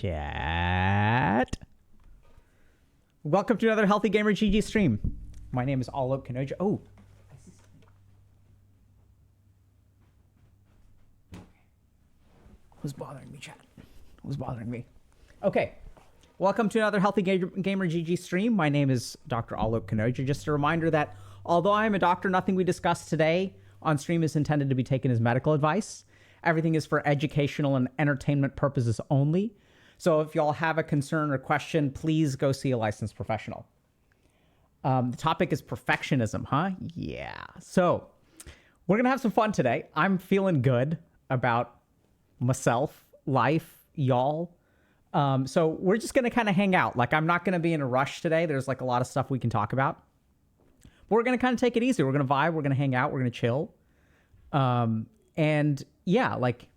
Chat. Welcome to another Healthy Gamer GG stream. My name is Alok Kanoja. Oh. What's bothering me, chat? What's bothering me? Okay. Welcome to another Healthy Gamer GG stream. My name is Dr. Alok Kanoja. Just a reminder that although I am a doctor, nothing we discuss today on stream is intended to be taken as medical advice. Everything is for educational and entertainment purposes only. So if y'all have a concern or question, please go see a licensed professional. The topic is perfectionism, huh? Yeah. So we're going to have some fun today. I'm feeling good about myself, life, y'all. So we're just going to kind of hang out. Like, I'm not going to be in a rush today. There's like a lot of stuff we can talk about. But we're going to kind of take it easy. We're going to vibe. We're going to hang out. We're going to chill. And yeah, like,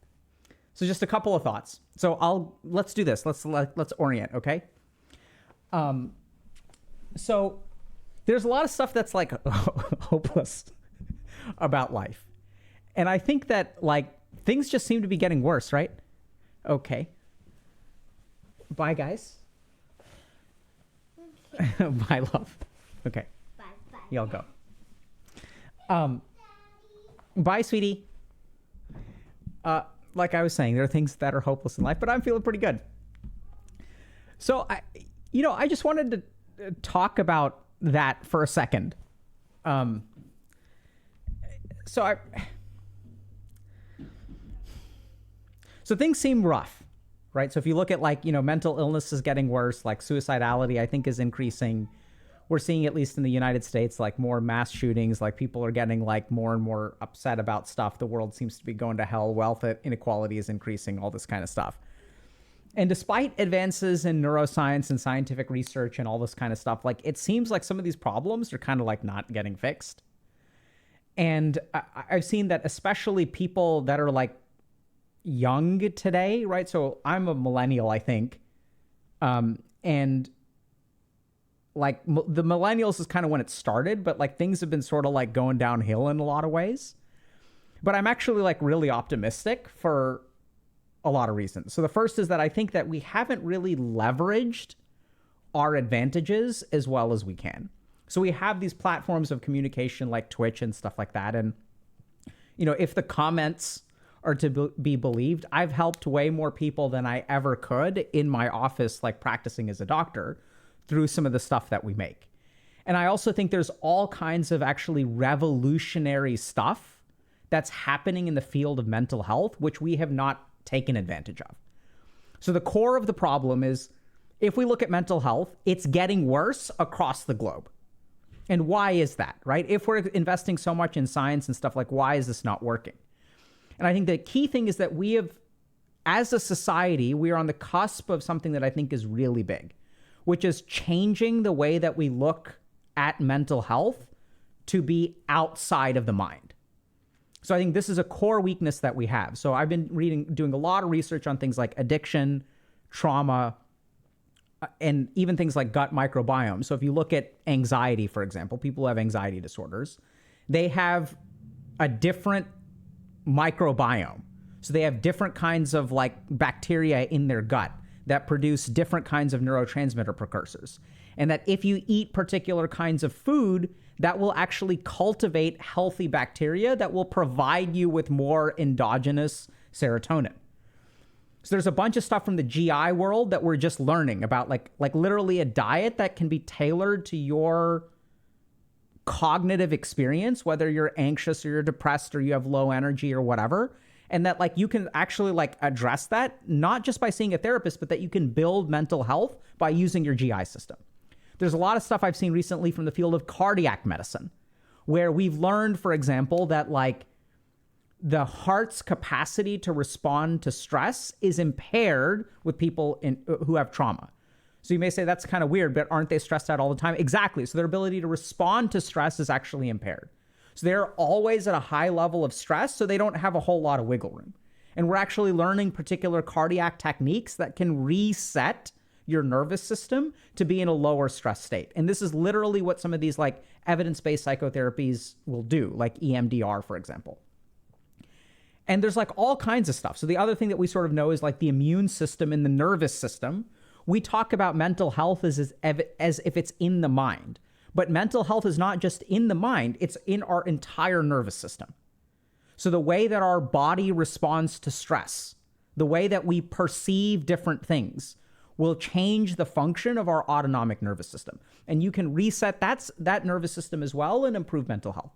so just a couple of thoughts. So let's do this. Let's orient, okay? So there's a lot of stuff that's like hopeless about life. And I think that like things just seem to be getting worse, right? Okay. Bye, guys. Bye, love. Okay. Bye. Y'all go. Bye, sweetie. Like I was saying, there are things that are hopeless in life, but I'm feeling pretty good. So I just wanted to talk about that for a second. So things seem rough, right? So if you look at like, mental illness is getting worse, like suicidality, I think is increasing. We're seeing, at least in the United States, like more mass shootings, like people are getting like more and more upset about stuff. The world seems to be going to hell. Wealth inequality is increasing, all this kind of stuff. And despite advances in neuroscience and scientific research and all this kind of stuff, like it seems like some of these problems are kind of like not getting fixed. And I've seen that especially people that are like young today, right? So I'm a millennial, I think. And like the millennials is kind of when it started, but like things have been sort of like going downhill in a lot of ways. But I'm actually like really optimistic for a lot of reasons. So the first is that I think that we haven't really leveraged our advantages as well as we can. So we have these platforms of communication like Twitch and stuff like that. And, if the comments are to be believed, I've helped way more people than I ever could in my office, like practicing as a doctor, through some of the stuff that we make. And I also think there's all kinds of actually revolutionary stuff that's happening in the field of mental health, which we have not taken advantage of. So the core of the problem is, if we look at mental health, it's getting worse across the globe. And why is that, right? If we're investing so much in science and stuff, like, why is this not working? And I think the key thing is that we have, as a society, we are on the cusp of something that I think is really big, which is changing the way that we look at mental health to be outside of the mind. So I think this is a core weakness that we have. So I've been doing a lot of research on things like addiction, trauma, and even things like gut microbiome. So if you look at anxiety, for example, people who have anxiety disorders, they have a different microbiome. So they have different kinds of like bacteria in their gut that produce different kinds of neurotransmitter precursors. And that if you eat particular kinds of food, that will actually cultivate healthy bacteria that will provide you with more endogenous serotonin. So there's a bunch of stuff from the GI world that we're just learning about, like literally a diet that can be tailored to your cognitive experience, whether you're anxious or you're depressed or you have low energy or whatever. And that like you can actually like address that, not just by seeing a therapist, but that you can build mental health by using your GI system. There's a lot of stuff I've seen recently from the field of cardiac medicine, where we've learned, for example, that like the heart's capacity to respond to stress is impaired with people who have trauma. So you may say that's kind of weird, but aren't they stressed out all the time? Exactly. So their ability to respond to stress is actually impaired. So they're always at a high level of stress, so they don't have a whole lot of wiggle room. And we're actually learning particular cardiac techniques that can reset your nervous system to be in a lower stress state. And this is literally what some of these like evidence-based psychotherapies will do, like EMDR, for example. And there's like all kinds of stuff. So the other thing that we sort of know is like the immune system and the nervous system. We talk about mental health as if it's in the mind. But mental health is not just in the mind, it's in our entire nervous system. So the way that our body responds to stress, the way that we perceive different things will change the function of our autonomic nervous system. And you can reset that nervous system as well and improve mental health.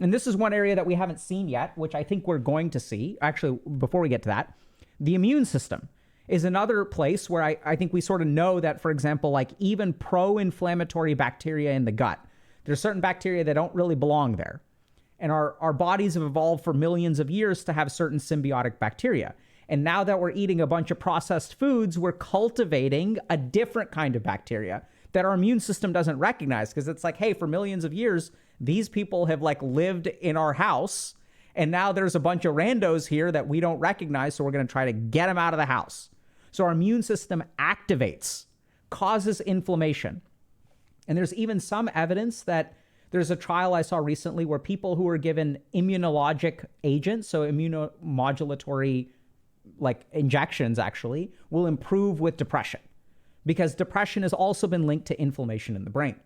And this is one area that we haven't seen yet, which I think we're going to see. Actually, before we get to that, the immune system is another place where I think we sort of know that, for example, like even pro-inflammatory bacteria in the gut, there's certain bacteria that don't really belong there. And our bodies have evolved for millions of years to have certain symbiotic bacteria. And now that we're eating a bunch of processed foods, we're cultivating a different kind of bacteria that our immune system doesn't recognize, because it's like, hey, for millions of years, these people have like lived in our house, and now there's a bunch of randos here that we don't recognize, so we're going to try to get them out of the house. So our immune system activates, causes inflammation. And there's even some evidence that there's a trial I saw recently where people who were given immunologic agents, so immunomodulatory like injections actually, will improve with depression, because depression has also been linked to inflammation in the brain.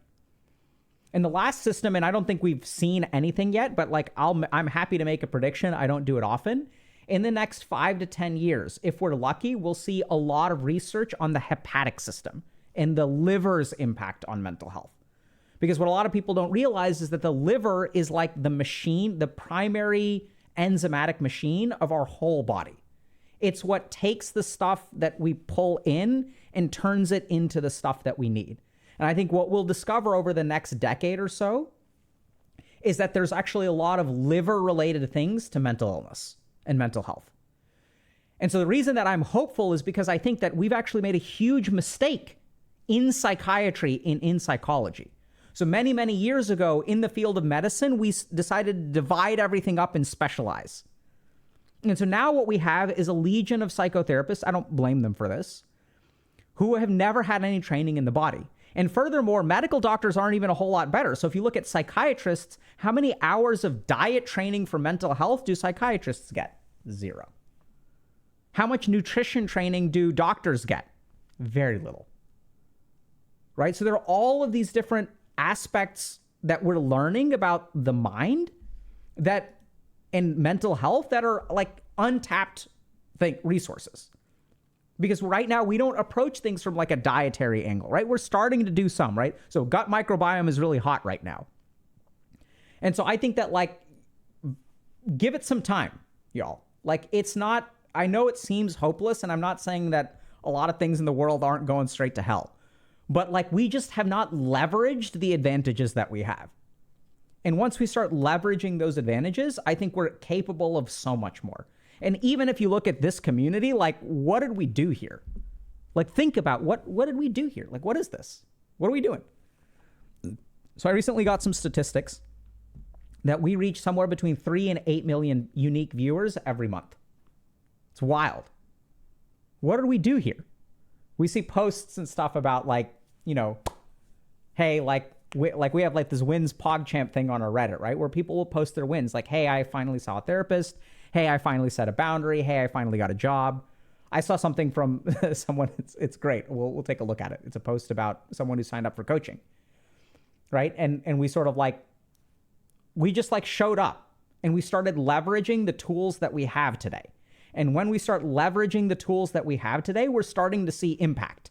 And the last system, and I don't think we've seen anything yet, but like I'm happy to make a prediction. I don't do it often. In the next 5 to 10 years, if we're lucky, we'll see a lot of research on the hepatic system and the liver's impact on mental health. Because what a lot of people don't realize is that the liver is like the machine, the primary enzymatic machine of our whole body. It's what takes the stuff that we pull in and turns it into the stuff that we need. And I think what we'll discover over the next decade or so is that there's actually a lot of liver-related things to mental illness and mental health. And so the reason that I'm hopeful is because I think that we've actually made a huge mistake in psychiatry and in psychology. So many, many years ago in the field of medicine, we decided to divide everything up and specialize. And so now what we have is a legion of psychotherapists, I don't blame them for this, who have never had any training in the body. And furthermore, medical doctors aren't even a whole lot better. So if you look at psychiatrists, how many hours of diet training for mental health do psychiatrists get? 0. How much nutrition training do doctors get? Very little. Right? So there are all of these different aspects that we're learning about the mind that and mental health that are like untapped resources. Because right now we don't approach things from like a dietary angle, right? We're starting to do some, right? So gut microbiome is really hot right now. And so I think that like, give it some time, y'all. Like it's not, I know it seems hopeless, and I'm not saying that a lot of things in the world aren't going straight to hell, but like we just have not leveraged the advantages that we have. And once we start leveraging those advantages, I think we're capable of so much more. And even if you look at this community, like, what did we do here? Like, think about what did we do here? Like, what is this? What are we doing? So I recently got some statistics that we reach somewhere between 3 and 8 million unique viewers every month. It's wild. What did we do here? We see posts and stuff about like, you know, hey, we have like this wins PogChamp thing on our Reddit, right? Where people will post their wins. Like, hey, I finally saw a therapist. Hey, I finally set a boundary. Hey, I finally got a job. I saw something from someone. It's great. We'll take a look at it. It's a post about someone who signed up for coaching, right? And we sort of like, we just like showed up and we started leveraging the tools that we have today. And when we start leveraging the tools that we have today, we're starting to see impact.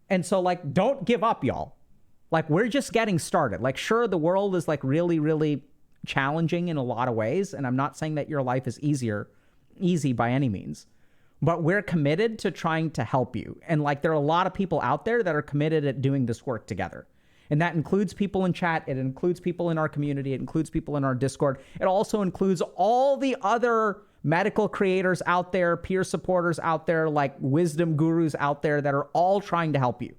And so like, don't give up, y'all. Like, we're just getting started. Like, sure, the world is like really, really challenging in a lot of ways. And I'm not saying that your life is easy by any means, but we're committed to trying to help you. And like, there are a lot of people out there that are committed at doing this work together. And that includes people in chat. It includes people in our community. It includes people in our Discord. It also includes all the other medical creators out there, peer supporters out there, like wisdom gurus out there that are all trying to help you.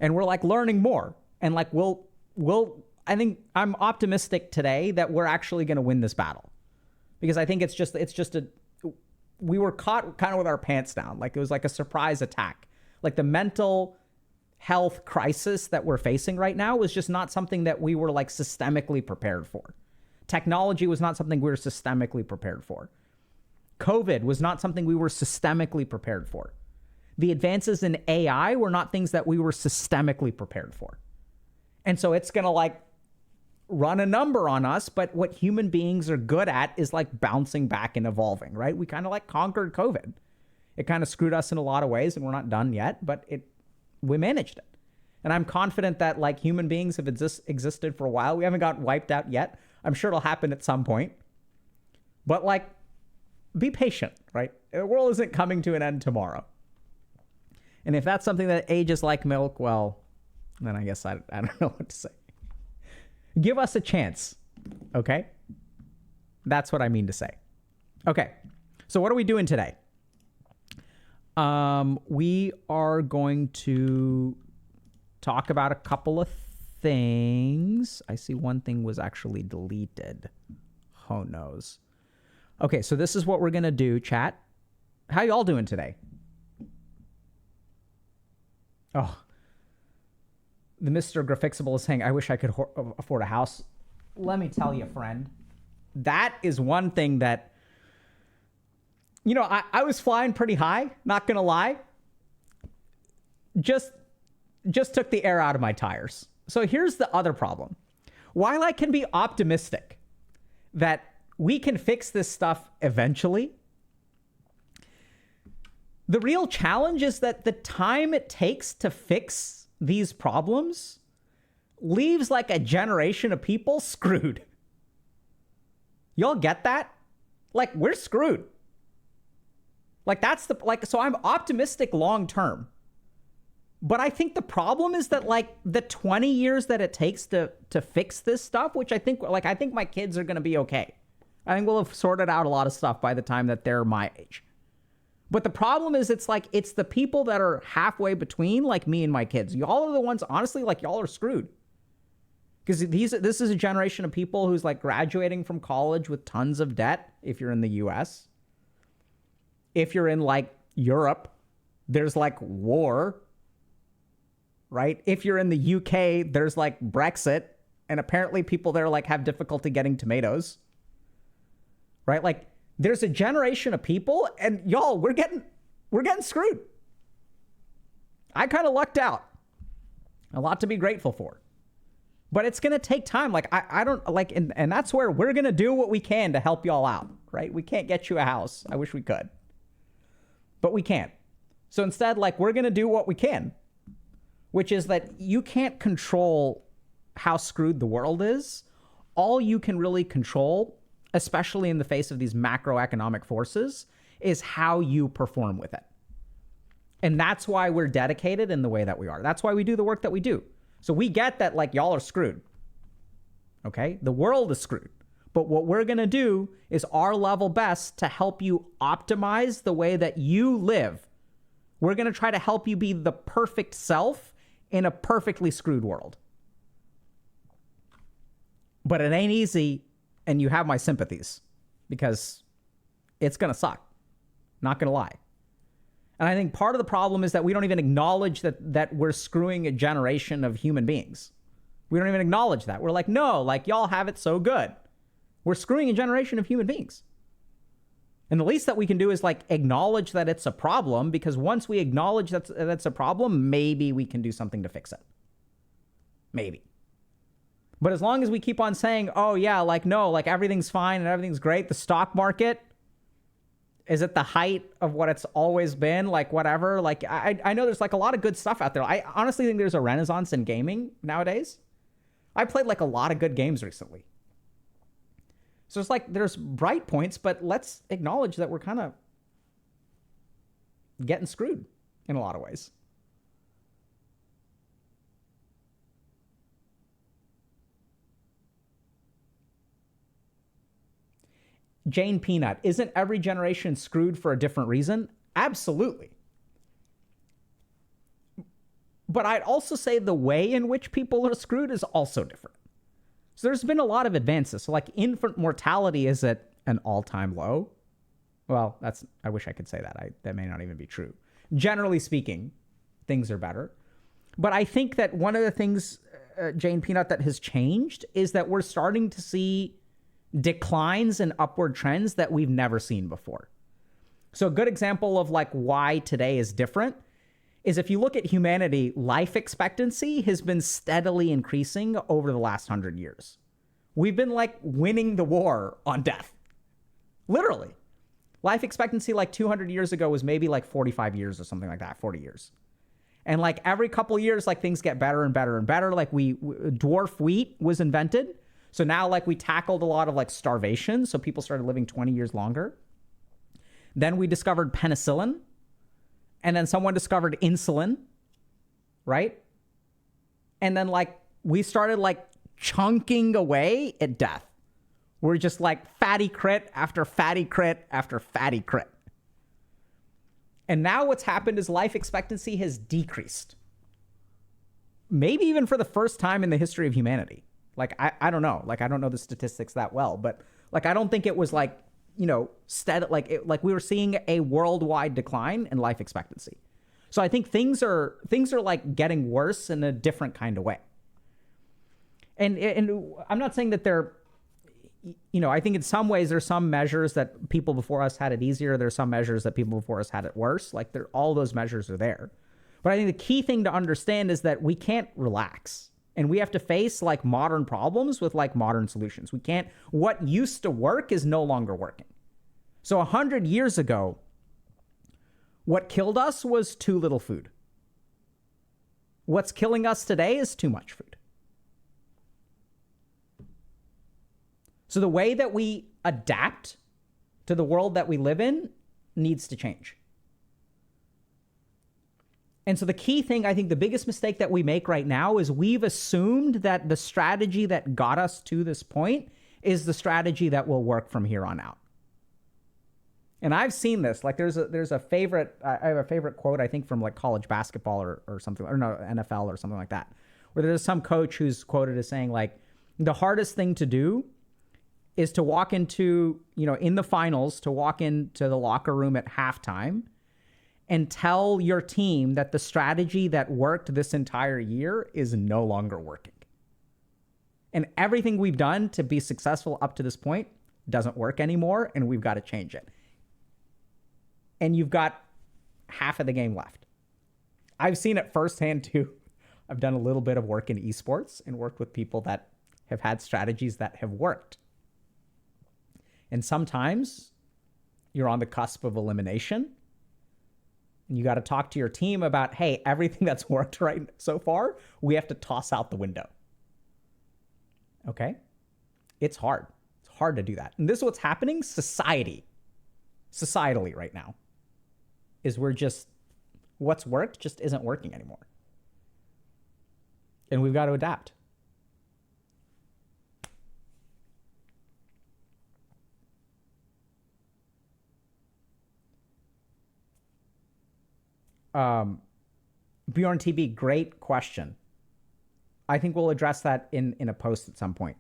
And we're like learning more. And like, I think I'm optimistic today that we're actually going to win this battle, because I think we were caught kind of with our pants down. Like it was like a surprise attack. Like the mental health crisis that we're facing right now was just not something that we were like systemically prepared for. technology was not something we were systemically prepared for. COVID was not something we were systemically prepared for. The advances in AI were not things that we were systemically prepared for. And so it's going to like run a number on us, but what human beings are good at is like bouncing back and evolving, right? We kind of like conquered COVID. It kind of screwed us in a lot of ways, and we're not done yet, but we managed it. And I'm confident that like human beings have existed for a while. We haven't got wiped out yet. I'm sure it'll happen at some point. But like, be patient, right? The world isn't coming to an end tomorrow. And if that's something that ages like milk, well, then I guess I don't know what to say. Give us a chance, okay? That's what I mean to say. Okay, so what are we doing today? We are going to talk about a couple of things. I see one thing was actually deleted. Who knows? Okay, so this is what we're going to do, chat. How y'all doing today? Oh, the Mr. Grafixable is saying, I wish I could afford a house. Let me tell you, friend, that is one thing that, you know, I was flying pretty high, not going to lie. Just took the air out of my tires. So here's the other problem. While I can be optimistic that we can fix this stuff eventually, the real challenge is that the time it takes to fix these problems leaves like a generation of people screwed. Y'all get that? Like, we're screwed. Like, so I'm optimistic long term. But I think the problem is that like the 20 years that it takes to fix this stuff, which I think my kids are going to be okay. I think we'll have sorted out a lot of stuff by the time that they're my age. But the problem is it's the people that are halfway between, like me and my kids. Y'all are the ones, honestly, like y'all are screwed. Because this is a generation of people who's like graduating from college with tons of debt if you're in the US. If you're in like Europe, there's like war, right? If you're in the UK, there's like Brexit. And apparently people there like have difficulty getting tomatoes, right? Like, there's a generation of people, and y'all, we're getting screwed. I kind of lucked out. A lot to be grateful for. But it's going to take time. Like, I don't, like, and that's where we're going to do what we can to help y'all out, right? We can't get you a house. I wish we could. But we can't. So instead, like, we're going to do what we can, which is that you can't control how screwed the world is. All you can really control, especially in the face of these macroeconomic forces, is how you perform with it. And that's why we're dedicated in the way that we are. That's why we do the work that we do. So we get that, like, y'all are screwed. Okay? The world is screwed. But what we're going to do is our level best to help you optimize the way that you live. We're going to try to help you be the perfect self in a perfectly screwed world. But it ain't easy. And you have my sympathies because it's going to suck. Not going to lie. And I think part of the problem is that we don't even acknowledge that we're screwing a generation of human beings. We don't even acknowledge that. We're like, no, like y'all have it so good. We're screwing a generation of human beings. And the least that we can do is like acknowledge that it's a problem, because once we acknowledge that's a problem, maybe we can do something to fix it. Maybe. But as long as we keep on saying, oh yeah, like no, like everything's fine and everything's great. The stock market is at the height of what it's always been, like whatever. Like I know there's like a lot of good stuff out there. I honestly think there's a renaissance in gaming nowadays. I played like a lot of good games recently. So it's like there's bright points, but let's acknowledge that we're kind of getting screwed in a lot of ways. Jane Peanut, isn't every generation screwed for a different reason? Absolutely. But I'd also say the way in which people are screwed is also different. So there's been a lot of advances. So like infant mortality is at an all-time low. Well, I wish I could say that. That may not even be true. Generally speaking, things are better. But I think that one of the things, Jane Peanut, that has changed is that we're starting to see declines and upward trends that we've never seen before. So a good example of like why today is different is if you look at humanity, life expectancy has been steadily increasing over the last 100 years. We've been like winning the war on death. Literally. Life expectancy like 200 years ago was maybe like 45 years or something like that, 40 years. And like every couple of years, like things get better and better and better. Like dwarf wheat was invented. So now like we tackled a lot of like starvation. So people started living 20 years longer. Then we discovered penicillin. And then someone discovered insulin, right? And then like we started like chunking away at death. We're just like fatty crit after fatty crit after fatty crit. And now what's happened is life expectancy has decreased. Maybe even for the first time in the history of humanity. Like, I don't know. Like, I don't know the statistics that well, but like, I don't think it was like, you know, like we were seeing a worldwide decline in life expectancy. So I think things are like getting worse in a different kind of way. And I'm not saying that they're, you know, I think in some ways there's some measures that people before us had it easier. There's some measures that people before us had it worse. Like all those measures are there. But I think the key thing to understand is that we can't relax. And we have to face like modern problems with like modern solutions. We can't, what used to work is no longer working. So 100 years ago, what killed us was too little food. What's killing us today is too much food. So the way that we adapt to the world that we live in needs to change. And so the key thing, I think the biggest mistake that we make right now is we've assumed that the strategy that got us to this point is the strategy that will work from here on out. And I've seen this, like there's a favorite, I have a favorite quote, I think from like college basketball or something, or no, NFL or something like that, where there's some coach who's quoted as saying like, the hardest thing to do is to walk into, you know, in the finals, to walk into the locker room at halftime and tell your team that the strategy that worked this entire year is no longer working. And everything we've done to be successful up to this point doesn't work anymore, and we've got to change it. And you've got half of the game left. I've seen it firsthand too. I've done a little bit of work in esports and worked with people that have had strategies that have worked. And sometimes you're on the cusp of elimination and you got to talk to your team about, hey, everything that's worked right so far, we have to toss out the window. Okay? It's hard. It's hard to do that. And this is what's happening societally right now, is we're just, what's worked just isn't working anymore. And we've got to adapt. Bjorn TB, great question. I think we'll address that in a post at some point.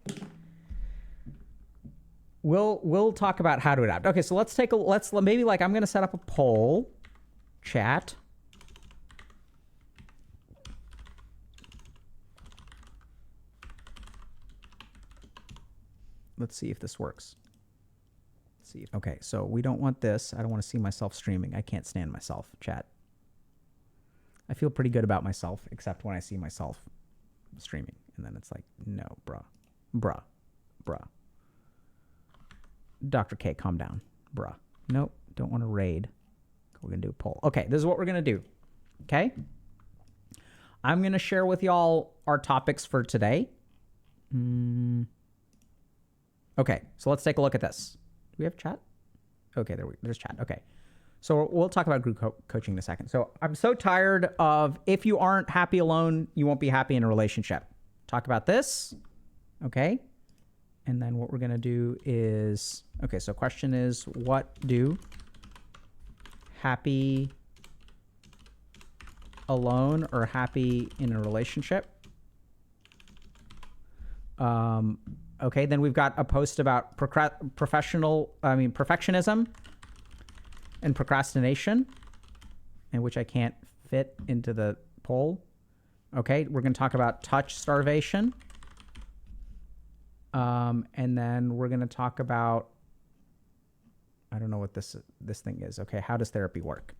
We'll talk about how to adapt. Okay, so let's maybe like I'm going to set up a poll, chat. Let's see if this works. Let's see. Okay, so we don't want this. I don't want to see myself streaming. I can't stand myself, chat. I feel pretty good about myself, except when I see myself streaming. And then it's like, no, bruh. Dr. K, calm down. Bruh. Nope, don't want to raid. We're going to do a poll. Okay, this is what we're going to do. Okay? I'm going to share with y'all our topics for today. Okay, so let's take a look at this. Do we have chat? Okay, there's chat. Okay. So we'll talk about group coaching in a second. So I'm so tired of, if you aren't happy alone, you won't be happy in a relationship. Talk about this. Okay. And then what we're going to do is, okay, so question is, what do happy alone or happy in a relationship? Okay, then we've got a post about perfectionism and procrastination, and which I can't fit into the poll. Okay, we're going to talk about touch starvation. And then we're going to talk about, I don't know what this thing is. Okay. How does therapy work?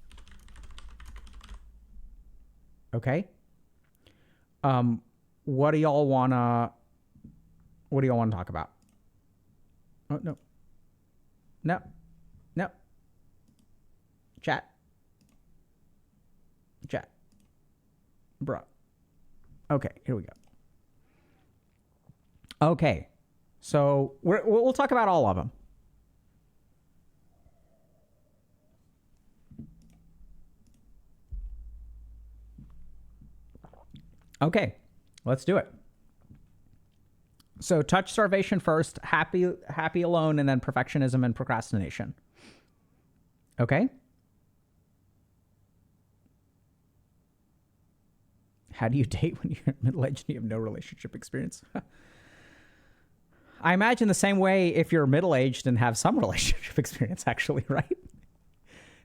Okay. What do y'all want to talk about? Oh, no. No. No. Chat. Bruh. Okay, here we go. Okay. So we'll talk about all of them. Okay, let's do it. So touch starvation first, happy alone, and then perfectionism and procrastination. Okay? How do you date when you're middle-aged and you have no relationship experience? I imagine the same way if you're middle-aged and have some relationship experience, actually, right?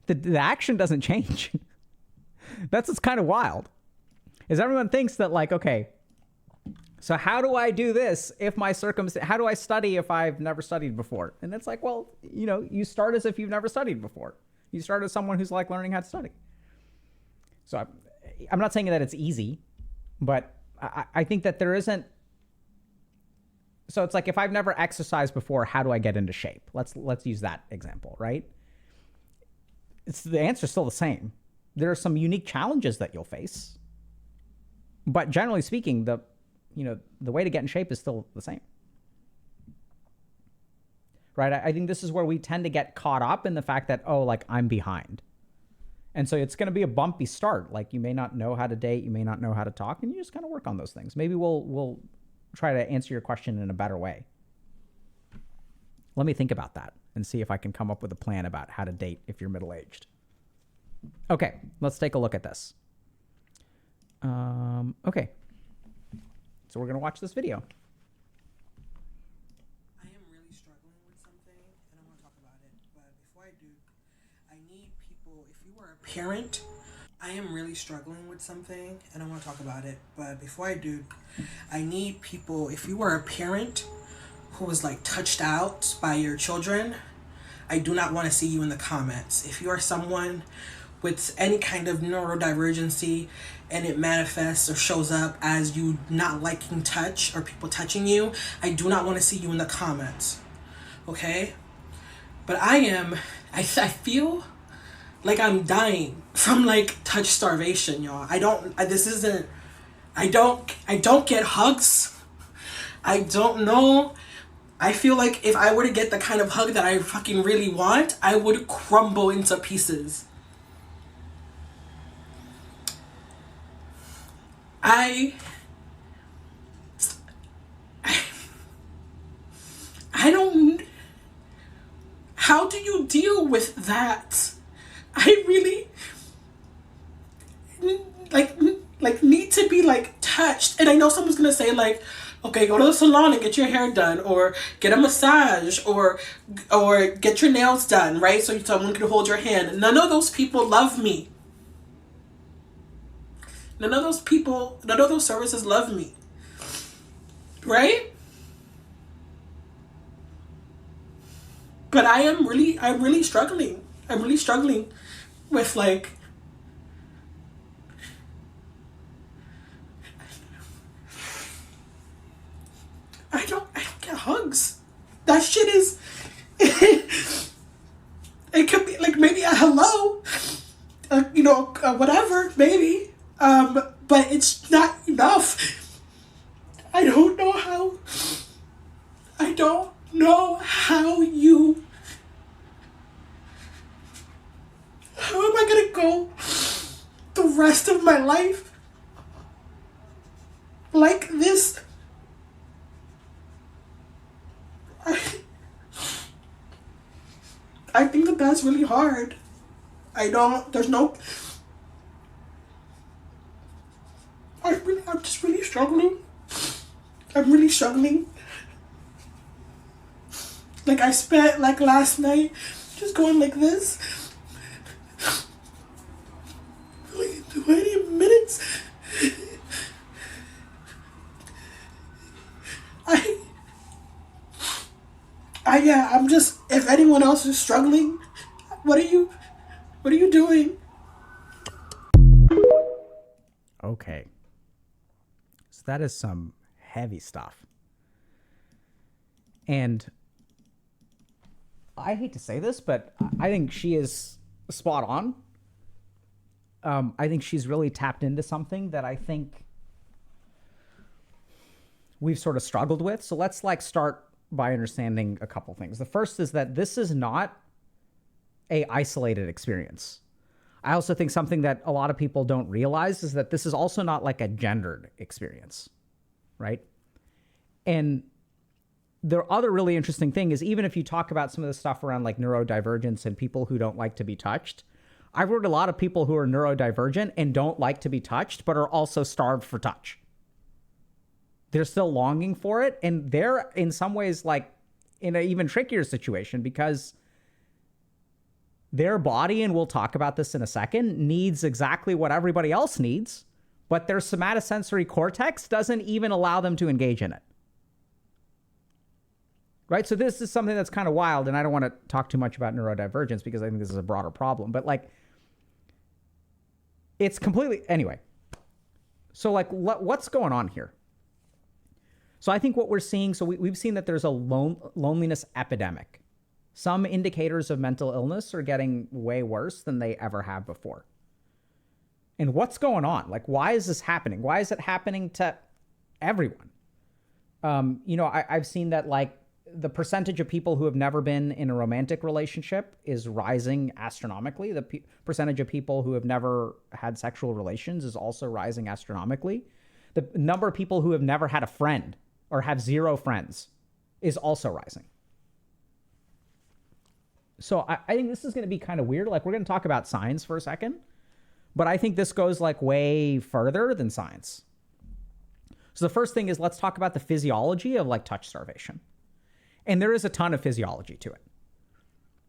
The action doesn't change. That's what's kind of wild. Is everyone thinks that, like, okay, so how do I do this if my circumstance, how do I study if I've never studied before? And it's like, well, you know, you start as if you've never studied before. You start as someone who's like learning how to study. So I'm not saying that it's easy, but I think that there isn't. So it's like, if I've never exercised before, how do I get into shape? Let's use that example, right? The answer's still the same. There are some unique challenges that you'll face, but generally speaking, the way to get in shape is still the same. Right? I think this is where we tend to get caught up in the fact that, oh, like, I'm behind. And so it's going to be a bumpy start. Like, you may not know how to date, you may not know how to talk, and you just kind of work on those things. Maybe we'll try to answer your question in a better way. Let me think about that and see if I can come up with a plan about how to date if you're middle-aged. Okay, let's take a look at this. Okay. So we're going to watch this video. I am really struggling with something, and I want to talk about it. But before I do, I need people, if you are a parent, I am really struggling with something, and I want to talk about it. But before I do, I need people, if you are a parent who was like touched out by your children, I do not want to see you in the comments. If you are someone with any kind of neurodivergency and it manifests or shows up as you not liking touch or people touching you, I do not want to see you in the comments. Okay? But I feel like I'm dying from like touch starvation, y'all. I don't get hugs. I don't know. I feel like if I were to get the kind of hug that I fucking really want, I would crumble into pieces. I don't. How do you deal with that? I really like need to be like touched, and I know someone's gonna say like, okay, go to the salon and get your hair done, or get a massage, or get your nails done, right? So someone can hold your hand. None of those people love me. None of those services love me. Right? But I'm really struggling. I'm really struggling with like, I don't get hugs. That shit is, it could be like maybe a hello, whatever, maybe. But it's not enough. I don't know how how am I gonna go the rest of my life like this? I think that's really hard. I'm just really struggling. I'm really struggling. Like, I spent like last night just going like this. Like 20 minutes. I'm just, if anyone else is struggling, what are you doing? Okay. So that is some heavy stuff. And I hate to say this, but I think she is spot on. I think she's really tapped into something that I think we've sort of struggled with. So let's start by understanding a couple things. The first is that this is not a isolated experience. I also think something that a lot of people don't realize is that this is also not like a gendered experience, right? And the other really interesting thing is, even if you talk about some of the stuff around like neurodivergence and people who don't like to be touched, I've heard a lot of people who are neurodivergent and don't like to be touched, but are also starved for touch. They're still longing for it. And they're in some ways like in an even trickier situation, because their body, and we'll talk about this in a second, needs exactly what everybody else needs, but their somatosensory cortex doesn't even allow them to engage in it. Right? So this is something that's kind of wild, and I don't want to talk too much about neurodivergence because I think this is a broader problem, but like, it's completely, anyway. So like, what's going on here? So I think what we're seeing, so we've seen that there's a loneliness epidemic. Some indicators of mental illness are getting way worse than they ever have before. And what's going on? Like, why is this happening? Why is it happening to everyone? I've seen that like the percentage of people who have never been in a romantic relationship is rising astronomically. The percentage of people who have never had sexual relations is also rising astronomically. The number of people who have never had a friend or have zero friends is also rising. So I think this is going to be kind of weird. Like, we're going to talk about science for a second, but I think this goes like way further than science. So the first thing is, let's talk about the physiology of like touch starvation. And there is a ton of physiology to it.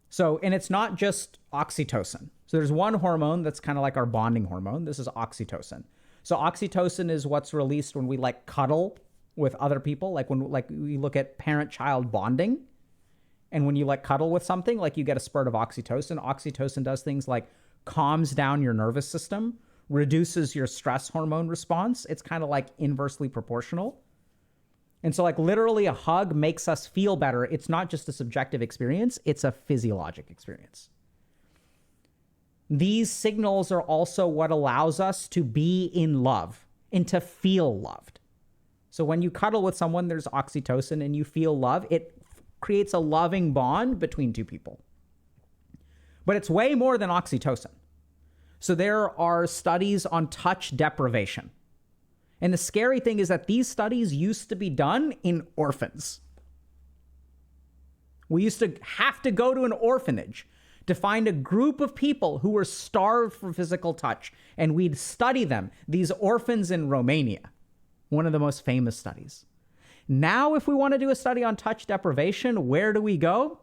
So, and it's not just oxytocin. So there's one hormone that's kind of like our bonding hormone. This is oxytocin. So oxytocin is what's released when we like cuddle with other people. Like when like we look at parent-child bonding. And when you like cuddle with something, like you get a spurt of oxytocin. Oxytocin does things like calms down your nervous system, reduces your stress hormone response. It's kind of like inversely proportional. And so like literally a hug makes us feel better. It's not just a subjective experience, it's a physiologic experience. These signals are also what allows us to be in love and to feel loved. So when you cuddle with someone, there's oxytocin and you feel love. It creates a loving bond between two people. But it's way more than oxytocin. So there are studies on touch deprivation. And the scary thing is that these studies used to be done in orphans. We used to have to go to an orphanage to find a group of people who were starved for physical touch. And we'd study them, these orphans in Romania, one of the most famous studies. Now, if we want to do a study on touch deprivation, where do we go?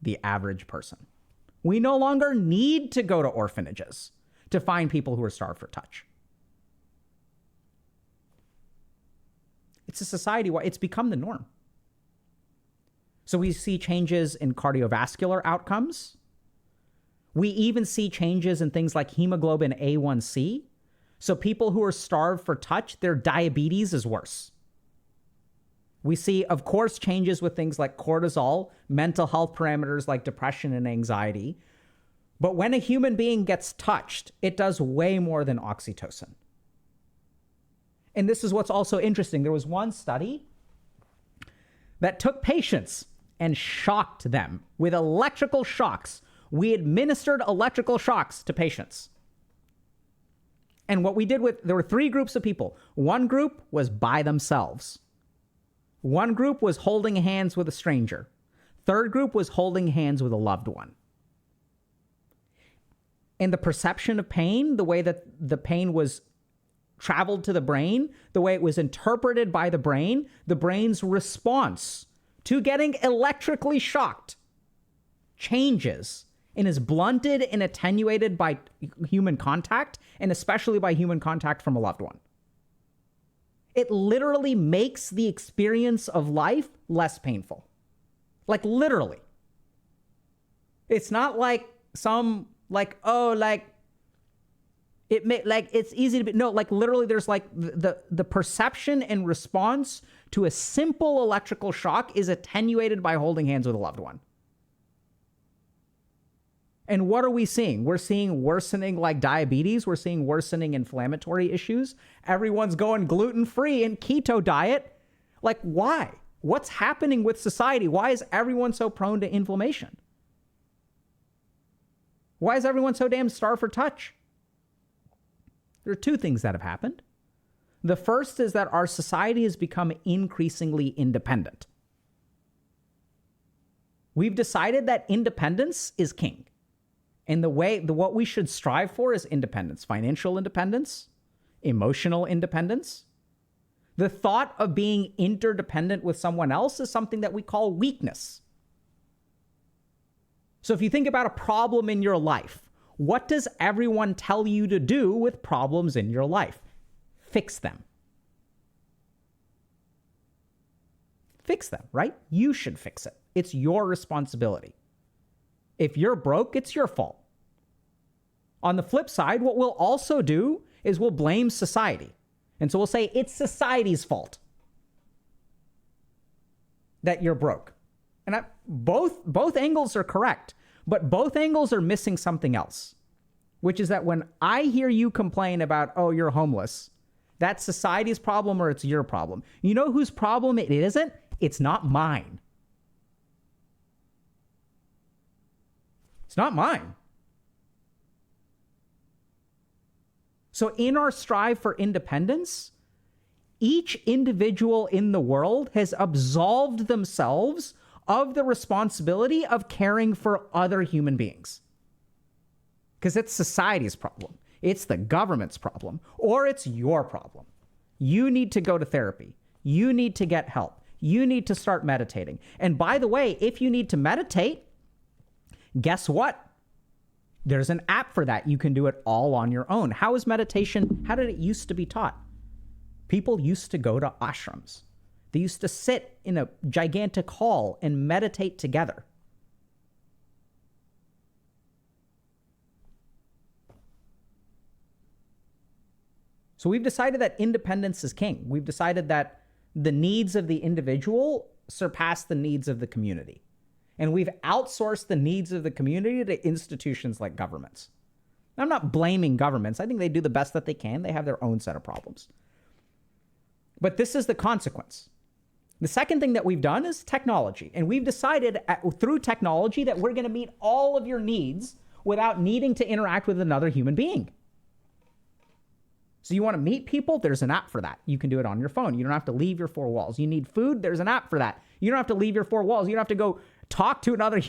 The average person. We no longer need to go to orphanages to find people who are starved for touch. It's a society-wide, it's become the norm. So we see changes in cardiovascular outcomes. We even see changes in things like hemoglobin A1C. So people who are starved for touch, their diabetes is worse. We see, of course, changes with things like cortisol, mental health parameters like depression and anxiety. But when a human being gets touched, it does way more than oxytocin. And this is what's also interesting. There was one study that took patients and shocked them with electrical shocks. We administered electrical shocks to patients. And what we did there were 3 groups of people. One group was by themselves. One group was holding hands with a stranger. Third group was holding hands with a loved one. And the perception of pain, the way that the pain was traveled to the brain, the way it was interpreted by the brain's response to getting electrically shocked changes and is blunted and attenuated by human contact, and especially by human contact from a loved one. It literally makes the experience of life less painful. Like literally. It's not like some like, oh, like it may like it's easy to be, no, like literally there's like the perception and response to a simple electrical shock is attenuated by holding hands with a loved one. And what are we seeing? We're seeing worsening like diabetes. We're seeing worsening inflammatory issues. Everyone's going gluten-free and keto diet. Like, why? What's happening with society? Why is everyone so prone to inflammation? Why is everyone so damn starved for touch? There are two things that have happened. The first is that our society has become increasingly independent. We've decided that independence is king. And what we should strive for is independence, financial independence, emotional independence. The thought of being interdependent with someone else is something that we call weakness. So if you think about a problem in your life, what does everyone tell you to do with problems in your life? Fix them. Fix them, right? You should fix it. It's your responsibility. If you're broke, it's your fault. On the flip side, what we'll also do is we'll blame society. And so we'll say it's society's fault that you're broke. And both angles are correct, but both angles are missing something else, which is that when I hear you complain about, oh, you're homeless, that's society's problem or it's your problem. You know whose problem it isn't? It's not mine. It's not mine. So in our strive for independence, each individual in the world has absolved themselves of the responsibility of caring for other human beings. Because it's society's problem. It's the government's problem. Or it's your problem. You need to go to therapy. You need to get help. You need to start meditating. And by the way, if you need to meditate, guess what? There's an app for that. You can do it all on your own. How is meditation? How did it used to be taught? People used to go to ashrams. They used to sit in a gigantic hall and meditate together. So we've decided that independence is king. We've decided that the needs of the individual surpass the needs of the community. And we've outsourced the needs of the community to institutions like governments. I'm not blaming governments. I think they do the best that they can. They have their own set of problems. But this is the consequence. The second thing that we've done is technology. And we've decided through technology that we're going to meet all of your needs without needing to interact with another human being. So you want to meet people? There's an app for that. You can do it on your phone. You don't have to leave your four walls. You need food? There's an app for that. You don't have to leave your four walls. You don't have to go talk to another,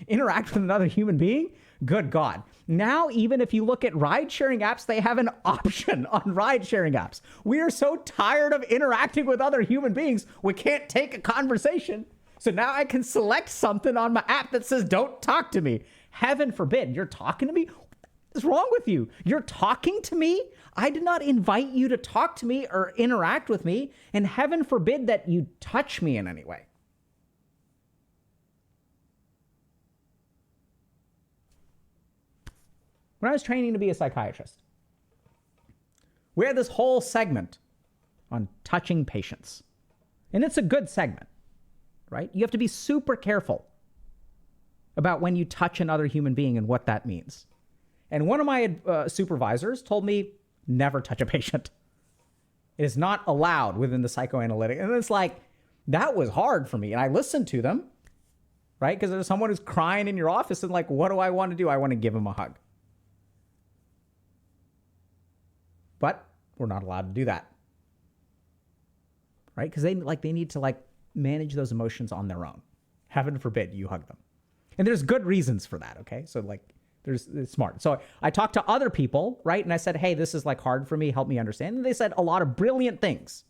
interact with another human being. Good God. Now, even if you look at ride-sharing apps, they have an option on ride-sharing apps. We are so tired of interacting with other human beings, we can't take a conversation. So now I can select something on my app that says, don't talk to me. Heaven forbid, you're talking to me? What is wrong with you? You're talking to me? I did not invite you to talk to me or interact with me, and heaven forbid that you touch me in any way. When I was training to be a psychiatrist, we had this whole segment on touching patients. And it's a good segment, right? You have to be super careful about when you touch another human being and what that means. And one of my supervisors told me, never touch a patient. It is not allowed within the psychoanalytic. And it's like, that was hard for me. And I listened to them, right? Because there's someone who's crying in your office and like, what do I want to do? I want to give him a hug. But we're not allowed to do that, right? Because they need to manage those emotions on their own. Heaven forbid you hug them. And there's good reasons for that, okay? So it's smart. So I talked to other people, right? And I said, hey, this is hard for me. Help me understand. And they said a lot of brilliant things.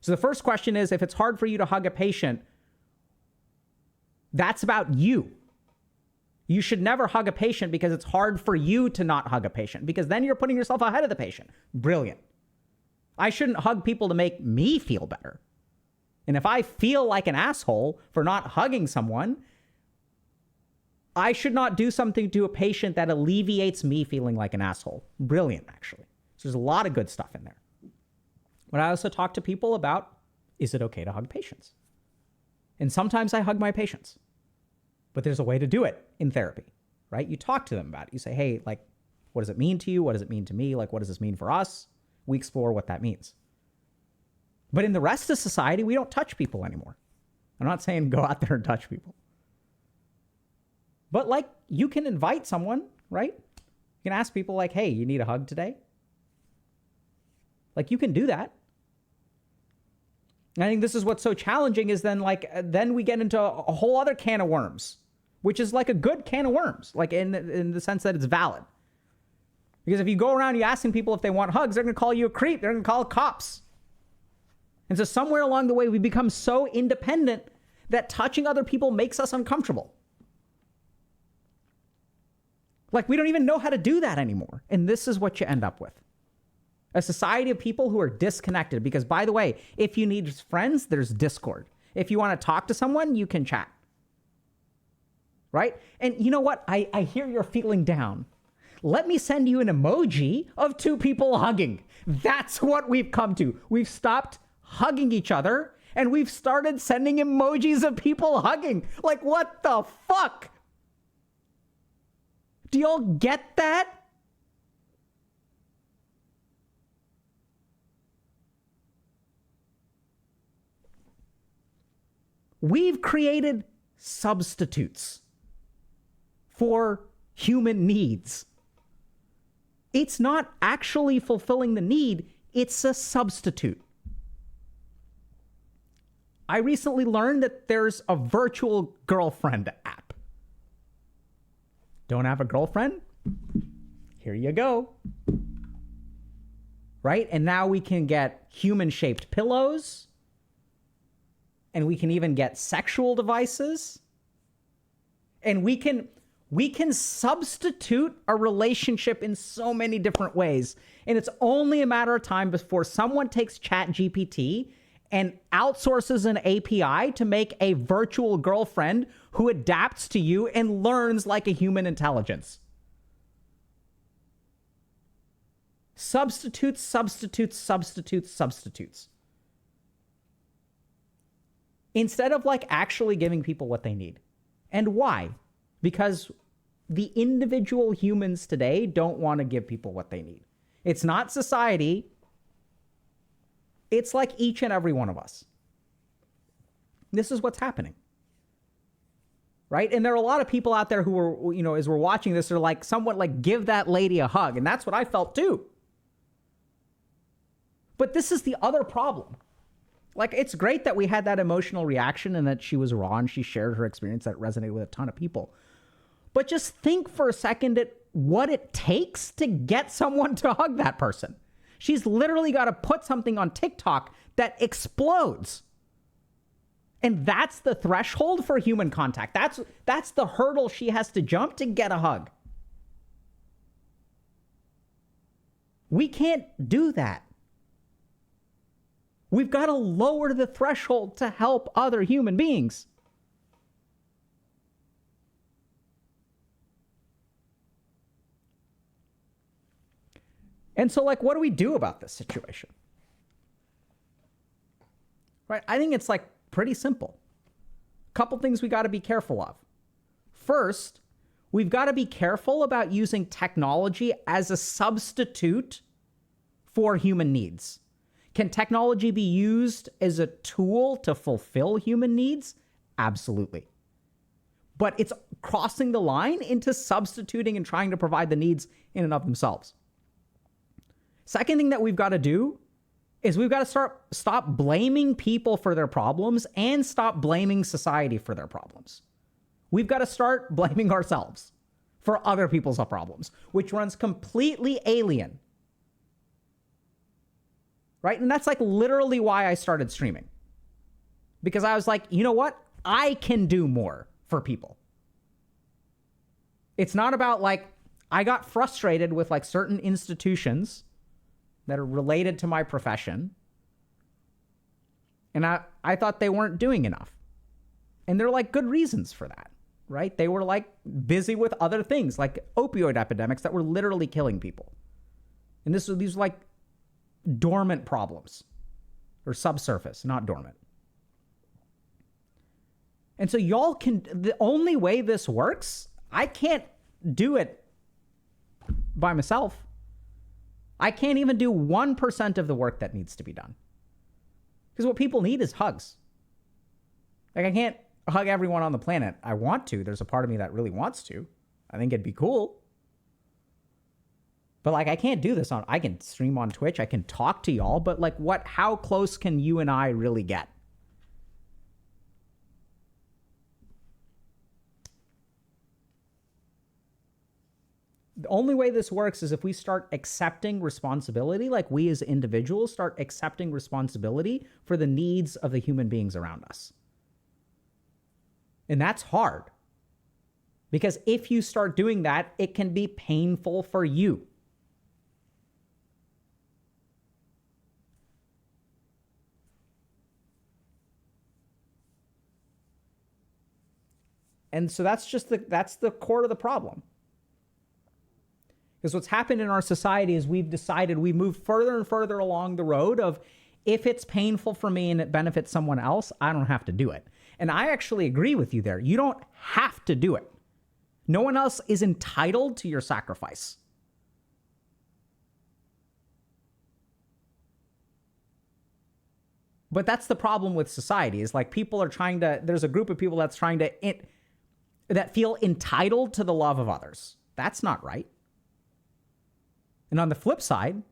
So the first question is, if it's hard for you to hug a patient, that's about you. You should never hug a patient because it's hard for you to not hug a patient, because then you're putting yourself ahead of the patient. Brilliant. I shouldn't hug people to make me feel better. And if I feel like an asshole for not hugging someone, I should not do something to a patient that alleviates me feeling like an asshole. Brilliant, actually. So there's a lot of good stuff in there. But I also talk to people about, is it okay to hug patients? And sometimes I hug my patients. But there's a way to do it in therapy, right? You talk to them about it. You say, hey, like, what does it mean to you? What does it mean to me? Like, what does this mean for us? We explore what that means. But in the rest of society, we don't touch people anymore. I'm not saying go out there and touch people. But like, you can invite someone, right? You can ask people like, hey, you need a hug today? Like, you can do that. And I think this is what's so challenging is then we get into a whole other can of worms, which is like a good can of worms, like in the sense that it's valid. Because if you go around, you asking people if they want hugs, they're going to call you a creep. They're going to call cops. And so somewhere along the way, we become so independent that touching other people makes us uncomfortable. Like, we don't even know how to do that anymore. And this is what you end up with. A society of people who are disconnected. Because, by the way, if you need friends, there's Discord. If you want to talk to someone, you can chat. Right? And you know what? I hear you're feeling down. Let me send you an emoji of two people hugging. That's what we've come to. We've stopped hugging each other, and we've started sending emojis of people hugging. Like, what the fuck? Do y'all get that? We've created substitutes for human needs. It's not actually fulfilling the need, it's a substitute. I recently learned that there's a virtual girlfriend app. Don't have a girlfriend? Here you go. Right? And now we can get human-shaped pillows. And we can even get sexual devices. And we can substitute a relationship in so many different ways. And it's only a matter of time before someone takes ChatGPT and outsources an API to make a virtual girlfriend who adapts to you and learns like a human intelligence. Substitutes, substitutes, substitutes, substitutes. Instead of like actually giving people what they need. And why? Because the individual humans today don't want to give people what they need. It's not society. It's like each and every one of us. This is what's happening. Right? And there are a lot of people out there who are, as we're watching this, are like somewhat like, give that lady a hug. And that's what I felt too. But this is the other problem. Like, it's great that we had that emotional reaction and that she was raw and she shared her experience that resonated with a ton of people. But just think for a second at what it takes to get someone to hug that person. She's literally got to put something on TikTok that explodes. And that's the threshold for human contact. That's the hurdle she has to jump to get a hug. We can't do that. We've got to lower the threshold to help other human beings. And so, like, what do we do about this situation? Right? I think it's like pretty simple. A couple things we got to be careful of. First, we've got to be careful about using technology as a substitute for human needs. Can technology be used as a tool to fulfill human needs? Absolutely. But it's crossing the line into substituting and trying to provide the needs in and of themselves. Second thing that we've got to do is we've got to stop blaming people for their problems and stop blaming society for their problems. We've got to start blaming ourselves for other people's problems, which runs completely alien. Right? And that's like literally why I started streaming. Because I was like, you know what? I can do more for people. It's not about like, I got frustrated with like certain institutions that are related to my profession. And I thought they weren't doing enough. And there are like good reasons for that, right? They were like busy with other things, like opioid epidemics that were literally killing people. And these were like dormant problems, or subsurface, not dormant. And so y'all the only way this works, I can't do it by myself. I can't even do 1% of the work that needs to be done. Because what people need is hugs. Like, I can't hug everyone on the planet. I want to. There's a part of me that really wants to. I think it'd be cool. But like, I can't do this I can stream on Twitch. I can talk to y'all, but like how close can you and I really get? The only way this works is if we start accepting responsibility, like we as individuals start accepting responsibility for the needs of the human beings around us. And that's hard. Because if you start doing that, it can be painful for you. And so that's the core of the problem. Because what's happened in our society is we've decided we move further and further along the road of, if it's painful for me and it benefits someone else, I don't have to do it. And I actually agree with you there. You don't have to do it. No one else is entitled to your sacrifice. But that's the problem with society, is like people are trying to, there's a group of people that's trying to, that feel entitled to the love of others. That's not right. And on the flip side,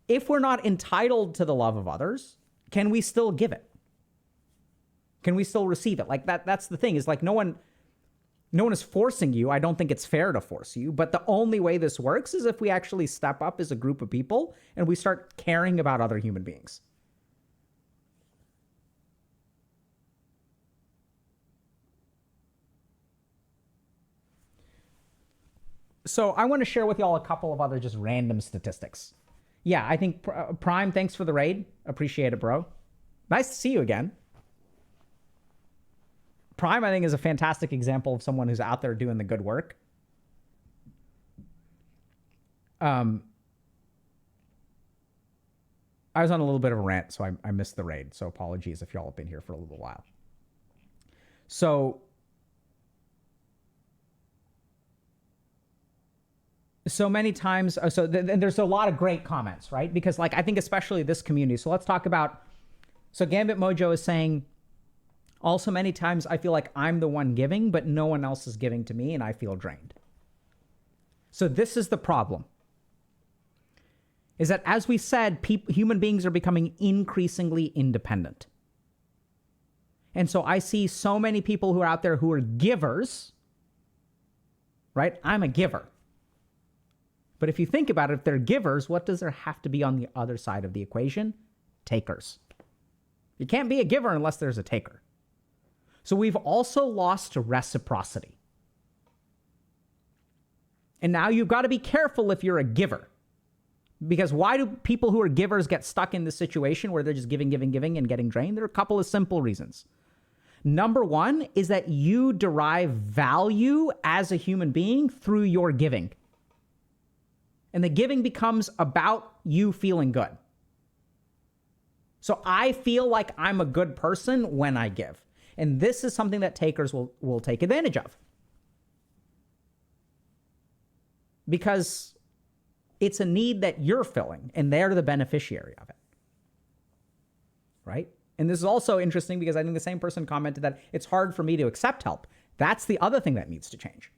if we're not entitled to the love of others, can we still give it? Can we still receive it? Like that's the thing, is like no one is forcing you. I don't think it's fair to force you, but the only way this works is if we actually step up as a group of people and we start caring about other human beings. So I want to share with y'all a couple of other just random statistics. Yeah, I think Prime, thanks for the raid. Appreciate it, bro. Nice to see you again. Prime, I think, is a fantastic example of someone who's out there doing the good work. I was on a little bit of a rant, so I missed the raid. So apologies if y'all have been here for a little while. So many times, there's a lot of great comments, right? Because like, I think especially this community. So let's talk about, so Gambit Mojo is saying, also many times I feel like I'm the one giving, but no one else is giving to me and I feel drained. So this is the problem. Is that, as we said, human beings are becoming increasingly independent. And so I see so many people who are out there who are givers, right? I'm a giver. But if you think about it, if they're givers, what does there have to be on the other side of the equation? Takers. You can't be a giver unless there's a taker. So we've also lost reciprocity. And now you've got to be careful if you're a giver. Because why do people who are givers get stuck in this situation where they're just giving and getting drained? There are a couple of simple reasons. Number one is that you derive value as a human being through your giving. And the giving becomes about you feeling good. So I feel like I'm a good person when I give. And this is something that takers will take advantage of. Because it's a need that you're filling, and they're the beneficiary of it. Right? And this is also interesting because I think the same person commented that it's hard for me to accept help. That's the other thing that needs to change.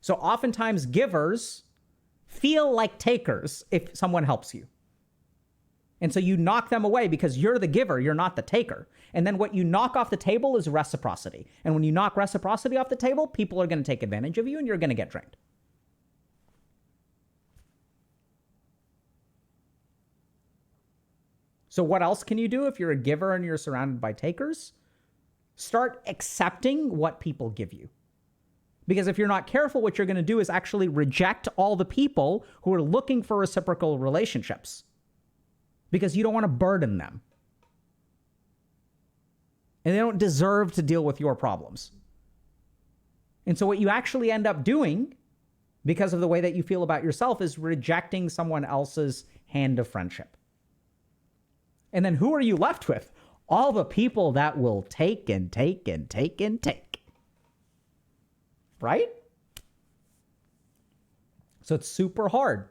So oftentimes givers feel like takers if someone helps you. And so you knock them away because you're the giver, you're not the taker. And then what you knock off the table is reciprocity. And when you knock reciprocity off the table, people are going to take advantage of you and you're going to get drained. So what else can you do if you're a giver and you're surrounded by takers? Start accepting what people give you. Because if you're not careful, what you're going to do is actually reject all the people who are looking for reciprocal relationships. Because you don't want to burden them. and they don't deserve to deal with your problems. And so what you actually end up doing, because of the way that you feel about yourself, is rejecting someone else's hand of friendship. And then who are you left with? All the people that will take and take and take and take. Right? So it's super hard.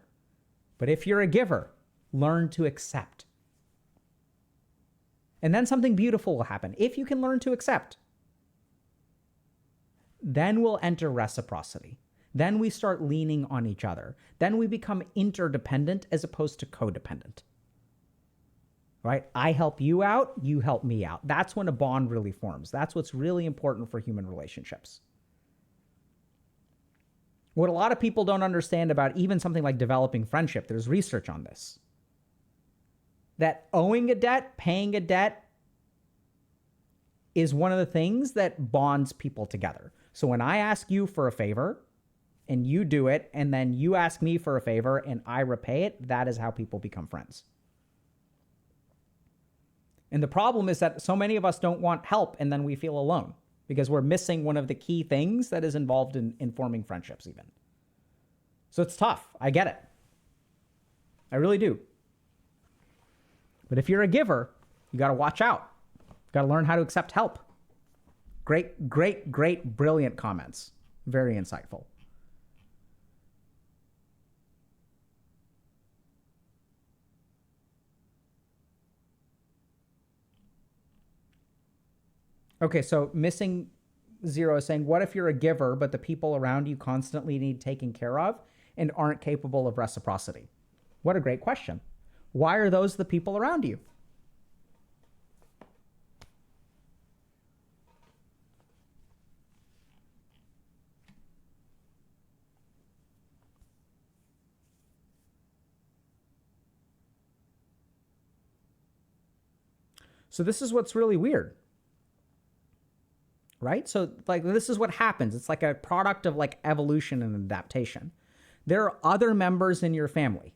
But if you're a giver, learn to accept. And then something beautiful will happen. If you can learn to accept, then we'll enter reciprocity. Then we start leaning on each other. Then we become interdependent as opposed to codependent. Right? I help you out, you help me out. That's when a bond really forms. That's what's really important for human relationships. What a lot of people don't understand about even something like developing friendship, there's research on this, that owing a debt, paying a debt is one of the things that bonds people together. So when I ask you for a favor and you do it, and then you ask me for a favor and I repay it, that is how people become friends. And the problem is that so many of us don't want help, and then we feel alone because we're missing one of the key things that is involved in forming friendships even. So it's tough. I get it. I really do. But if you're a giver, you got to watch out. You got to learn how to accept help. Great, great, great, brilliant comments. Very insightful. Okay, so Missing Zero is saying, what if you're a giver, but the people around you constantly need taken care of and aren't capable of reciprocity? What a great question. Why are those the people around you? So this is what's really weird. Right? So like this is what happens. It's like a product of like evolution and adaptation. There are other members in your family.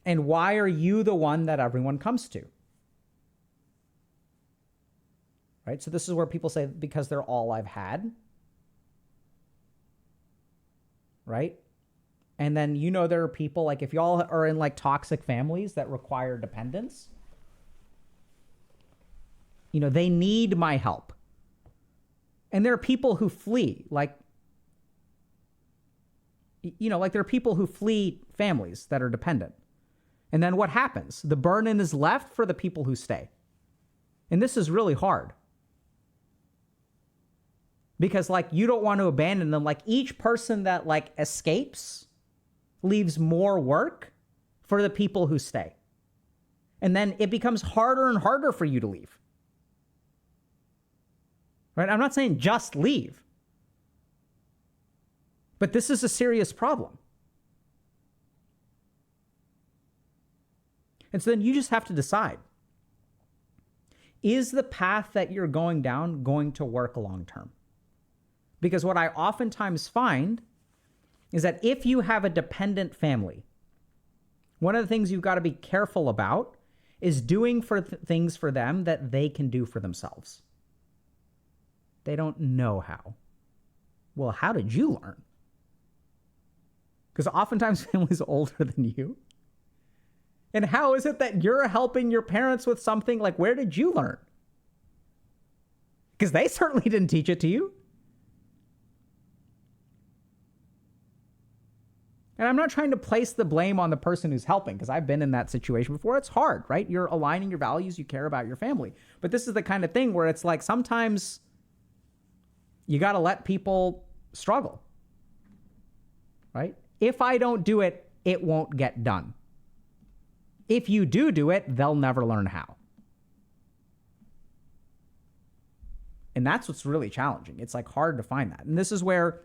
And why are you the one that everyone comes to? Right? So this is where people say, because they're all I've had. Right? And then, there are people, like if y'all are in like toxic families that require dependence, they need my help. And there are people who flee, like there are people who flee families that are dependent. And then what happens? The burden is left for the people who stay. And this is really hard. Because you don't want to abandon them. Like each person that escapes leaves more work for the people who stay. And then it becomes harder and harder for you to leave. Right? I'm not saying just leave. But this is a serious problem. And so then you just have to decide, is the path that you're going down going to work long term? Because what I oftentimes find is that if you have a dependent family, one of the things you've got to be careful about is doing things for them that they can do for themselves. They don't know how. Well, how did you learn? Because oftentimes families are older than you. And how is it that you're helping your parents with something? Like, where did you learn? Because they certainly didn't teach it to you. And I'm not trying to place the blame on the person who's helping, because I've been in that situation before. It's hard, right? You're aligning your values, you care about your family. But this is the kind of thing where it's like sometimes you got to let people struggle, right? If I don't do it, it won't get done. If you do it, they'll never learn how. And that's what's really challenging. It's hard to find that. And this is where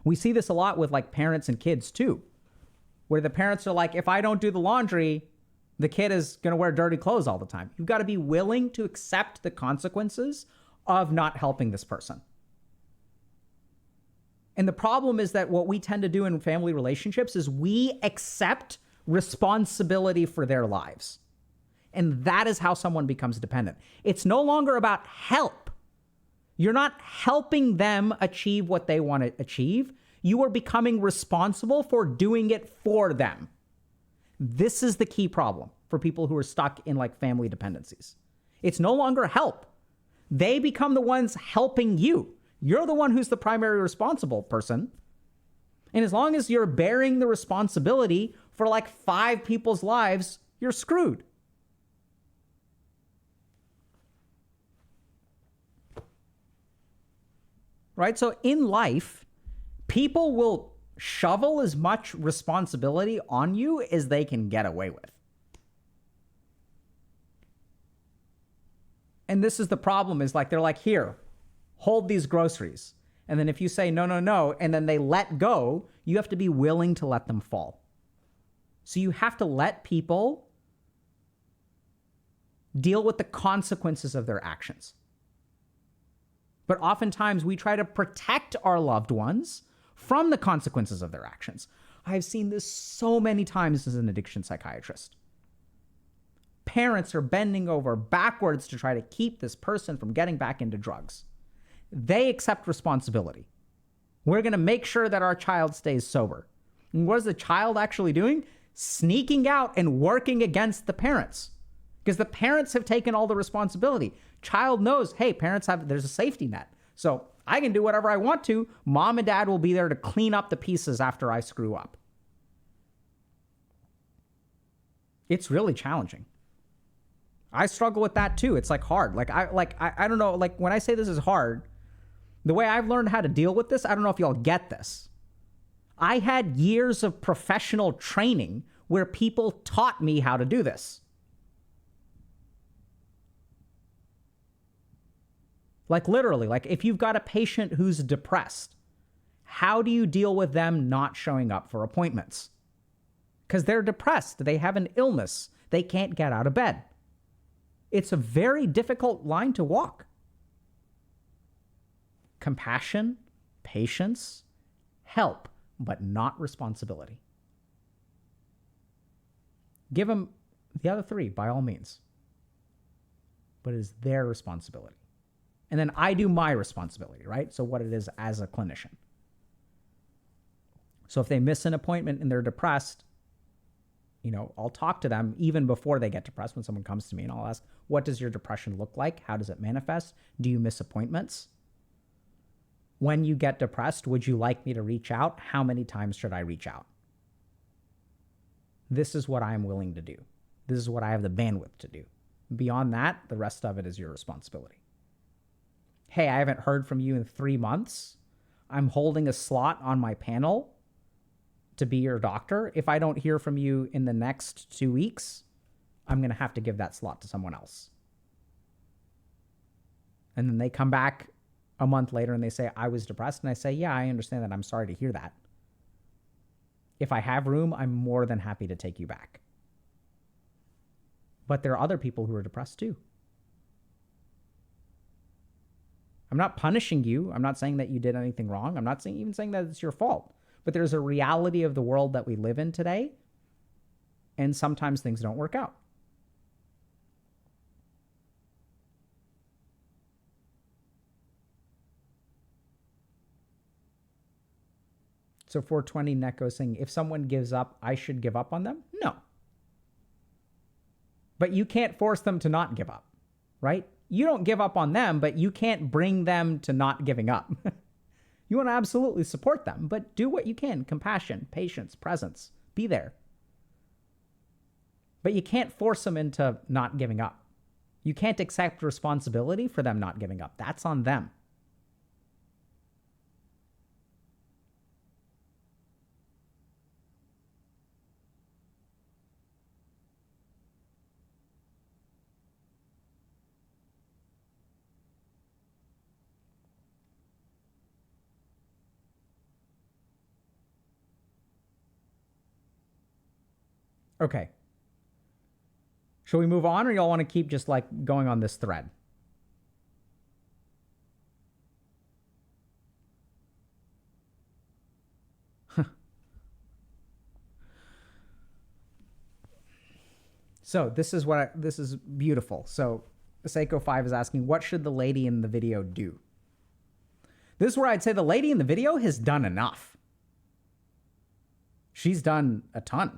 we see this a lot with parents and kids too, where the parents are like, if I don't do the laundry, the kid is going to wear dirty clothes all the time. You've got to be willing to accept the consequences of not helping this person. And the problem is that what we tend to do in family relationships is we accept responsibility for their lives. And that is how someone becomes dependent. It's no longer about help. You're not helping them achieve what they want to achieve. You are becoming responsible for doing it for them. This is the key problem for people who are stuck in like family dependencies. It's no longer help. They become the ones helping you. You're the one who's the primary responsible person. And as long as you're bearing the responsibility for like 5 people's lives, you're screwed. Right? So in life, people will shovel as much responsibility on you as they can get away with. And this is the problem, is like, they're like, here, hold these groceries. And then if you say, no, no, no, and then they let go, you have to be willing to let them fall. So you have to let people deal with the consequences of their actions. But oftentimes we try to protect our loved ones from the consequences of their actions. I've seen this so many times as an addiction psychiatrist. Parents are bending over backwards to try to keep this person from getting back into drugs. They accept responsibility. We're going to make sure that our child stays sober. And what is the child actually doing? Sneaking out and working against the parents, because the parents have taken all the responsibility. Child knows, hey, there's a safety net. So I can do whatever I want to. Mom and dad will be there to clean up the pieces after I screw up. It's really challenging. I struggle with that too. It's like hard. I don't know. Like when I say this is hard, the way I've learned how to deal with this, I don't know if y'all get this. I had years of professional training where people taught me how to do this. Like literally, like if you've got a patient who's depressed, how do you deal with them not showing up for appointments? Because they're depressed. They have an illness. They can't get out of bed. It's a very difficult line to walk. Compassion, patience, help, but not responsibility. Give them the other 3 by all means. But it is their responsibility. And then I do my responsibility, right? So what it is as a clinician. So if they miss an appointment and they're depressed, I'll talk to them even before they get depressed when someone comes to me, and I'll ask, what does your depression look like? How does it manifest? Do you miss appointments? When you get depressed, would you like me to reach out? How many times should I reach out? This is what I'm willing to do. This is what I have the bandwidth to do. Beyond that, the rest of it is your responsibility. Hey, I haven't heard from you in 3 months. I'm holding a slot on my panel to be your doctor. If I don't hear from you in the next 2 weeks, I'm going to have to give that slot to someone else. And then they come back a month later and they say, I was depressed. And I say, yeah, I understand that. I'm sorry to hear that. If I have room, I'm more than happy to take you back. But there are other people who are depressed too. I'm not punishing you. I'm not saying that you did anything wrong. I'm not even saying that it's your fault. But there's a reality of the world that we live in today, and sometimes things don't work out. So 420 Neko saying, if someone gives up, I should give up on them? No. But you can't force them to not give up, right? You don't give up on them, but you can't bring them to not giving up. You want to absolutely support them, but do what you can. Compassion, patience, presence. Be there. But you can't force them into not giving up. You can't accept responsibility for them not giving up. That's on them. Okay. Shall we move on, or y'all want to keep just like going on this thread? So this is beautiful. So Seiko 5 is asking, what should the lady in the video do? This is where I'd say the lady in the video has done enough. She's done a ton.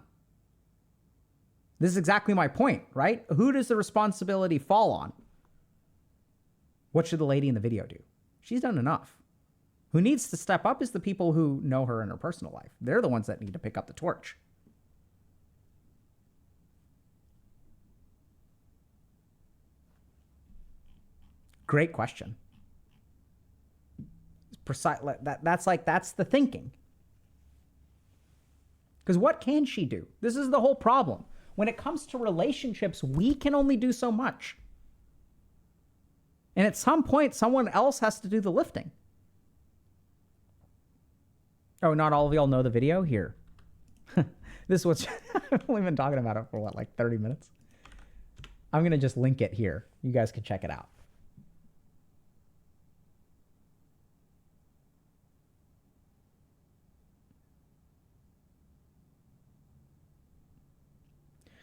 This is exactly my point, right? Who does the responsibility fall on? What should the lady in the video do? She's done enough. Who needs to step up is the people who know her in her personal life. They're the ones that need to pick up the torch. Great question. That's the thinking. Because what can she do? This is the whole problem. When it comes to relationships, we can only do so much. And at some point, someone else has to do the lifting. Oh, not all of y'all know the video? Here. This was, I've only been talking about it for what, like 30 minutes? I'm going to just link it here. You guys can check it out.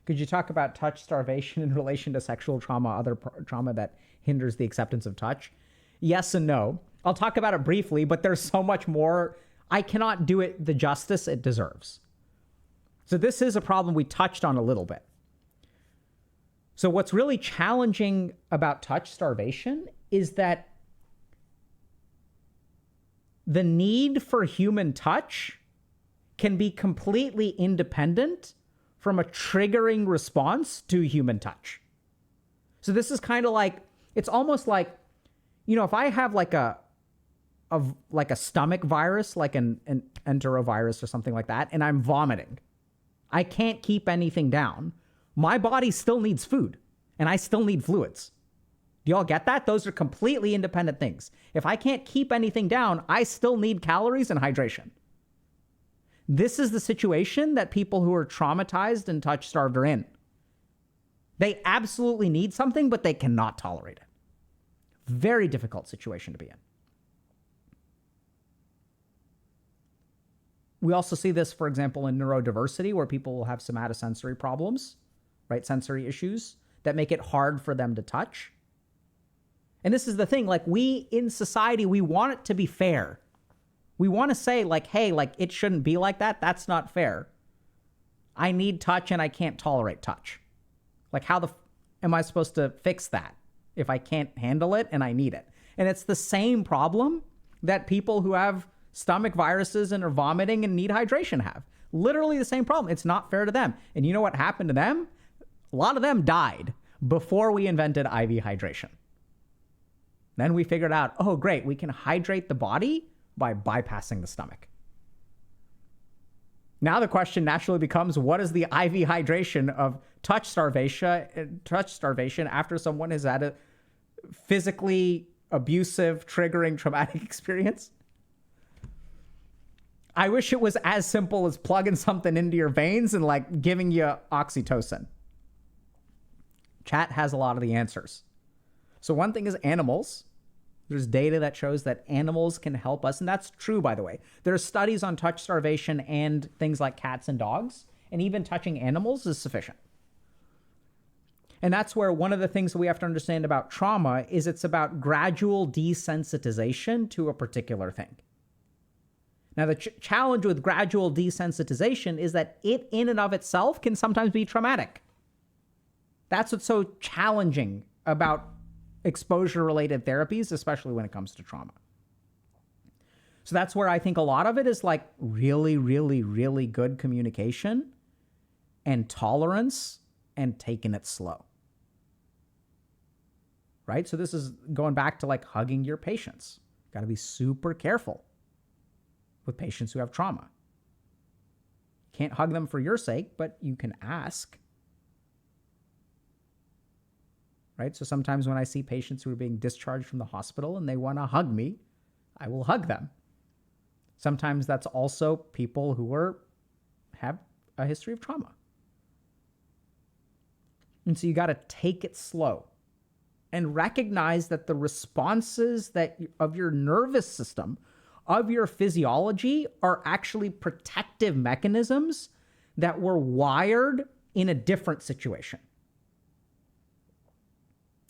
Could you talk about touch starvation in relation to sexual trauma, other trauma that hinders the acceptance of touch? Yes and no. I'll talk about it briefly, but there's so much more. I cannot do it the justice it deserves. So this is a problem we touched on a little bit. So what's really challenging about touch starvation is that the need for human touch can be completely independent from a triggering response to human touch. So this is kind of like, it's almost like, if I have like a stomach virus, like an enterovirus or something like that, and I'm vomiting, I can't keep anything down. My body still needs food, and I still need fluids. Do y'all get that? Those are completely independent things. If I can't keep anything down, I still need calories and hydration. This is the situation that people who are traumatized and touch starved are in. They absolutely need something, but they cannot tolerate it. Very difficult situation to be in. We also see this, for example, in neurodiversity, where people will have somatosensory problems, right? Sensory issues that make it hard for them to touch. And this is the thing, like we in society, we want it to be fair. We want to say like, hey, like it shouldn't be like that. That's not fair. I need touch and I can't tolerate touch. Like how am I supposed to fix that if I can't handle it and I need it? And it's the same problem that people who have stomach viruses and are vomiting and need hydration have. Literally the same problem. It's not fair to them. And you know what happened to them? A lot of them died before we invented IV hydration. Then we figured out, oh, great, we can hydrate the body by bypassing the stomach. Now the question naturally becomes, what is the IV hydration of touch starvation after someone has had a physically abusive, triggering, traumatic experience? I wish it was as simple as plugging something into your veins and like giving you oxytocin. Chat has a lot of the answers. So one thing is animals. There's data that shows that animals can help us. And that's true, by the way. There are studies on touch starvation and things like cats and dogs. And even touching animals is sufficient. And that's where one of the things that we have to understand about trauma is it's about gradual desensitization to a particular thing. Now, the challenge with gradual desensitization is that it in and of itself can sometimes be traumatic. That's what's so challenging about exposure-related therapies, especially when it comes to trauma. So that's where I think a lot of it is like really, really, really good communication and tolerance and taking it slow. Right? So this is going back to like hugging your patients. Got to be super careful with patients who have trauma. You can't hug them for your sake, but you can ask. Right? So sometimes when I see patients who are being discharged from the hospital and they want to hug me, I will hug them. Sometimes that's also people who have a history of trauma. And so you got to take it slow and recognize that the responses of your nervous system, of your physiology, are actually protective mechanisms that were wired in a different situation.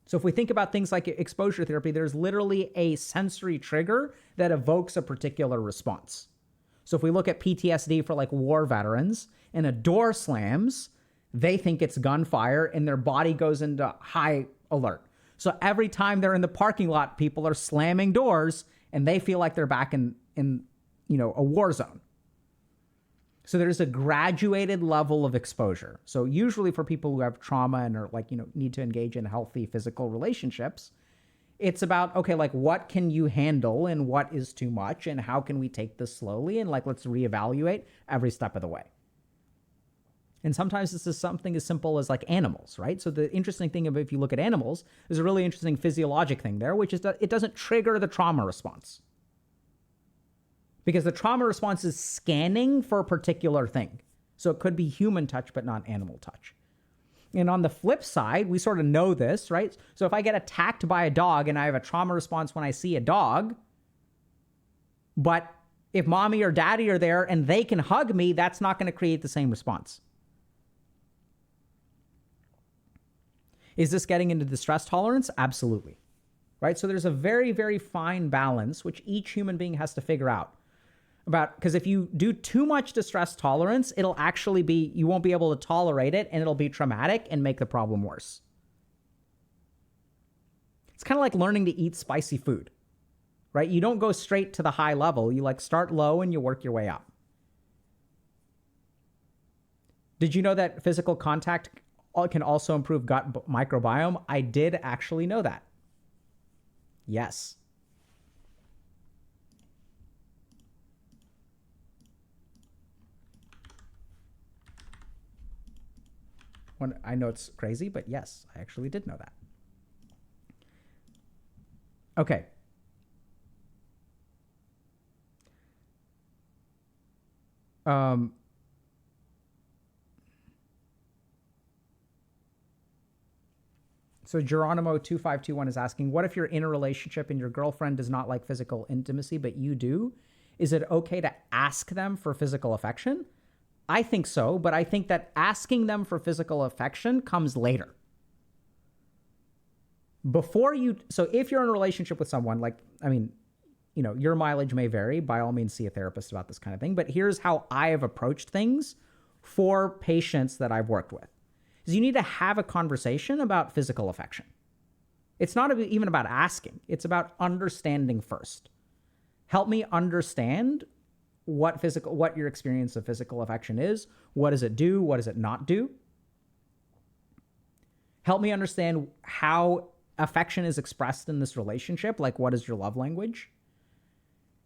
So if we think about things like exposure therapy, there's literally a sensory trigger that evokes a particular response. So if we look at PTSD for like war veterans and a door slams, they think it's gunfire and their body goes into high alert. So every time they're in the parking lot, people are slamming doors and they feel like they're back in a war zone. So there's a graduated level of exposure. So usually for people who have trauma and are need to engage in healthy physical relationships, it's about, okay, like what can you handle and what is too much and how can we take this slowly and let's reevaluate every step of the way. And sometimes this is something as simple as like animals, right? So the interesting thing if you look at animals, there's a really interesting physiologic thing there, which is that it doesn't trigger the trauma response. Because the trauma response is scanning for a particular thing. So it could be human touch, but not animal touch. And on the flip side, we sort of know this, right? So if I get attacked by a dog and I have a trauma response when I see a dog, but if mommy or daddy are there and they can hug me, that's not going to create the same response. Is this getting into distress tolerance? Absolutely. Right? So there's a very, very fine balance, which each human being has to figure out. Because if you do too much distress tolerance, it'll actually be, you won't be able to tolerate it and it'll be traumatic and make the problem worse. It's kind of like learning to eat spicy food, right? You don't go straight to the high level. You start low and you work your way up. Did you know that physical contact can also improve gut microbiome? I did actually know that. Yes. I know it's crazy, but yes, I actually did know that. Okay. So Geronimo2521 is asking, what if you're in a relationship and your girlfriend does not like physical intimacy, but you do? Is it okay to ask them for physical affection? I think so, but I think that asking them for physical affection comes later. So if you're in a relationship with someone, your mileage may vary. By all means, see a therapist about this kind of thing. But here's how I have approached things for patients that I've worked with. Is you need to have a conversation about physical affection. It's not even about asking. It's about understanding first. Help me understand what your experience of physical affection is. What does it do? What does it not do? Help me understand how affection is expressed in this relationship. Like, what is your love language?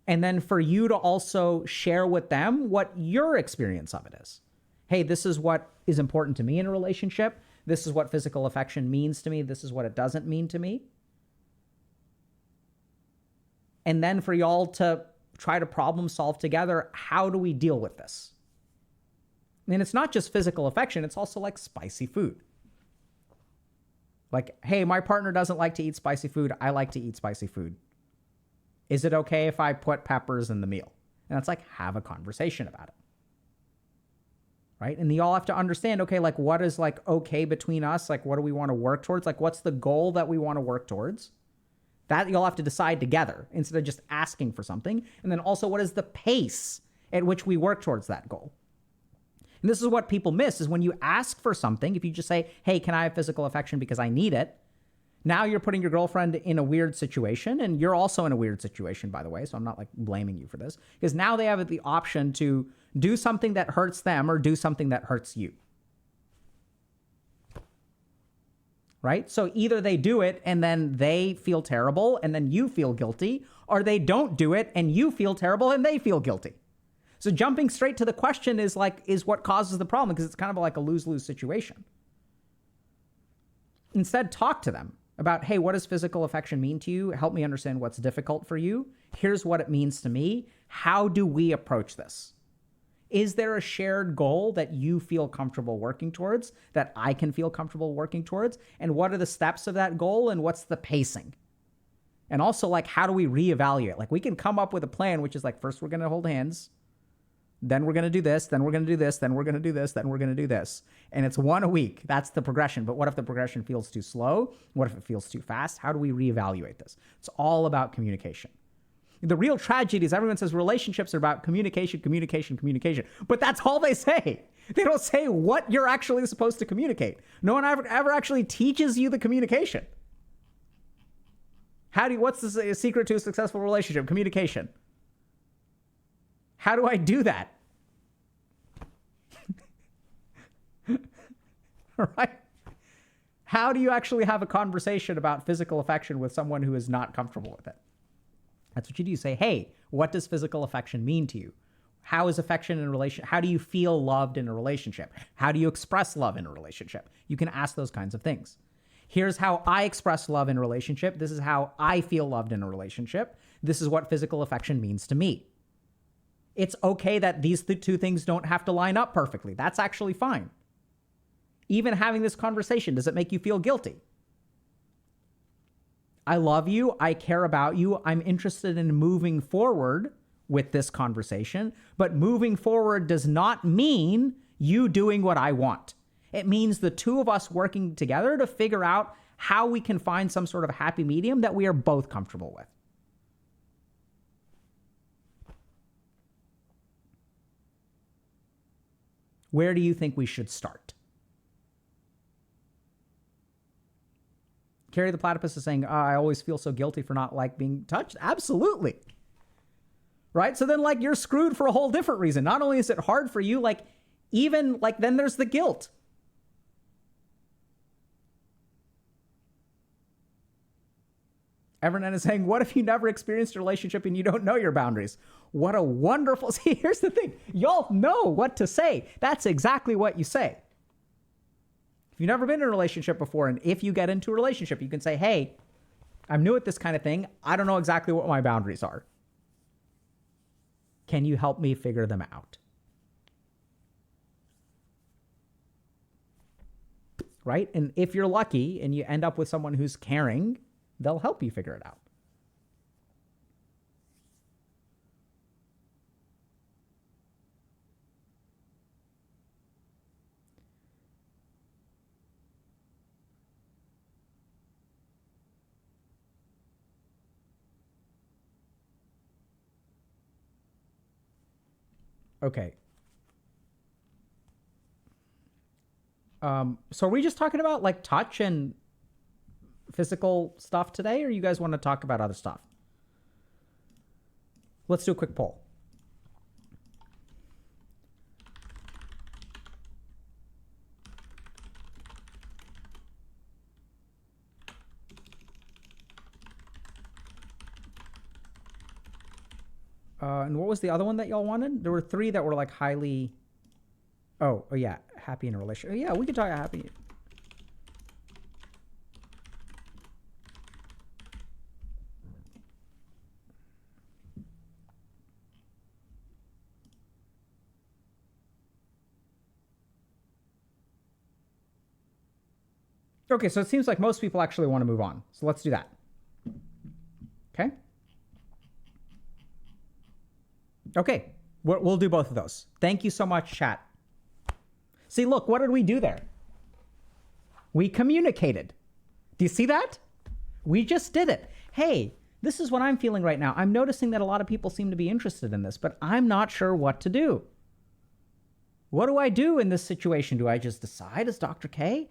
And then for you to also share with them what your experience of it is. Hey, this is what is important to me in a relationship. This is what physical affection means to me. This is what it doesn't mean to me. And then for y'all to try to problem solve together, how do we deal with this? And it's not just physical affection, it's also like spicy food. Like, hey, my partner doesn't like to eat spicy food. I like to eat spicy food. Is it okay if I put peppers in the meal? And it's like, have a conversation about it. Right? And you all have to understand, okay, like what is like okay between us? Like what do we want to work towards? Like what's the goal that we want to work towards? That you'll have to decide together instead of just asking for something. And then also, what is the pace at which we work towards that goal? And this is what people miss is when you ask for something, if you just say, hey, can I have physical affection because I need it? Now you're putting your girlfriend in a weird situation, and you're also in a weird situation, by the way, so I'm not like blaming you for this, because now they have the option to do something that hurts them or do something that hurts you. Right? So either they do it and then they feel terrible and then you feel guilty, or they don't do it and you feel terrible and they feel guilty. So jumping straight to the question is what causes the problem, because it's kind of like a lose-lose situation. Instead, talk to them about, hey, what does physical affection mean to you? Help me understand what's difficult for you. Here's what it means to me. How do we approach this? Is there a shared goal that you feel comfortable working towards, that I can feel comfortable working towards? And what are the steps of that goal, and what's the pacing? And also, like, how do we reevaluate? Like, we can come up with a plan, which is like, first we're going to hold hands. Then we're going to do this. Then we're going to do this. Then we're going to do this. Then we're going to do this. And it's one a week. That's the progression. But what if the progression feels too slow? What if it feels too fast? How do we reevaluate this? It's all about communication. The real tragedy is everyone says relationships are about communication, communication, communication. But that's all they say. They don't say what you're actually supposed to communicate. No one ever actually teaches you the communication. What's the secret to a successful relationship? Communication. How do I do that? All right. How do you actually have a conversation about physical affection with someone who is not comfortable with it? That's what you do. You say, hey, what does physical affection mean to you? How is affection in a relationship? How do you feel loved in a relationship? How do you express love in a relationship? You can ask those kinds of things. Here's how I express love in a relationship. This is how I feel loved in a relationship. This is what physical affection means to me. It's okay that these two things don't have to line up perfectly. That's actually fine. Even having this conversation, does it make you feel guilty? I love you. I care about you. I'm interested in moving forward with this conversation. But moving forward does not mean you doing what I want. It means the two of us working together to figure out how we can find some sort of happy medium that we are both comfortable with. Where do you think we should start? Carrie the Platypus is saying, I always feel so guilty for not being touched. Absolutely. Right? So then you're screwed for a whole different reason. Not only is it hard for you, then there's the guilt. Evernon is saying, what if you never experienced a relationship and you don't know your boundaries? What a wonderful... See, here's the thing. Y'all know what to say. That's exactly what you say. If you've never been in a relationship before, and if you get into a relationship, you can say, hey, I'm new at this kind of thing. I don't know exactly what my boundaries are. Can you help me figure them out? Right? And if you're lucky and you end up with someone who's caring, they'll help you figure it out. Okay. So are we just talking about touch and physical stuff today, or you guys want to talk about other stuff? Let's do a quick poll. And what was the other one that y'all wanted? There were 3 that were highly... Oh yeah, happy in a relationship. Yeah, we could talk happy. Okay, so it seems like most people actually want to move on. So let's do that. Okay? Okay, we'll do both of those. Thank you so much, chat. See, look, what did we do there? We communicated. Do you see that? We just did it. Hey, this is what I'm feeling right now. I'm noticing that a lot of people seem to be interested in this, but I'm not sure what to do. What do I do in this situation? Do I just decide as Dr. K?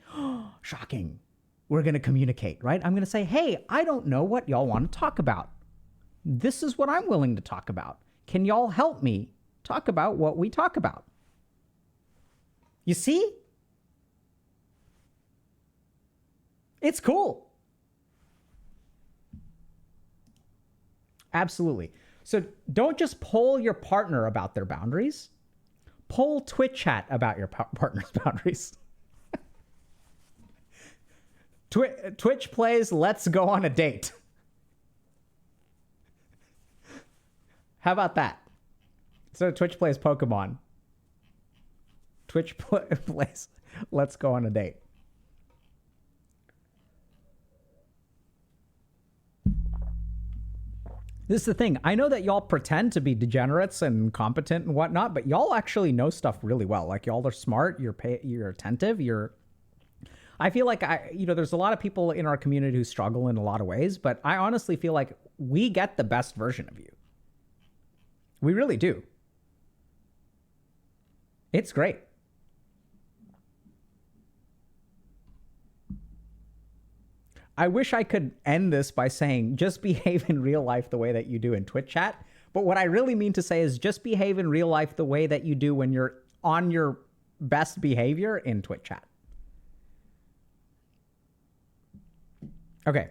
Shocking. We're going to communicate, right? I'm going to say, hey, I don't know what y'all want to talk about. This is what I'm willing to talk about. Can y'all help me talk about what we talk about? You see? It's cool. Absolutely. So don't just poll your partner about their boundaries. Poll Twitch chat about your partner's boundaries. Twitch plays Let's Go on a Date. How about that? So Twitch plays Pokemon. Twitch plays Let's Go on a Date. This is the thing. I know that y'all pretend to be degenerates and competent and whatnot, but y'all actually know stuff really well. Like y'all are smart. You're attentive. I feel like there's a lot of people in our community who struggle in a lot of ways, but I honestly feel like we get the best version of you. We really do. It's great. I wish I could end this by saying just behave in real life the way that you do in Twitch chat. But what I really mean to say is just behave in real life the way that you do when you're on your best behavior in Twitch chat. Okay.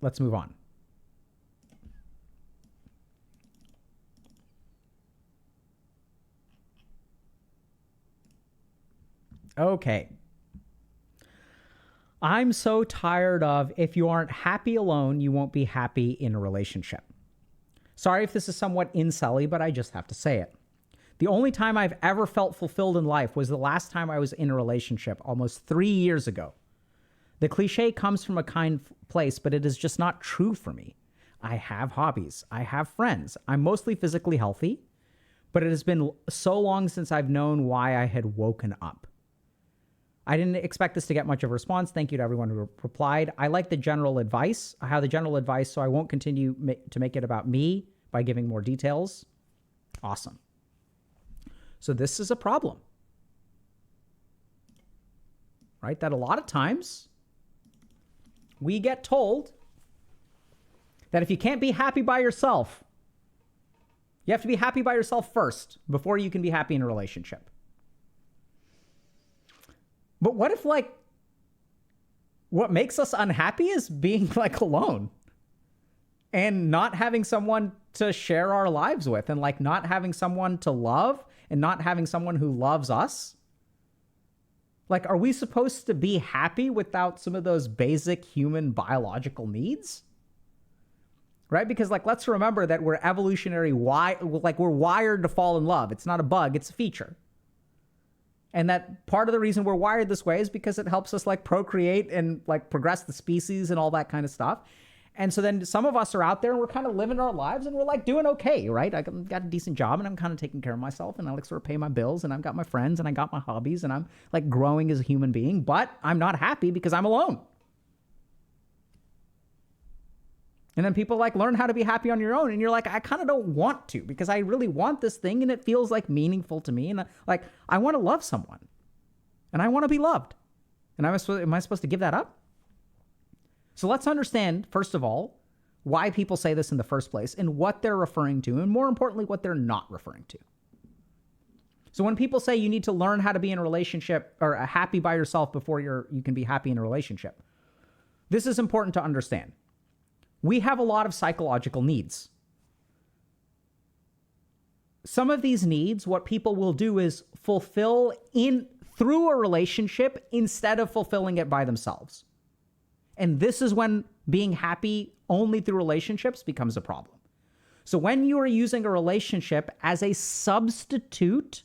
Let's move on. Okay. I'm so tired of if you aren't happy alone, you won't be happy in a relationship. Sorry if this is somewhat incelly, but I just have to say it. The only time I've ever felt fulfilled in life was the last time I was in a relationship, almost 3 years ago. The cliche comes from a kind place, but it is just not true for me. I have hobbies. I have friends. I'm mostly physically healthy, but it has been so long since I've known why I had woken up. I didn't expect this to get much of a response. Thank you to everyone who replied. I like the general advice. I have the general advice, so I won't continue to make it about me by giving more details. Awesome. So this is a problem, right? That a lot of times we get told that if you can't be happy by yourself, you have to be happy by yourself first before you can be happy in a relationship. But what if what makes us unhappy is being alone and not having someone to share our lives with and not having someone to love and not having someone who loves us? Are we supposed to be happy without some of those basic human biological needs? Right? Because let's remember that we're evolutionary, we're wired to fall in love. It's not a bug, it's a feature. And that part of the reason we're wired this way is because it helps us procreate and progress the species and all that kind of stuff. And so then some of us are out there and we're kind of living our lives and we're doing okay, right? I got a decent job and I'm kind of taking care of myself and I sort of pay my bills and I've got my friends and I got my hobbies and I'm growing as a human being, but I'm not happy because I'm alone. And then people learn how to be happy on your own. And you're I kind of don't want to because I really want this thing and it feels meaningful to me. And I want to love someone and I want to be loved. And am I supposed to give that up? So let's understand, first of all, why people say this in the first place and what they're referring to. And more importantly, what they're not referring to. So when people say you need to learn how to be in a relationship or happy by yourself before you can be happy in a relationship, this is important to understand. We have a lot of psychological needs. Some of these needs, what people will do is fulfill through a relationship instead of fulfilling it by themselves. And this is when being happy only through relationships becomes a problem. So when you are using a relationship as a substitute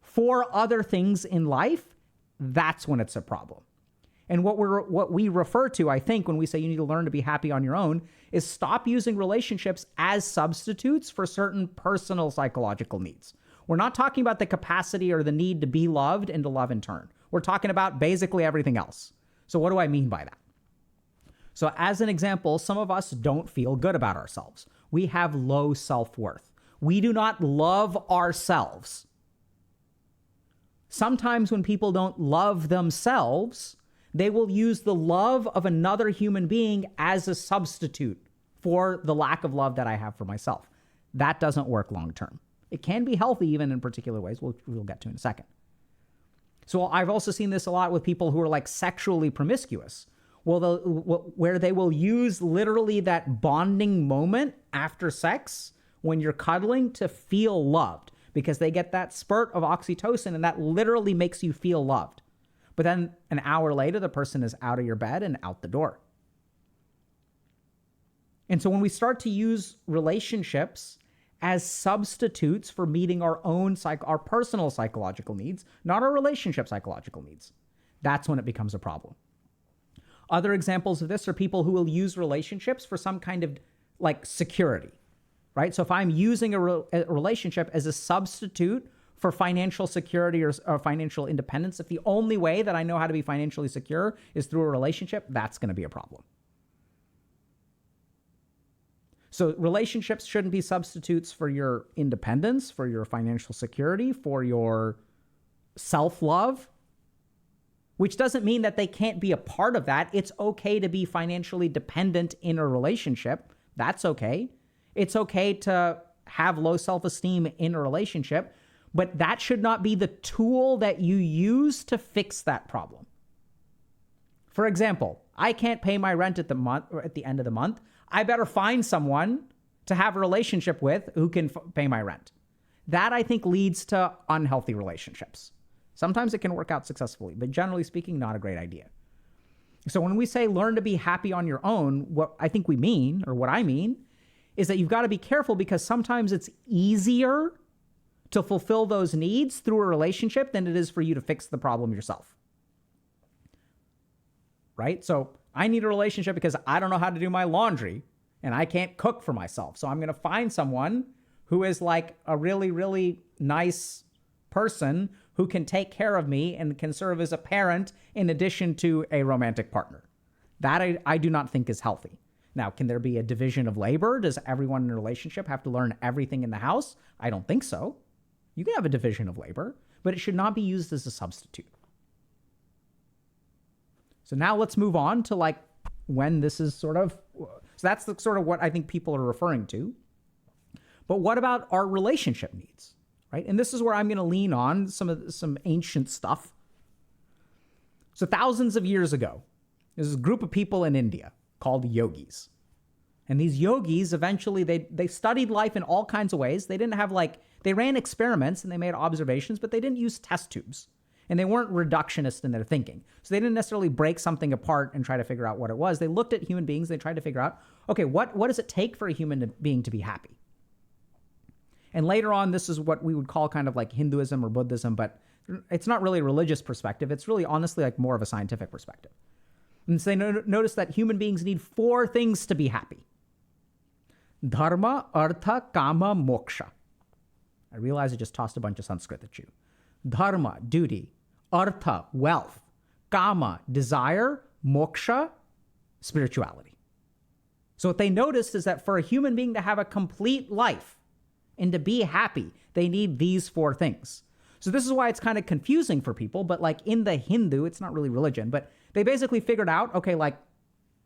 for other things in life, that's when it's a problem. And what we refer to, I think, when we say you need to learn to be happy on your own, is stop using relationships as substitutes for certain personal psychological needs. We're not talking about the capacity or the need to be loved and to love in turn. We're talking about basically everything else. So what do I mean by that? So as an example, some of us don't feel good about ourselves. We have low self-worth. We do not love ourselves. Sometimes when people don't love themselves, they will use the love of another human being as a substitute for the lack of love that I have for myself. That doesn't work long term. It can be healthy even in particular ways, we'll get to in a second. So I've also seen this a lot with people who are sexually promiscuous. Where they will use literally that bonding moment after sex when you're cuddling to feel loved because they get that spurt of oxytocin and that literally makes you feel loved. But then an hour later, the person is out of your bed and out the door. And so when we start to use relationships as substitutes for meeting our personal psychological needs, not our relationship psychological needs, that's when it becomes a problem. Other examples of this are people who will use relationships for some kind of like security, right? So if I'm using a relationship as a substitute for financial security or financial independence, if the only way that I know how to be financially secure is through a relationship, that's going to be a problem. So relationships shouldn't be substitutes for your independence, for your financial security, for your self-love, which doesn't mean that they can't be a part of that. It's okay to be financially dependent in a relationship. That's okay. It's okay to have low self-esteem in a relationship, but that should not be the tool that you use to fix that problem. For example, I can't pay my rent at the end of the month. I better find someone to have a relationship with who can pay my rent. That, I think, leads to unhealthy relationships. Sometimes it can work out successfully, but generally speaking, not a great idea. So when we say learn to be happy on your own, what I think we mean, or what I mean, is that you've got to be careful because sometimes it's easier to fulfill those needs through a relationship than it is for you to fix the problem yourself. Right? So I need a relationship because I don't know how to do my laundry and I can't cook for myself. So I'm going to find someone who is like a really, really nice person who can take care of me and can serve as a parent in addition to a romantic partner. That I do not think is healthy. Now, can there be a division of labor? Does everyone in a relationship have to learn everything in the house? I don't think so. You can have a division of labor, but it should not be used as a substitute. So now let's move on to like when this is so that's the sort of what I think people are referring to. But what about our relationship needs, right? And this is where I'm going to lean on some ancient stuff. So thousands of years ago, there's a group of people in India called yogis. And these yogis, eventually, they studied life in all kinds of ways. They didn't have they ran experiments and they made observations, but they didn't use test tubes. And they weren't reductionist in their thinking. So they didn't necessarily break something apart and try to figure out what it was. They looked at human beings. They tried to figure out, okay, what does it take for a human being to be happy? And later on, this is what we would call kind of like Hinduism or Buddhism, but it's not really a religious perspective. It's really honestly like more of a scientific perspective. And so they notice that human beings need 4 things to be happy. Dharma, artha, kama, moksha. I realize I just tossed a bunch of Sanskrit at you. Dharma, duty. Artha, wealth. Kama, desire. Moksha, spirituality. So what they noticed is that for a human being to have a complete life and to be happy, they need these 4 things. So this is why it's kind of confusing for people, but like in the Hindu, it's not really religion, but they basically figured out, okay, like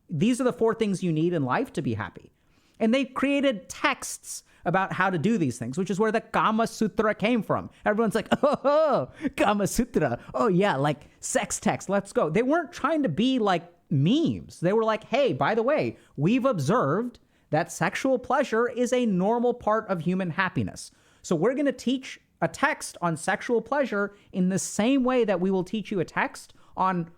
these are the 4 things you need in life to be happy. And they created texts about how to do these things, which is where the Kama Sutra came from. Everyone's like, oh, Kama Sutra. Oh yeah, like sex text, let's go. They weren't trying to be like memes. They were like, hey, by the way, we've observed that sexual pleasure is a normal part of human happiness. So we're going to teach a text on sexual pleasure in the same way that we will teach you a text on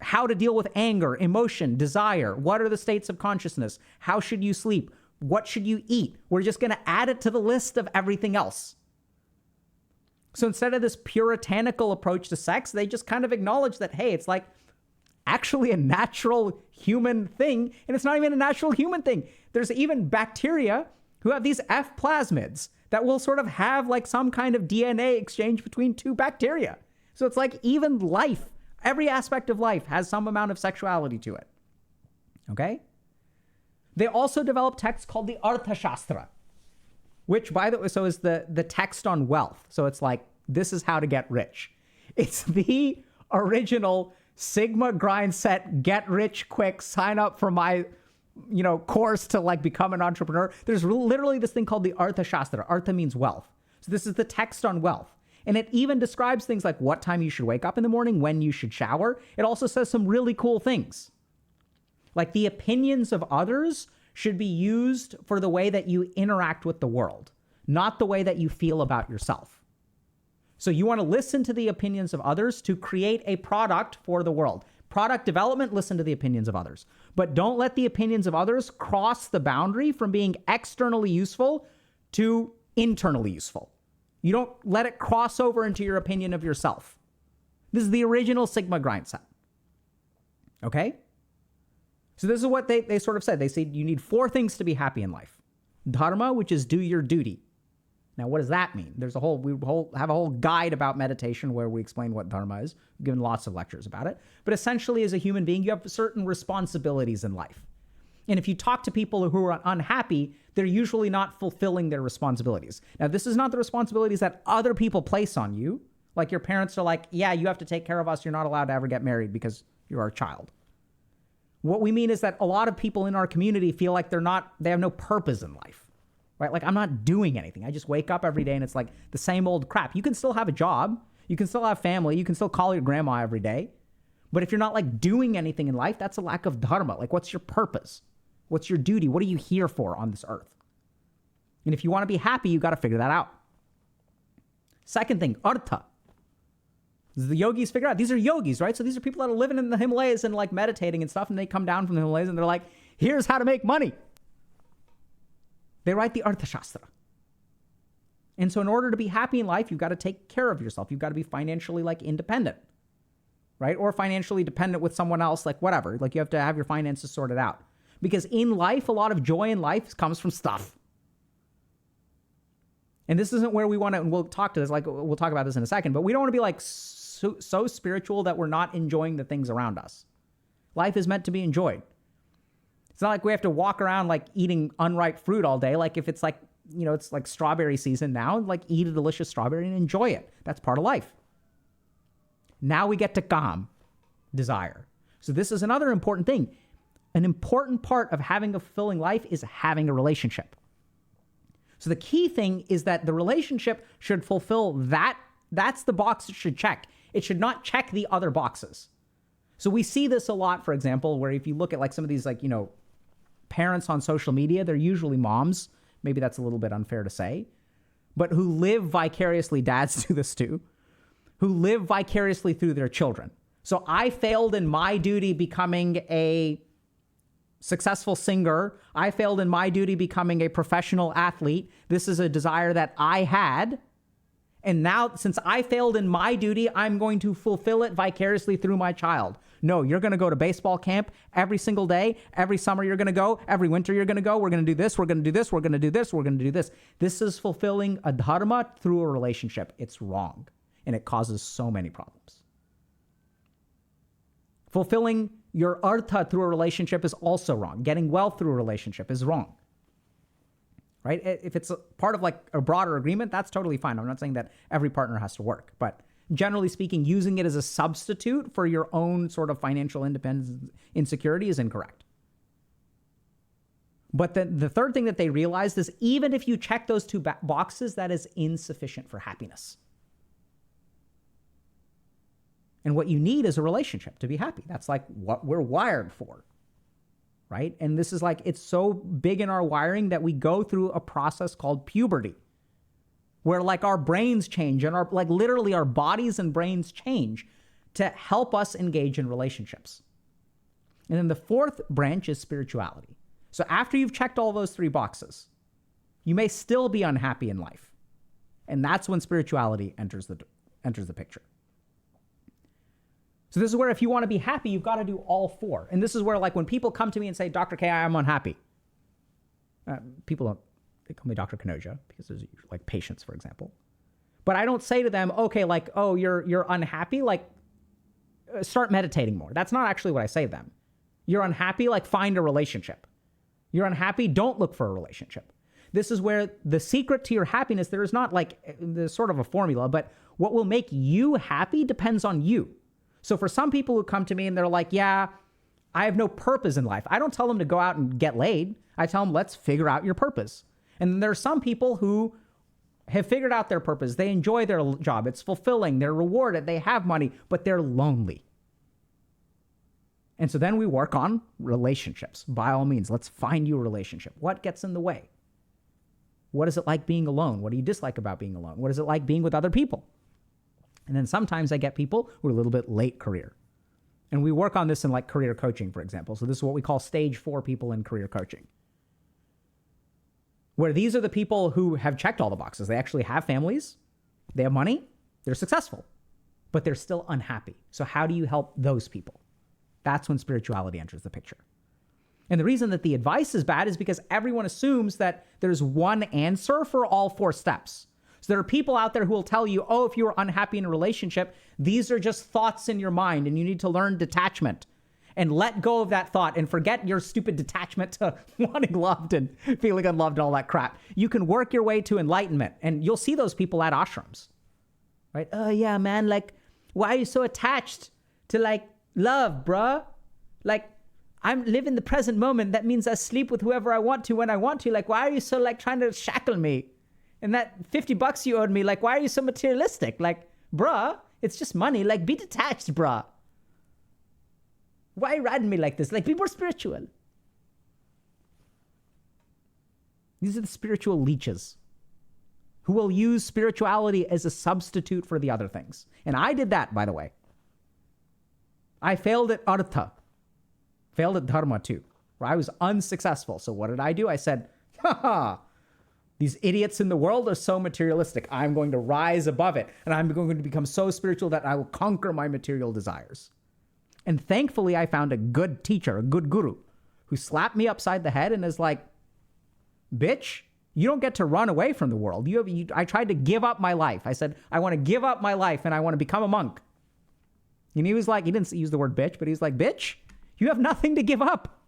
how to deal with anger, emotion, desire. What are the states of consciousness? How should you sleep? What should you eat? We're just going to add it to the list of everything else. So instead of this puritanical approach to sex, they just kind of acknowledge that, hey, it's like actually a natural human thing, and it's not even a natural human thing. There's even bacteria who have these F plasmids that will sort of have like some kind of DNA exchange between 2 bacteria. So it's like even life, every aspect of life has some amount of sexuality to it. Okay? They also developed texts called the Arthashastra, which, by the way, so is the text on wealth. So it's like, this is how to get rich. It's the original Sigma grind set, get rich quick, sign up for my, course to like become an entrepreneur. There's literally this thing called the Arthashastra. Artha means wealth. So this is the text on wealth. And it even describes things like what time you should wake up in the morning, when you should shower. It also says some really cool things. Like the opinions of others should be used for the way that you interact with the world, not the way that you feel about yourself. So you want to listen to the opinions of others to create a product for the world. Product development, listen to the opinions of others. But don't let the opinions of others cross the boundary from being externally useful to internally useful. You don't let it cross over into your opinion of yourself. This is the original Sigma grind set. Okay? So this is what they sort of said. They said you need 4 things to be happy in life. Dharma, which is do your duty. Now, what does that mean? We have a whole guide about meditation where we explain what dharma is. We've given lots of lectures about it. But essentially, as a human being, you have certain responsibilities in life. And if you talk to people who are unhappy, they're usually not fulfilling their responsibilities. Now, this is not the responsibilities that other people place on you. Like your parents are like, yeah, you have to take care of us. You're not allowed to ever get married because you're our child. What we mean is that a lot of people in our community feel like they have no purpose in life, right? Like, I'm not doing anything. I just wake up every day and it's like the same old crap. You can still have a job. You can still have family. You can still call your grandma every day. But if you're not like doing anything in life, that's a lack of dharma. Like, what's your purpose? What's your duty? What are you here for on this earth? And if you want to be happy, you got to figure that out. Second thing, artha. The yogis figure out. These are yogis, right? So these are people that are living in the Himalayas and like meditating and stuff. And they come down from the Himalayas and they're like, here's how to make money. They write the Arthashastra. And so in order to be happy in life, you've got to take care of yourself. You've got to be financially like independent, right? Or financially dependent with someone else, like whatever. Like you have to have your finances sorted out. Because in life, a lot of joy in life comes from stuff. And this isn't where we want to, and we'll talk about this in a second, but we don't want to be like so spiritual that we're not enjoying the things around us. Life is meant to be enjoyed. It's not like we have to walk around like eating unripe fruit all day. Like if it's like, it's like strawberry season now, like eat a delicious strawberry and enjoy it. That's part of life. Now we get to kam, desire. So this is another important thing. An important part of having a fulfilling life is having a relationship. So the key thing is that the relationship should fulfill that. That's the box it should check. It should not check the other boxes. So we see this a lot, for example, where if you look at like some of these like, parents on social media, they're usually moms. Maybe that's a little bit unfair to say, but who live vicariously, dads do this too, who live vicariously through their children. So I failed in my duty becoming a successful singer. I failed in my duty becoming a professional athlete. This is a desire that I had. And now, since I failed in my duty, I'm going to fulfill it vicariously through my child. No, you're going to go to baseball camp every single day. Every summer you're going to go. Every winter you're going to go. We're going to do this. We're going to do this. We're going to do this. We're going to do this. This is fulfilling a dharma through a relationship. It's wrong. And it causes so many problems. Fulfilling your artha through a relationship is also wrong. Getting wealth through a relationship is wrong. Right? If it's a part of like a broader agreement, that's totally fine. I'm not saying that every partner has to work, but generally speaking, using it as a substitute for your own sort of financial independence insecurity is incorrect. But then the third thing that they realized is even if you check those two boxes, that is insufficient for happiness. And what you need is a relationship to be happy. That's like what we're wired for. Right? And this is like, it's so big in our wiring that we go through a process called puberty, where like our brains change and literally our bodies and brains change to help us engage in relationships. And then the fourth branch is spirituality. So after you've checked all those 3 boxes, you may still be unhappy in life. And that's when spirituality enters the picture. So this is where if you want to be happy, you've got to do all 4. And this is where like when people come to me and say, Dr. K, I'm unhappy. They call me Dr. Kanoja because there's like patients, for example. But I don't say to them, okay, like, oh, you're unhappy, like start meditating more. That's not actually what I say to them. You're unhappy, like find a relationship. You're unhappy, don't look for a relationship. This is where the secret to your happiness, there is not like there's sort of a formula, but what will make you happy depends on you. So for some people who come to me and they're like, yeah, I have no purpose in life. I don't tell them to go out and get laid. I tell them, let's figure out your purpose. And then there are some people who have figured out their purpose. They enjoy their job. It's fulfilling. They're rewarded. They have money, but they're lonely. And so then we work on relationships. By all means, let's find you a relationship. What gets in the way? What is it like being alone? What do you dislike about being alone? What is it like being with other people? And then sometimes I get people who are a little bit late career. And we work on this in like career coaching, for example. So this is what we call stage 4 people in career coaching. Where these are the people who have checked all the boxes. They actually have families, they have money, they're successful, but they're still unhappy. So how do you help those people? That's when spirituality enters the picture. And the reason that the advice is bad is because everyone assumes that there's one answer for all 4 steps. So there are people out there who will tell you, oh, if you are unhappy in a relationship, these are just thoughts in your mind and you need to learn detachment and let go of that thought and forget your stupid detachment to wanting loved and feeling unloved and all that crap. You can work your way to enlightenment, and you'll see those people at ashrams, right? Oh yeah, man, like, why are you so attached to like love, bruh? Like, I'm living the present moment. That means I sleep with whoever I want to when I want to. Like, why are you so like trying to shackle me? And that $50 you owed me, like, why are you so materialistic? Like, bruh, it's just money. Like, be detached, bruh. Why are you riding me like this? Like, be more spiritual. These are the spiritual leeches who will use spirituality as a substitute for the other things. And I did that, by the way. I failed at artha. Failed at dharma too, where I was unsuccessful. So what did I do? I said, these idiots in the world are so materialistic. I'm going to rise above it. And I'm going to become so spiritual that I will conquer my material desires. And thankfully, I found a good teacher, a good guru, who slapped me upside the head and is like, bitch, you don't get to run away from the world. I tried to give up my life. I said, I want to give up my life and I want to become a monk. And he was like, he didn't use the word bitch, but he was like, bitch, you have nothing to give up.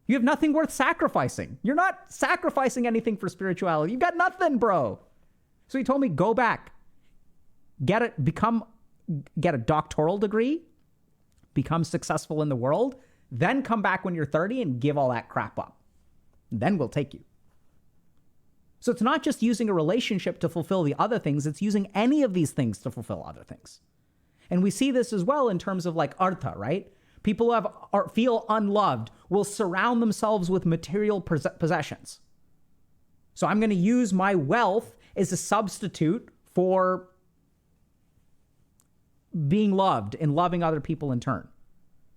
You have nothing worth sacrificing. You're not sacrificing anything for spirituality. You've got nothing, bro. So he told me, go back, get a doctoral degree, become successful in the world, then come back when you're 30 and give all that crap up. Then we'll take you. So it's not just using a relationship to fulfill the other things. It's using any of these things to fulfill other things. And we see this as well in terms of like artha, right? People who feel unloved will surround themselves with material possessions. So I'm going to use my wealth as a substitute for being loved and loving other people in turn.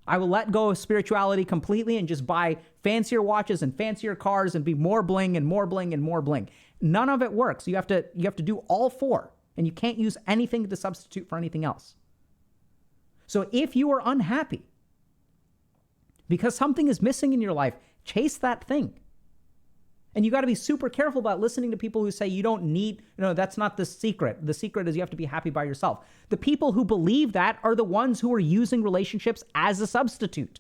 I will let go of spirituality completely and just buy fancier watches and fancier cars and be more bling and more bling and more bling. None of it works. You have to do all 4, and you can't use anything to substitute for anything else. So if you are unhappy because something is missing in your life, chase that thing. And you got to be super careful about listening to people who say you don't need, that's not the secret. The secret is you have to be happy by yourself. The people who believe that are the ones who are using relationships as a substitute,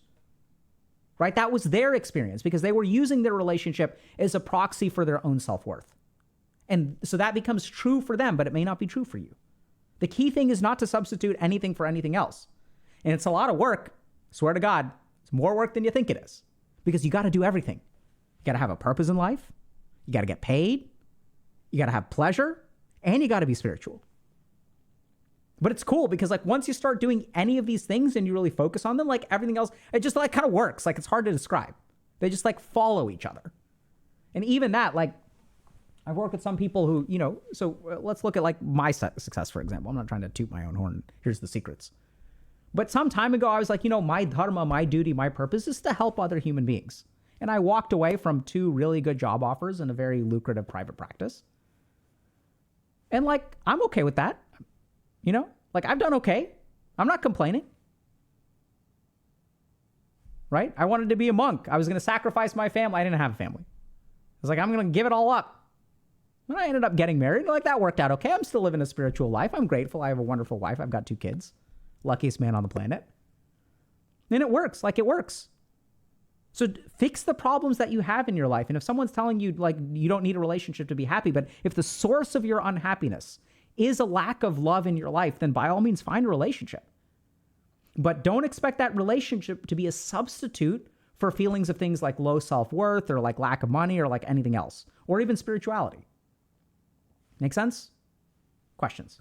right? That was their experience because they were using their relationship as a proxy for their own self-worth. And so that becomes true for them, but it may not be true for you. The key thing is not to substitute anything for anything else. And it's a lot of work. I swear to God, it's more work than you think it is because you got to do everything. You got to have a purpose in life. You got to get paid. You got to have pleasure, and you got to be spiritual. But it's cool because like once you start doing any of these things and you really focus on them, like everything else, it just like kind of works. Like it's hard to describe. They just like follow each other. And even that, like I've worked with some people who, so let's look at like my success, for example. I'm not trying to toot my own horn. Here's the secrets. But some time ago, I was like, my dharma, my duty, my purpose is to help other human beings. And I walked away from 2 really good job offers and a very lucrative private practice. And like, I'm okay with that. Like I've done okay. I'm not complaining. Right? I wanted to be a monk. I was going to sacrifice my family. I didn't have a family. I was like, I'm going to give it all up. And I ended up getting married. Like that worked out okay. I'm still living a spiritual life. I'm grateful. I have a wonderful wife. I've got 2 kids. Luckiest man on the planet. And it works. Like it works. So fix the problems that you have in your life. And if someone's telling you like you don't need a relationship to be happy, but if the source of your unhappiness is a lack of love in your life, then by all means find a relationship. But don't expect that relationship to be a substitute for feelings of things like low self-worth or like lack of money or like anything else, or even spirituality. Make sense? Questions?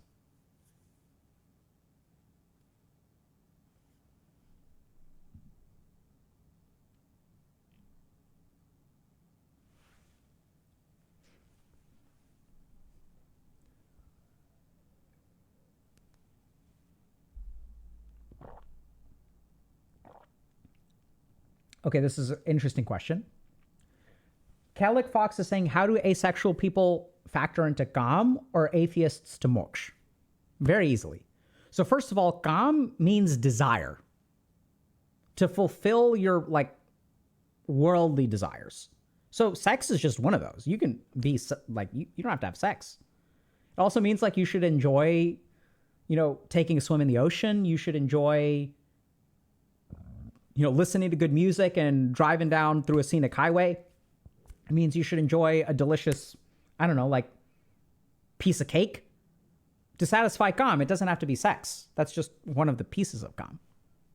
Okay, this is an interesting question. Calic Fox is saying, how do asexual people factor into Kam or atheists to moksha? Very easily. So first of all, kam means desire. To fulfill your like worldly desires. So sex is just one of those. You can be like, you don't have to have sex. It also means like you should enjoy, taking a swim in the ocean. You should enjoy, listening to good music and driving down through a scenic highway. It means you should enjoy a delicious, I don't know, like piece of cake. To satisfy kam, it doesn't have to be sex. That's just one of the pieces of kam.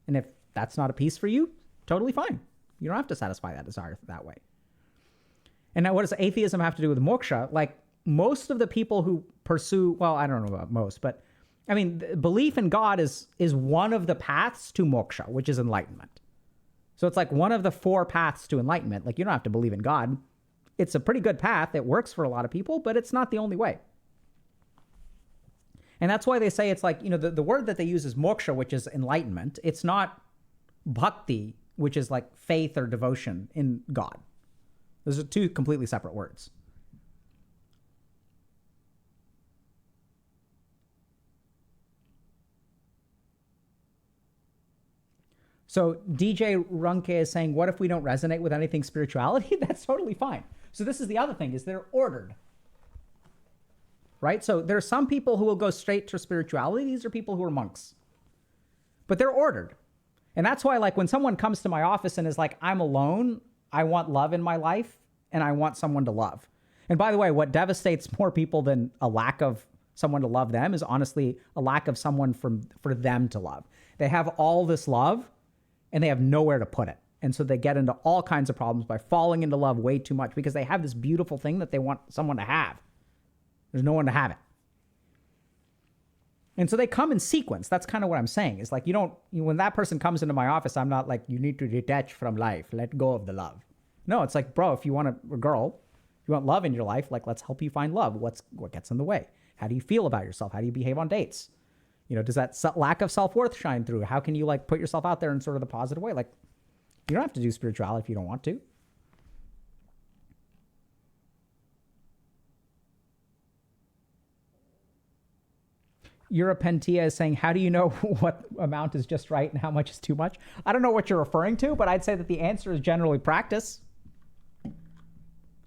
And if that's not a piece for you, totally fine. You don't have to satisfy that desire that way. And now what does atheism have to do with moksha? Like most of the people who pursue, well, I don't know about most, but I mean, belief in God is one of the paths to moksha, which is enlightenment. So it's like one of the 4 paths to enlightenment. Like you don't have to believe in God. It's a pretty good path. It works for a lot of people, but it's not the only way. And that's why they say it's like, the word that they use is moksha, which is enlightenment. It's not bhakti, which is like faith or devotion in God. Those are 2 completely separate words. So DJ Runke is saying, what if we don't resonate with anything spirituality? That's totally fine. So this is the other thing, is they're ordered. Right? So there are some people who will go straight to spirituality. These are people who are monks. But they're ordered. And that's why, like, when someone comes to my office and is like, I'm alone, I want love in my life, and I want someone to love. And by the way, what devastates more people than a lack of someone to love them is honestly a lack of someone for them to love. They have all this love, and they have nowhere to put it. And so they get into all kinds of problems by falling into love way too much because they have this beautiful thing that they want someone to have. There's no one to have it. And so they come in sequence. That's kind of what I'm saying. It's like when that person comes into my office, I'm not like, you need to detach from life. Let go of the love. No, it's like, bro, if you want a girl, if you want love in your life, like, let's help you find love. What gets in the way? How do you feel about yourself? How do you behave on dates? Does that lack of self-worth shine through? How can you like put yourself out there in sort of the positive way? Like, you don't have to do spirituality if you don't want to. Europentia is saying, how do you know what amount is just right and how much is too much? I don't know what you're referring to, but I'd say that the answer is generally practice.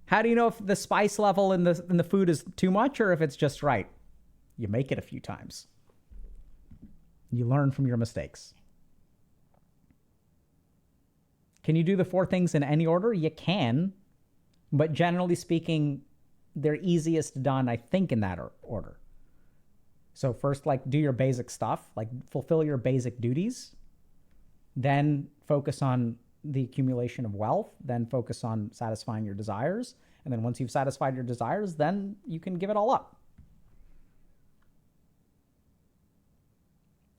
How do you know if the spice level in the food is too much or if it's just right? You make it a few times. You learn from your mistakes. Can you do the 4 things in any order? You can, but generally speaking, they're easiest done, I think, in that order. So first, like, do your basic stuff, like fulfill your basic duties, then focus on the accumulation of wealth, then focus on satisfying your desires. And then once you've satisfied your desires, then you can give it all up.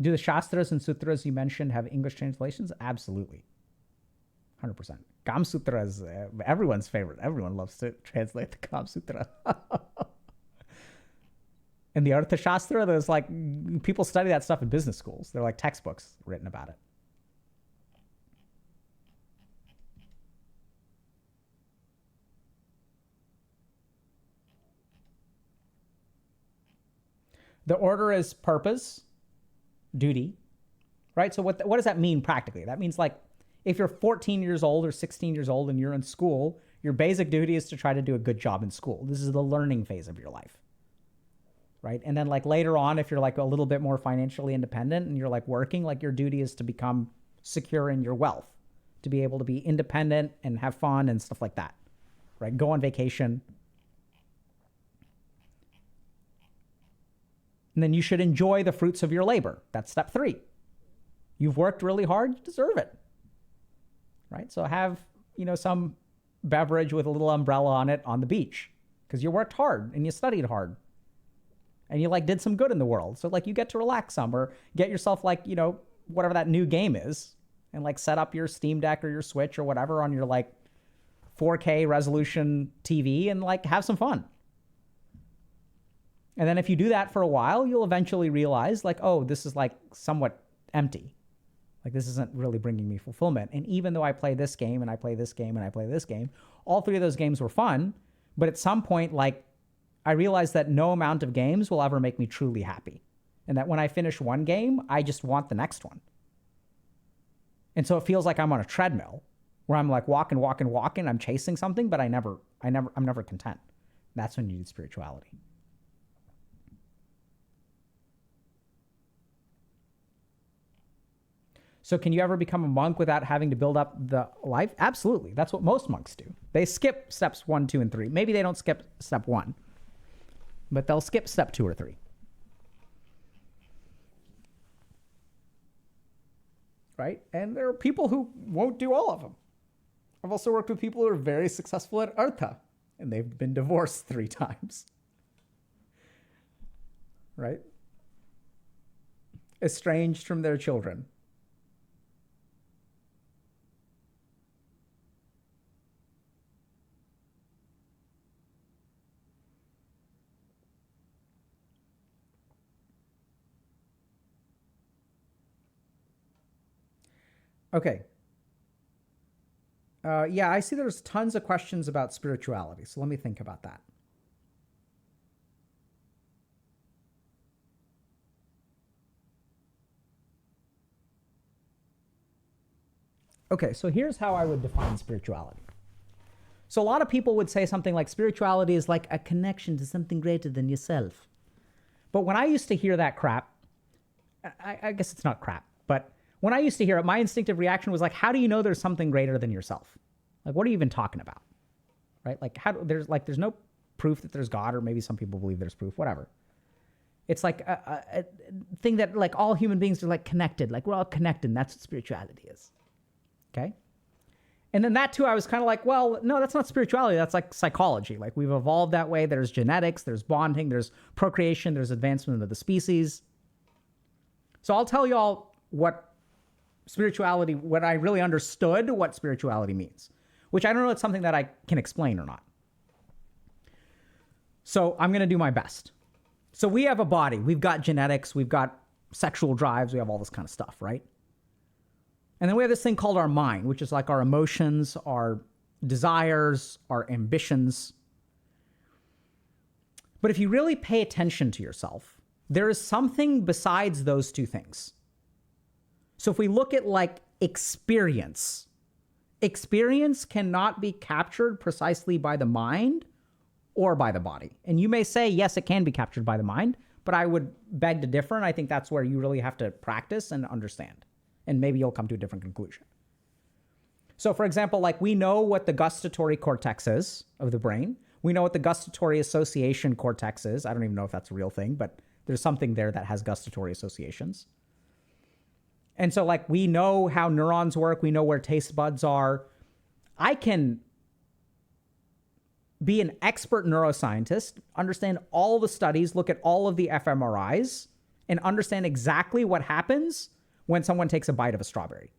Do the Shastras and Sutras you mentioned have English translations? Absolutely. 100%. Kam Sutra is everyone's favorite. Everyone loves to translate the Kam Sutra. And the Arthashastra, there's like, people study that stuff in business schools. They're like textbooks written about it. The order is purpose, duty, right? So what does that mean practically? That means like, if you're 14 years old or 16 years old and you're in school, your basic duty is to try to do a good job in school. This is the learning phase of your life. Right? And then like later on, if you're like a little bit more financially independent and you're like working, like your duty is to become secure in your wealth, to be able to be independent and have fun and stuff like that, right? Go on vacation. And then you should enjoy the fruits of your labor. That's step 3. You've worked really hard, you deserve it, right? So have, some beverage with a little umbrella on it on the beach because you worked hard and you studied hard. And you like did some good in the world. So like you get to relax some or get yourself like, whatever that new game is and like set up your Steam Deck or your Switch or whatever on your like 4K resolution TV and like have some fun. And then if you do that for a while, you'll eventually realize like, oh, this is like somewhat empty. Like this isn't really bringing me fulfillment. And even though I play this game and I play this game and I play this game, all 3 of those games were fun. But at some point, like, I realized that no amount of games will ever make me truly happy. And that when I finish one game, I just want the next one. And so it feels like I'm on a treadmill where I'm like walking, I'm chasing something, but I'm never content. That's when you need spirituality. So can you ever become a monk without having to build up the life? Absolutely. That's what most monks do. They skip steps 1, 2, and 3. Maybe they don't skip step 1, but they'll skip step 2 or 3. Right? And there are people who won't do all of them. I've also worked with people who are very successful at Artha, and they've been divorced 3 times. Right? Estranged from their children. Okay. Yeah, I see there's tons of questions about spirituality. So let me think about that. Okay, so here's how I would define spirituality. So a lot of people would say something like spirituality is like a connection to something greater than yourself. But when I used to hear that crap, I guess it's not crap, but when I used to hear it, my instinctive reaction was like, how do you know there's something greater than yourself? Like, what are you even talking about? Right? Like, there's no proof that there's God, or maybe some people believe there's proof, whatever. It's like a thing that like all human beings are like connected. Like we're all connected, and that's what spirituality is. Okay? And then that too, I was kind of like, well, no, that's not spirituality. That's like psychology. Like we've evolved that way. There's genetics, there's bonding, there's procreation, there's advancement of the species. So I'll tell y'all what spirituality, what I really understood what spirituality means, which I don't know it's something that I can explain or not. So I'm going to do my best. So we have a body, we've got genetics, we've got sexual drives, we have all this kind of stuff, right? And then we have this thing called our mind, which is like our emotions, our desires, our ambitions. But if you really pay attention to yourself, there is something besides those two things. So if we look at like experience cannot be captured precisely by the mind or by the body. And you may say, yes, it can be captured by the mind, but I would beg to differ. And I think that's where you really have to practice and understand. And maybe you'll come to a different conclusion. So for example, like we know what the gustatory cortex is of the brain. We know what the gustatory association cortex is. I don't even know if that's a real thing, but there's something there that has gustatory associations. And so like we know how neurons work. We know where taste buds are. I can be an expert neuroscientist, understand all the studies, look at all of the fMRIs, and understand exactly what happens when someone takes a bite of a strawberry.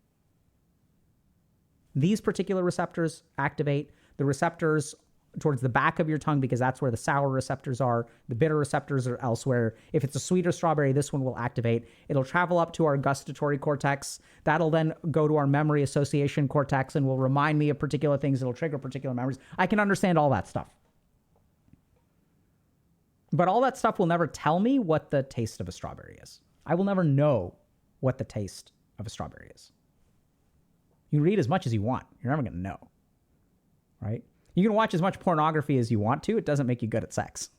These particular receptors activate. The receptors towards the back of your tongue, because that's where the sour receptors are. The bitter receptors are elsewhere. If it's a sweeter strawberry, this one will activate. It'll travel up to our gustatory cortex. That'll then go to our memory association cortex and will remind me of particular things. It'll trigger particular memories. I can understand all that stuff. But all that stuff will never tell me what the taste of a strawberry is. I will never know what the taste of a strawberry is. You can read as much as you want. You're never going to know, right? You can watch as much pornography as you want to. It doesn't make you good at sex.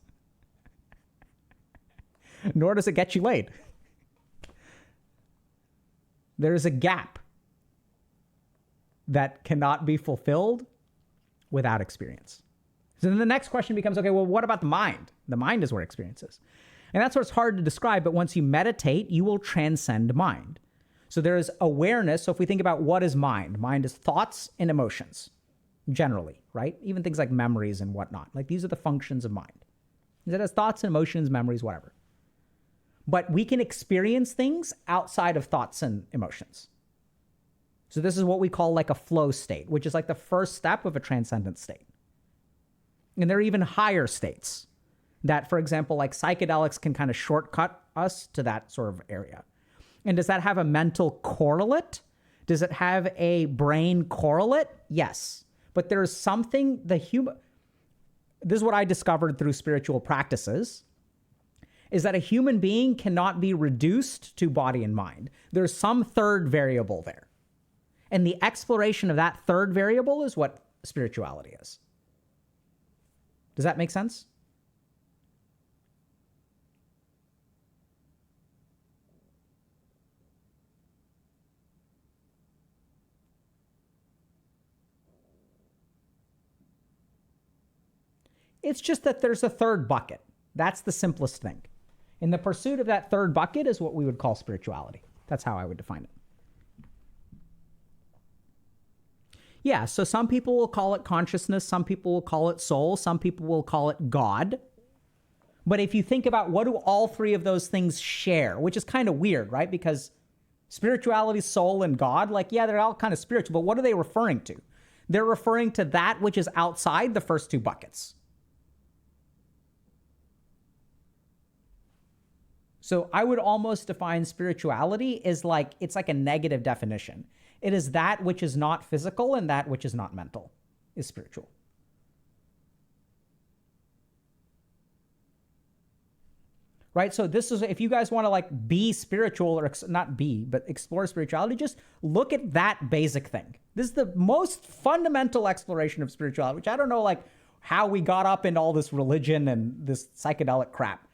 Nor does it get you laid. There is a gap that cannot be fulfilled without experience. So then the next question becomes, okay, well, what about the mind? The mind is where experience is. And that's where it's hard to describe, but once you meditate, you will transcend mind. So there is awareness. So if we think about what is mind is thoughts and emotions, generally, right? Even things like memories and whatnot. Like these are the functions of mind. It has thoughts and emotions, memories, whatever. But we can experience things outside of thoughts and emotions. So this is what we call like a flow state, which is like the first step of a transcendent state. And there are even higher states that, for example, like psychedelics can kind of shortcut us to that sort of area. And does that have a mental correlate? Does it have a brain correlate? Yes. But there's something, this is what I discovered through spiritual practices. is that a human being cannot be reduced to body and mind. There's some third variable there. And the exploration of that third variable is what spirituality is. Does that make sense? It's just that there's a third bucket. That's the simplest thing. And the pursuit of that third bucket is what we would call spirituality. That's how I would define it. Yeah, so some people will call it consciousness, some people will call it soul, some people will call it God. But if you think about what do all three of those things share, which is kind of weird, right? Because spirituality, soul, and God, like, yeah, they're all kind of spiritual, but what are they referring to? They're referring to that which is outside the first two buckets. So I would almost define spirituality as like, it's like a negative definition. It is that which is not physical and that which is not mental is spiritual. Right? So this is, if you guys want to like be spiritual or not be, but explore spirituality, just look at that basic thing. This is the most fundamental exploration of spirituality, which I don't know like how we got up into all this religion and this psychedelic crap.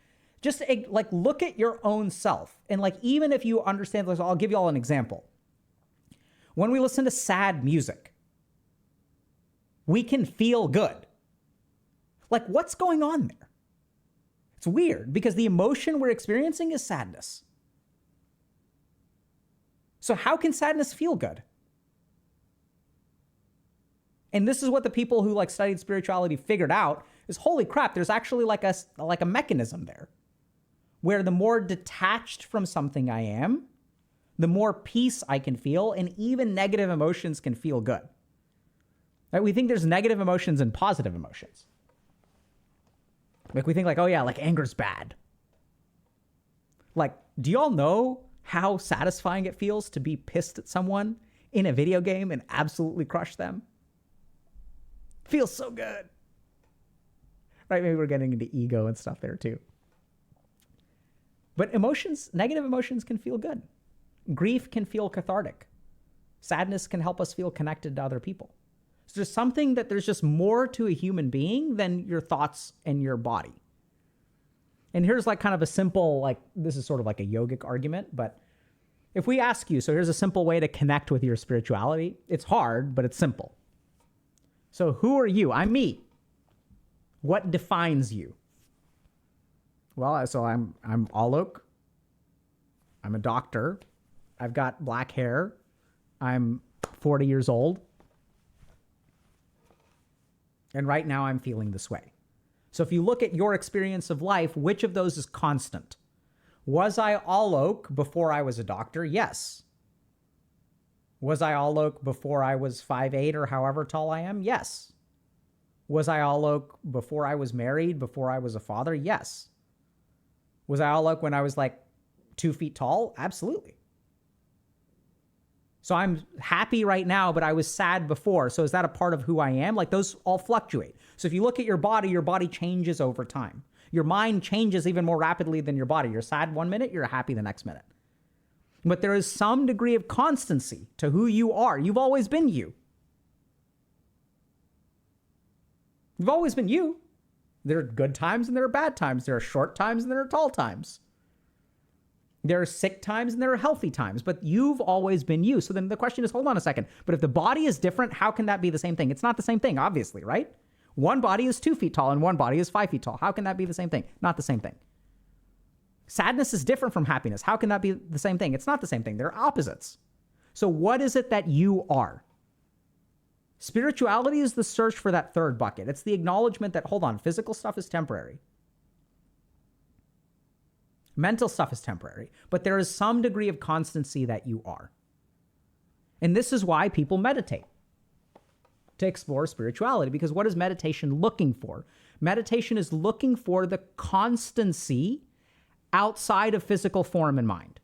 Just like look at your own self. And like, even if you understand this, I'll give you all an example. When we listen to sad music, we can feel good. Like, what's going on there? It's weird because the emotion we're experiencing is sadness. So how can sadness feel good? And this is what the people who like studied spirituality figured out is, holy crap, there's actually like a mechanism there where the more detached from something I am, the more peace I can feel, and even negative emotions can feel good. Right? We think there's negative emotions and positive emotions. Like we think like, oh yeah, like anger's bad. Like, do y'all know how satisfying it feels to be pissed at someone in a video game and absolutely crush them? Feels so good. Right? Maybe we're getting into ego and stuff there too. But emotions, negative emotions can feel good. Grief can feel cathartic. Sadness can help us feel connected to other people. So there's something that there's just more to a human being than your thoughts and your body. And here's like kind of a simple, like, this is sort of like a yogic argument, but if we ask you, so here's a simple way to connect with your spirituality. It's hard, but it's simple. So who are you? I'm me. What defines you? Well, so I'm Alok. I'm a doctor. I've got black hair. I'm 40 years old. And right now I'm feeling this way. So if you look at your experience of life, which of those is constant? Was I Alok before I was a doctor? Yes. Was I Alok before I was 5'8" or however tall I am? Yes. Was I Alok before I was married, before I was a father? Yes. Was I Alok when I was like 2 feet tall? Absolutely. So I'm happy right now, but I was sad before. So is that a part of who I am? Like those all fluctuate. So if you look at your body changes over time. Your mind changes even more rapidly than your body. You're sad one minute, you're happy the next minute. But there is some degree of constancy to who you are. You've always been you. You've always been you. There are good times and there are bad times. There are short times and there are tall times. There are sick times and there are healthy times, but you've always been you. So then the question is, hold on a second, but if the body is different, how can that be the same thing? It's not the same thing, obviously, right? One body is 2 feet tall and one body is 5 feet tall. How can that be the same thing? Not the same thing. Sadness is different from happiness. How can that be the same thing? It's not the same thing. They're opposites. So what is it that you are? Spirituality is the search for that third bucket. It's the acknowledgement that, hold on, physical stuff is temporary. Mental stuff is temporary, but there is some degree of constancy that you are. And this is why people meditate, to explore spirituality, because what is meditation looking for? Meditation is looking for the constancy outside of physical form and mind.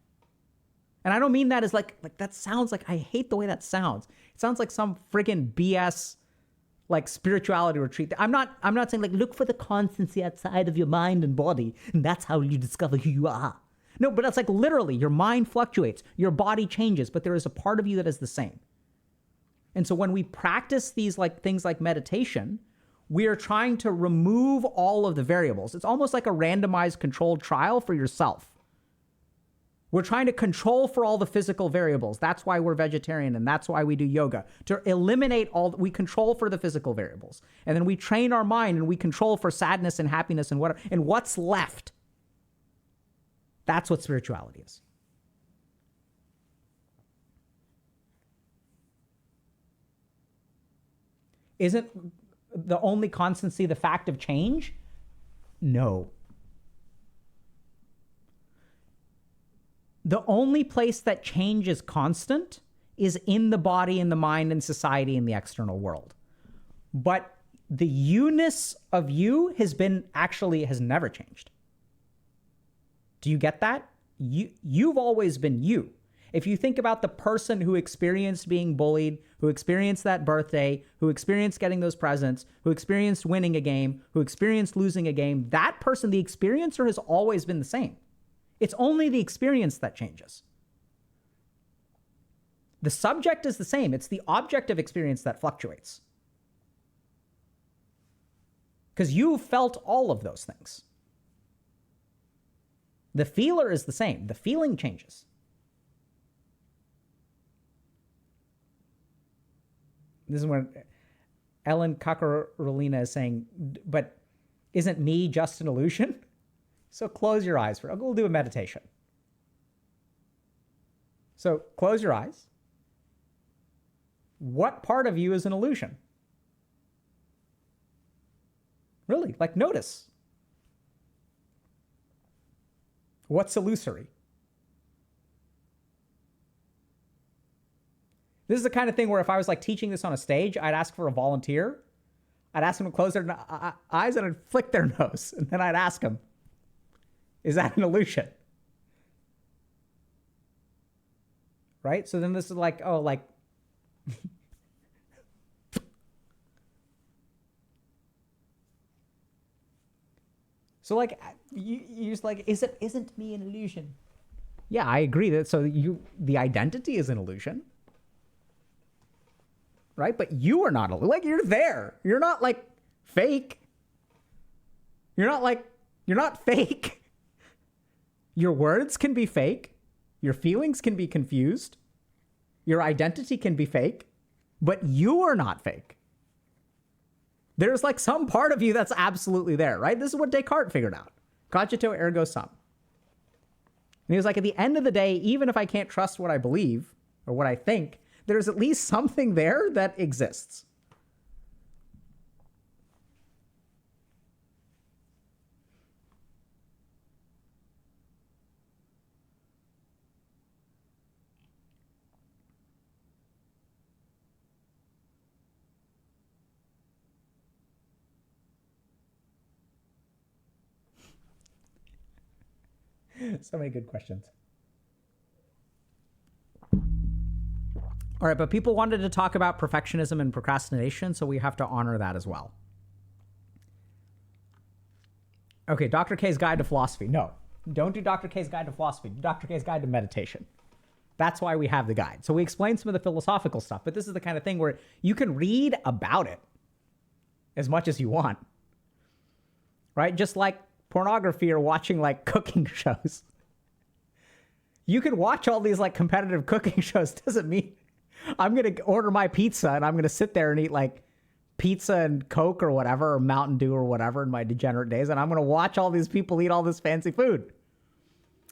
And I don't mean that as like that sounds like, I hate the way that sounds. It sounds like some friggin' BS, like spirituality retreat. I'm not saying like look for the constancy outside of your mind and body, and that's how you discover who you are. No, but that's like literally your mind fluctuates, your body changes, but there is a part of you that is the same. And so when we practice these like things like meditation, we are trying to remove all of the variables. It's almost like a randomized controlled trial for yourself. We're trying to control for all the physical variables. That's why we're vegetarian, and that's why we do yoga. To eliminate we control for the physical variables. And then we train our mind and we control for sadness and happiness and whatever. And what's left? That's what spirituality is. Isn't the only constancy the fact of change? No. The only place that change is constant is in the body, in the mind, in society, in the external world. But the you-ness of you has never changed. Do you get that? You've always been you. If you think about the person who experienced being bullied, who experienced that birthday, who experienced getting those presents, who experienced winning a game, who experienced losing a game, that person, the experiencer, has always been the same. It's only the experience that changes. The subject is the same. It's the object of experience that fluctuates. Because you felt all of those things. The feeler is the same. The feeling changes. This is when Ellen Kakarolina is saying, but isn't me just an illusion? So close your eyes. We'll do a meditation. So close your eyes. What part of you is an illusion? Really, like notice. What's illusory? This is the kind of thing where if I was like teaching this on a stage, I'd ask for a volunteer. I'd ask them to close their eyes and I'd flick their nose. And then I'd ask them, is that an illusion? Right? So then this is like, oh, like, so like, you just like, isn't me an illusion? Yeah, I agree that. So the identity is an illusion. Right? But you are not, like, you're there. You're not like fake. You're not fake. Your words can be fake. Your feelings can be confused. Your identity can be fake, but you are not fake. There's like some part of you that's absolutely there, right? This is what Descartes figured out. Cogito ergo sum. And he was like, at the end of the day, even if I can't trust what I believe or what I think, there's at least something there that exists. So many good questions. All right, but people wanted to talk about perfectionism and procrastination, so we have to honor that as well. Okay, Dr. K's Guide to Philosophy. No, don't do Dr. K's Guide to Philosophy. Do Dr. K's Guide to Meditation. That's why we have the guide. So we explain some of the philosophical stuff, but this is the kind of thing where you can read about it as much as you want, right? Just like pornography or watching like cooking shows. You can watch all these like competitive cooking shows. Doesn't mean I'm going to order my pizza and I'm going to sit there and eat like pizza and Coke or whatever, or Mountain Dew or whatever in my degenerate days. And I'm going to watch all these people eat all this fancy food.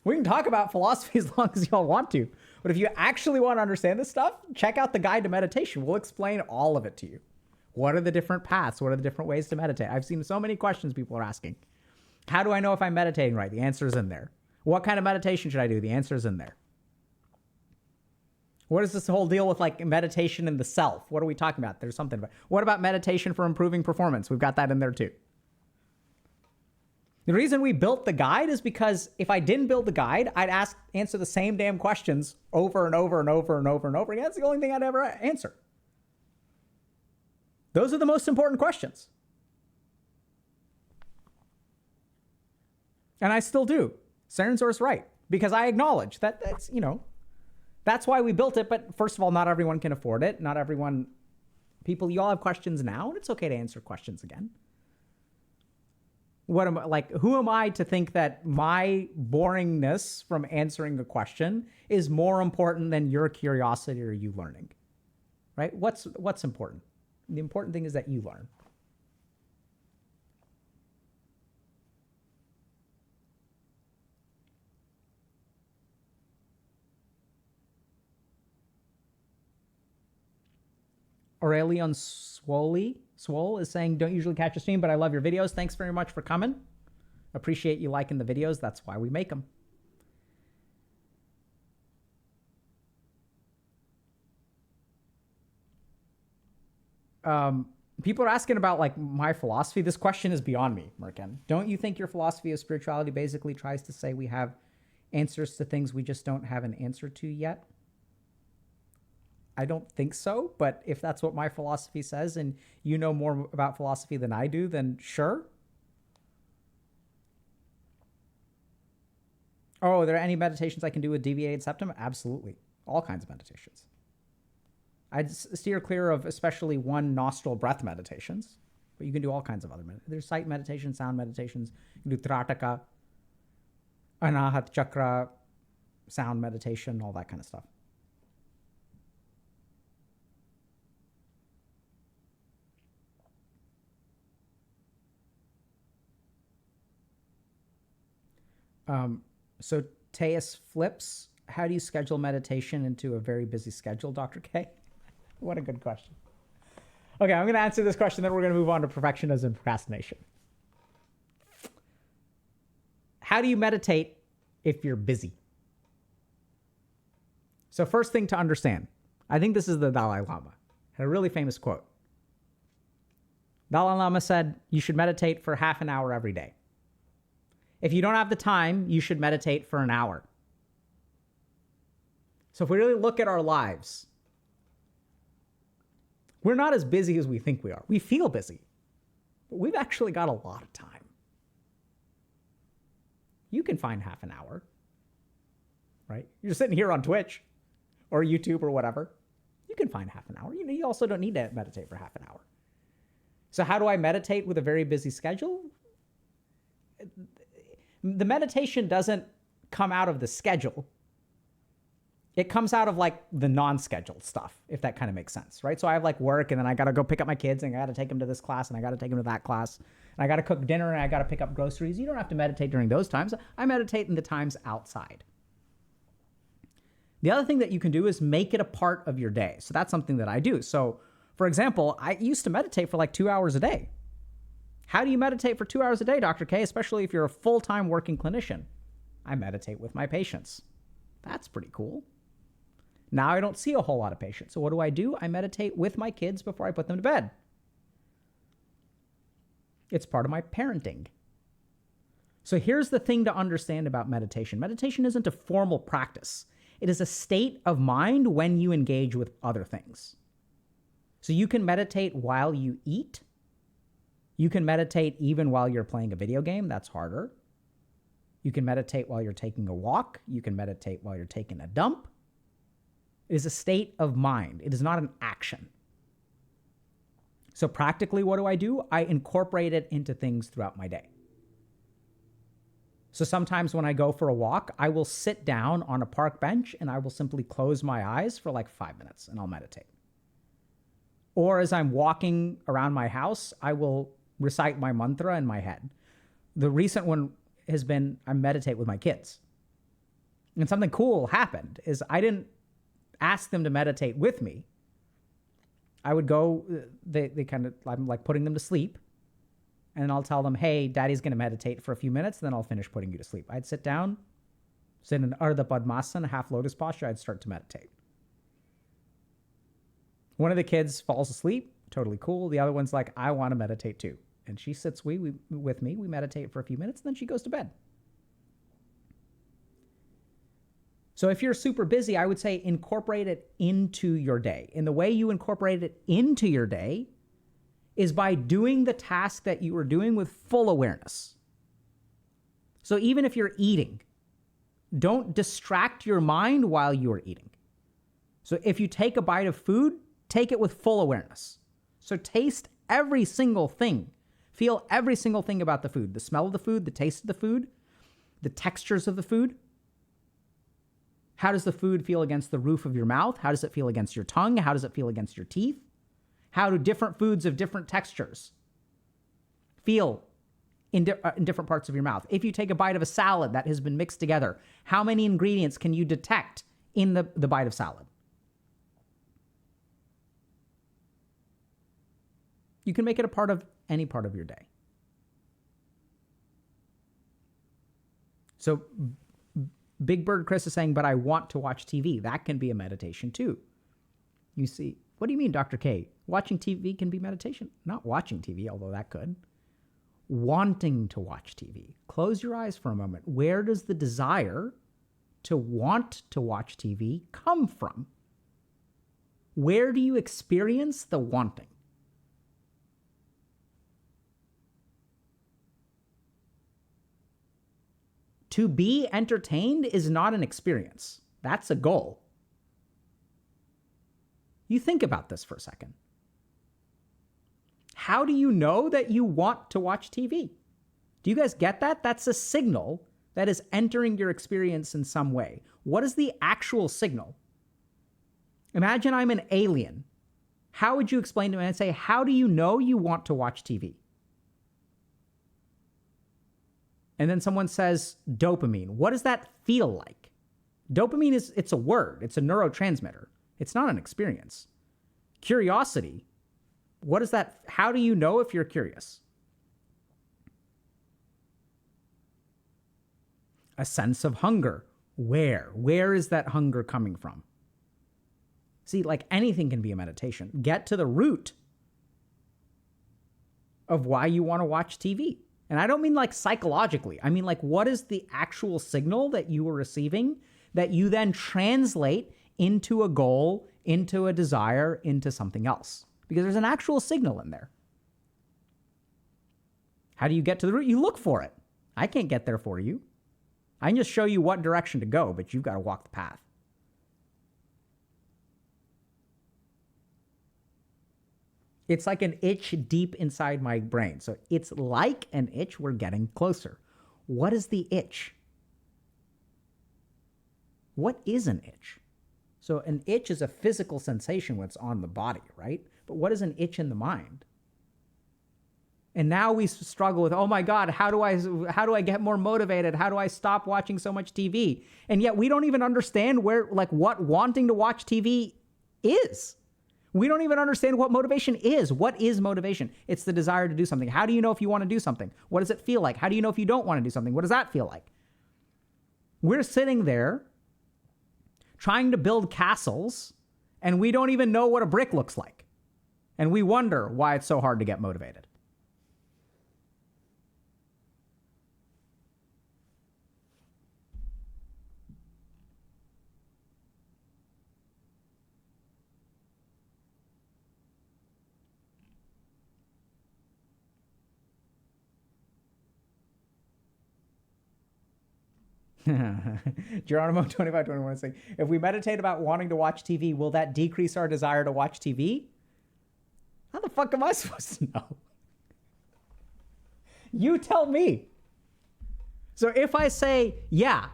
We can talk about philosophy as long as y'all want to. But if you actually want to understand this stuff, check out the Guide to Meditation. We'll explain all of it to you. What are the different paths? What are the different ways to meditate? I've seen so many questions people are asking. How do I know if I'm meditating right? The answer is in there. What kind of meditation should I do? The answer is in there. What is this whole deal with like meditation in the self? What are we talking about? There's something about. What about meditation for improving performance? We've got that in there too. The reason we built the guide is because if I didn't build the guide, I'd answer the same damn questions over and over and over and over and over again. That's the only thing I'd ever answer. Those are the most important questions. And I still do. Sarenzor's right, because I acknowledge that that's why we built it. But first of all, not everyone can afford it. Not everyone, you all have questions now, and it's okay to answer questions again. Who am I to think that my boringness from answering a question is more important than your curiosity or you learning, right? What's important? The important thing is that you learn. Aurelion Swole is saying, don't usually catch a stream, but I love your videos. Thanks very much for coming. Appreciate you liking the videos. That's why we make them. People are asking about like my philosophy. This question is beyond me, Merkin. Don't you think your philosophy of spirituality basically tries to say we have answers to things we just don't have an answer to yet? I don't think so, but if that's what my philosophy says and you know more about philosophy than I do, then sure. Oh, are there any meditations I can do with deviated septum? Absolutely. All kinds of meditations. I'd steer clear of especially one nostril breath meditations, but you can do all kinds of other meditations. There's sight meditation, sound meditations. You can do Trataka, Anahat Chakra, sound meditation, all that kind of stuff. So Teus flips, how do you schedule meditation into a very busy schedule, Dr. K? What a good question. Okay, I'm going to answer this question, then we're going to move on to perfectionism and procrastination. How do you meditate if you're busy? So first thing to understand, I think this is the Dalai Lama. Had a really famous quote. Dalai Lama said, you should meditate for half an hour every day. If you don't have the time, you should meditate for an hour. So if we really look at our lives, we're not as busy as we think we are. We feel busy, but we've actually got a lot of time. You can find half an hour, right? You're sitting here on Twitch or YouTube or whatever. You can find half an hour. You also don't need to meditate for half an hour. So how do I meditate with a very busy schedule? The meditation doesn't come out of the schedule. It comes out of like the non-scheduled stuff, if that kind of makes sense, right? So I have like work and then I got to go pick up my kids and I got to take them to this class and I got to take them to that class and I got to cook dinner and I got to pick up groceries. You don't have to meditate during those times. I meditate in the times outside. The other thing that you can do is make it a part of your day. So that's something that I do. So for example, I used to meditate for like 2 hours a day. How do you meditate for 2 hours a day, Dr. K, especially if you're a full-time working clinician? I meditate with my patients. That's pretty cool. Now I don't see a whole lot of patients. So what do? I meditate with my kids before I put them to bed. It's part of my parenting. So here's the thing to understand about meditation. Meditation isn't a formal practice. It is a state of mind when you engage with other things. So you can meditate while you eat. You can meditate even while you're playing a video game. That's harder. You can meditate while you're taking a walk. You can meditate while you're taking a dump. It is a state of mind. It is not an action. So practically, what do? I incorporate it into things throughout my day. So sometimes when I go for a walk, I will sit down on a park bench and I will simply close my eyes for like 5 minutes and I'll meditate. Or as I'm walking around my house, I will recite my mantra in my head. The recent one has been I meditate with my kids. And something cool happened is I didn't ask them to meditate with me. I would go, I'm like putting them to sleep. And I'll tell them, hey, daddy's going to meditate for a few minutes, then I'll finish putting you to sleep. I'd sit down, sit in Ardha Padmasana, half lotus posture, I'd start to meditate. One of the kids falls asleep, totally cool. The other one's like, I want to meditate too. And she sits with me, we meditate for a few minutes, and then she goes to bed. So if you're super busy, I would say incorporate it into your day. And the way you incorporate it into your day is by doing the task that you are doing with full awareness. So even if you're eating, don't distract your mind while you are eating. So if you take a bite of food, take it with full awareness. So taste every single thing. Feel every single thing about the food. The smell of the food, the taste of the food, the textures of the food. How does the food feel against the roof of your mouth? How does it feel against your tongue? How does it feel against your teeth? How do different foods of different textures feel in different parts of your mouth? If you take a bite of a salad that has been mixed together, how many ingredients can you detect in the bite of salad? You can make it a part of any part of your day. So Big Bird Chris is saying, but I want to watch TV. That can be a meditation too. You see, what do you mean, Dr. K? Watching TV can be meditation. Not watching TV, although that could. Wanting to watch TV. Close your eyes for a moment. Where does the desire to want to watch TV come from? Where do you experience the wanting? To be entertained is not an experience. That's a goal. You think about this for a second. How do you know that you want to watch TV? Do you guys get that? That's a signal that is entering your experience in some way. What is the actual signal? Imagine I'm an alien. How would you explain to me and say, how do you know you want to watch TV? And then someone says dopamine. What does that feel like? Dopamine it's a word. It's a neurotransmitter. It's not an experience. Curiosity. What is that? How do you know if you're curious? A sense of hunger. Where? Where is that hunger coming from? See, like anything can be a meditation. Get to the root of why you want to watch TV. And I don't mean like psychologically. I mean like what is the actual signal that you are receiving that you then translate into a goal, into a desire, into something else? Because there's an actual signal in there. How do you get to the root? You look for it. I can't get there for you. I can just show you what direction to go, but you've got to walk the path. It's like an itch deep inside my brain. So it's like an itch. We're getting closer. What is the itch? What is an itch? So an itch is a physical sensation when it's on the body, right? But what is an itch in the mind? And now we struggle with, oh my God, how do I get more motivated? How do I stop watching so much TV? And yet we don't even understand what wanting to watch TV is. We don't even understand what motivation is. What is motivation? It's the desire to do something. How do you know if you want to do something? What does it feel like? How do you know if you don't want to do something? What does that feel like? We're sitting there trying to build castles, and we don't even know what a brick looks like. And we wonder why it's so hard to get motivated. Geronimo 2521 is saying, if we meditate about wanting to watch TV, will that decrease our desire to watch TV? How the fuck am I supposed to know? You tell me. So if I say, yeah,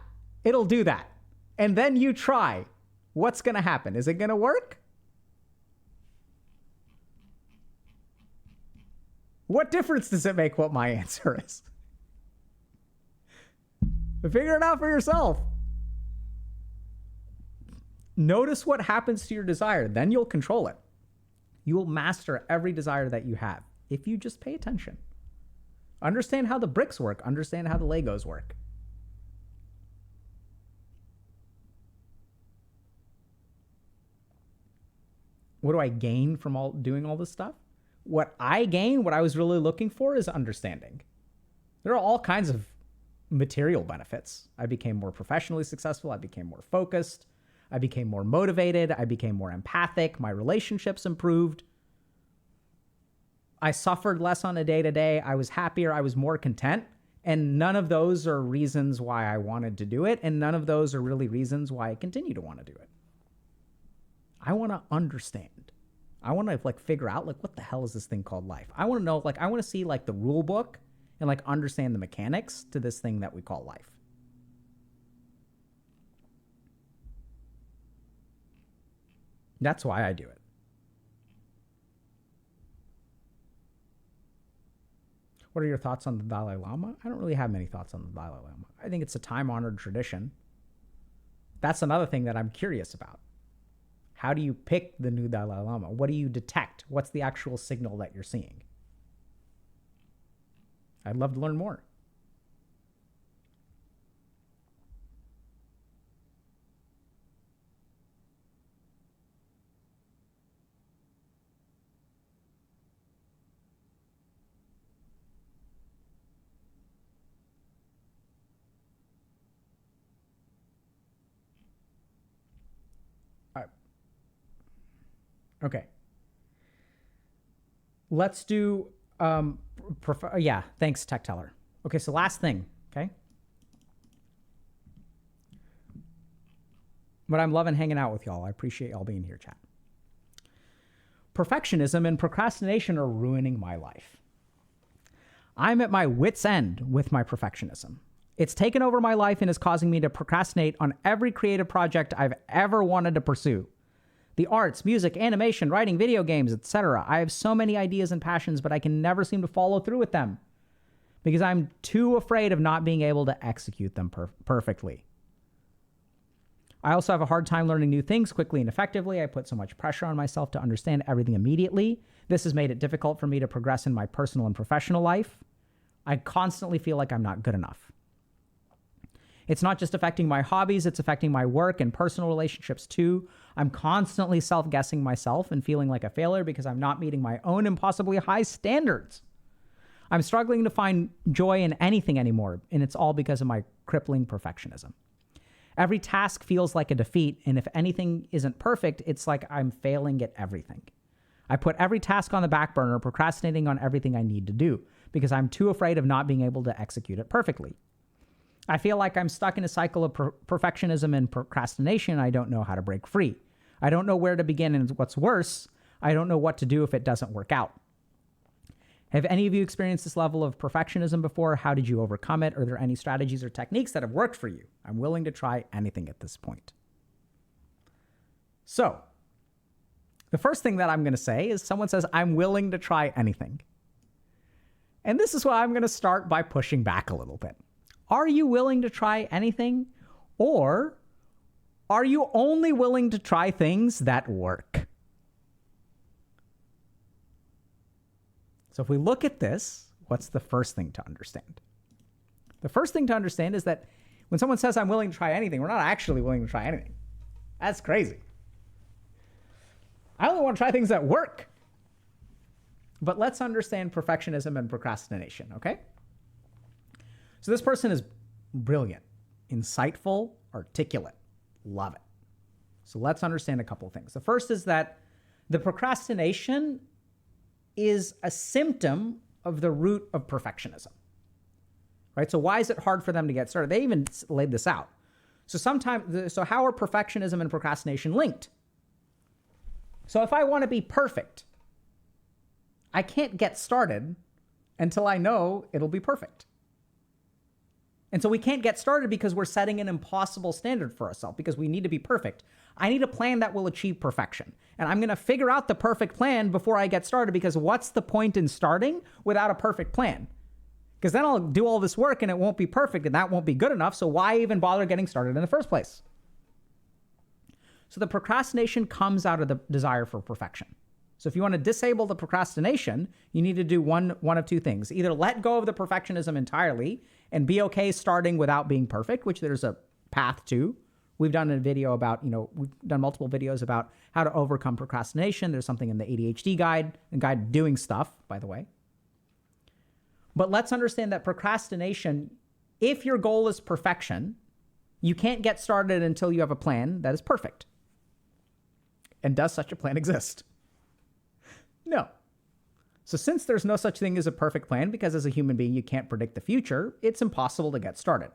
it'll do that, and then you try, what's going to happen? Is it going to work? What difference does it make what my answer is? Figure it out for yourself. Notice what happens to your desire. Then you'll control it. You will master every desire that you have if you just pay attention. Understand how the bricks work. Understand how the Legos work. What do I gain from doing all this stuff? What I gain, what I was really looking for, is understanding. There are all kinds of material benefits. I became more professionally successful. I became more focused. I became more motivated. I became more empathic. My relationships improved. I suffered less on a day-to-day. I was happier. I was more content. And none of those are reasons why I wanted to do it. And none of those are really reasons why I continue to want to do it. I want to understand. I want to figure out what the hell is this thing called life? I want to know, I want to see the rule book and understand the mechanics to this thing that we call life. That's why I do it. What are your thoughts on the Dalai Lama? I don't really have many thoughts on the Dalai Lama. I think it's a time-honored tradition. That's another thing that I'm curious about. How do you pick the new Dalai Lama? What do you detect? What's the actual signal that you're seeing? I'd love to learn more. Okay. Let's do, yeah, thanks, Tech Teller. Okay, so last thing, okay? But I'm loving hanging out with y'all. I appreciate y'all being here, chat. Perfectionism and procrastination are ruining my life. I'm at my wit's end with my perfectionism. It's taken over my life and is causing me to procrastinate on every creative project I've ever wanted to pursue. The arts, music, animation, writing, video games, etc. I have so many ideas and passions, but I can never seem to follow through with them because I'm too afraid of not being able to execute them perfectly. I also have a hard time learning new things quickly and effectively. I put so much pressure on myself to understand everything immediately. This has made it difficult for me to progress in my personal and professional life. I constantly feel like I'm not good enough. It's not just affecting my hobbies, it's affecting my work and personal relationships too. I'm constantly self-guessing myself and feeling like a failure because I'm not meeting my own impossibly high standards. I'm struggling to find joy in anything anymore, and it's all because of my crippling perfectionism. Every task feels like a defeat, and if anything isn't perfect, it's like I'm failing at everything. I put every task on the back burner, procrastinating on everything I need to do because I'm too afraid of not being able to execute it perfectly. I feel like I'm stuck in a cycle of perfectionism and procrastination. I don't know how to break free. I don't know where to begin, and what's worse, I don't know what to do if it doesn't work out. Have any of you experienced this level of perfectionism before? How did you overcome it? Are there any strategies or techniques that have worked for you? I'm willing to try anything at this point. So, the first thing that I'm going to say is someone says, I'm willing to try anything. And this is why I'm going to start by pushing back a little bit. Are you willing to try anything? Or are you only willing to try things that work? So if we look at this, what's the first thing to understand? The first thing to understand is that when someone says, I'm willing to try anything, we're not actually willing to try anything. That's crazy. I only want to try things that work. But let's understand perfectionism and procrastination, okay? So this person is brilliant, insightful, articulate. Love it. So let's understand a couple of things. The first is that the procrastination is a symptom of the root of perfectionism, right? So why is it hard for them to get started? They even laid this out. So how are perfectionism and procrastination linked? So if I want to be perfect, I can't get started until I know it'll be perfect. And so we can't get started because we're setting an impossible standard for ourselves because we need to be perfect. I need a plan that will achieve perfection. And I'm going to figure out the perfect plan before I get started because what's the point in starting without a perfect plan? Because then I'll do all this work and it won't be perfect and that won't be good enough. So why even bother getting started in the first place? So the procrastination comes out of the desire for perfection. So if you want to disable the procrastination, you need to do one of two things. Either let go of the perfectionism entirely and be okay starting without being perfect, which there's a path to. We've done a video about, we've done multiple videos about how to overcome procrastination. There's something in the ADHD guide, the guide to doing stuff, by the way. But let's understand that procrastination, if your goal is perfection, you can't get started until you have a plan that is perfect. And does such a plan exist? No. So since there's no such thing as a perfect plan, because as a human being, you can't predict the future, it's impossible to get started.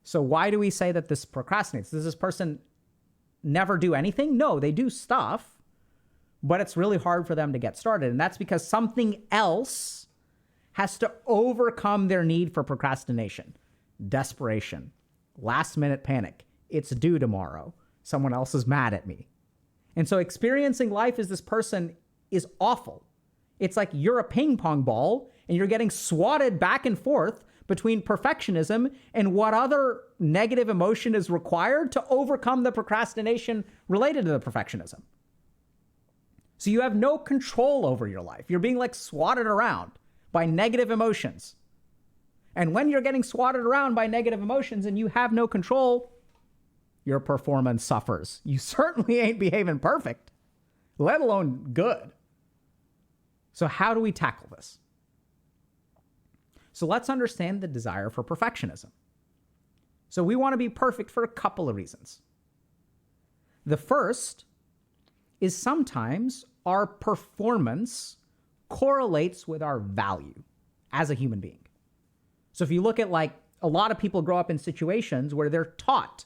So why do we say that this procrastinates? Does this person never do anything? No, they do stuff, but it's really hard for them to get started. And that's because something else has to overcome their need for procrastination, desperation, last minute panic. It's due tomorrow. Someone else is mad at me. And so experiencing life as this person is awful. It's like you're a ping pong ball and you're getting swatted back and forth between perfectionism and what other negative emotion is required to overcome the procrastination related to the perfectionism. So you have no control over your life. You're being like swatted around by negative emotions. And when you're getting swatted around by negative emotions and you have no control, your performance suffers. You certainly ain't behaving perfect, let alone good. So how do we tackle this? So let's understand the desire for perfectionism. So we want to be perfect for a couple of reasons. The first is sometimes our performance correlates with our value as a human being. So if you look at like a lot of people grow up in situations where they're taught,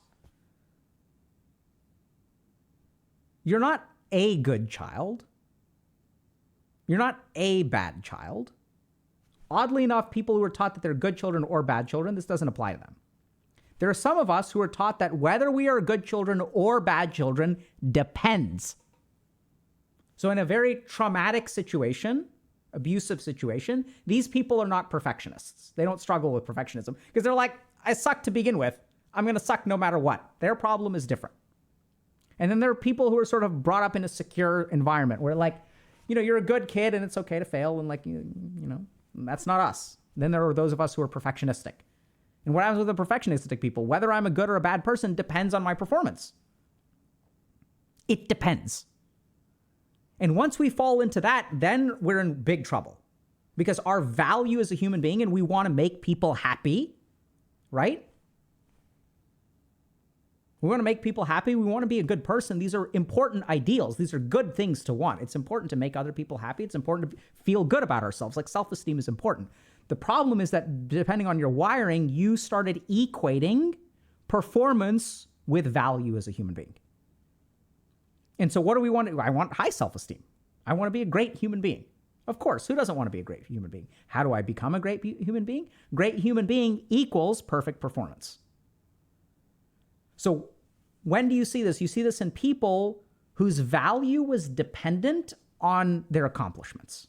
you're not a good child. You're not a bad child. Oddly enough, people who are taught that they're good children or bad children, this doesn't apply to them. There are some of us who are taught that whether we are good children or bad children depends. So in a very traumatic situation, abusive situation, these people are not perfectionists. They don't struggle with perfectionism because they're like, I suck to begin with. I'm going to suck no matter what. Their problem is different. And then there are people who are sort of brought up in a secure environment where like, you're a good kid and it's okay to fail and like, that's not us. Then there are those of us who are perfectionistic. And what happens with the perfectionistic people? Whether I'm a good or a bad person depends on my performance. It depends. And once we fall into that, then we're in big trouble because our value as a human being and we want to make people happy, right? We want to make people happy. We want to be a good person. These are important ideals. These are good things to want. It's important to make other people happy. It's important to feel good about ourselves. Like self-esteem is important. The problem is that depending on your wiring, you started equating performance with value as a human being. And so what do we want? I want high self-esteem. I want to be a great human being. Of course, who doesn't want to be a great human being? How do I become a great human being? Great human being equals perfect performance. So when do you see this? You see this in people whose value was dependent on their accomplishments.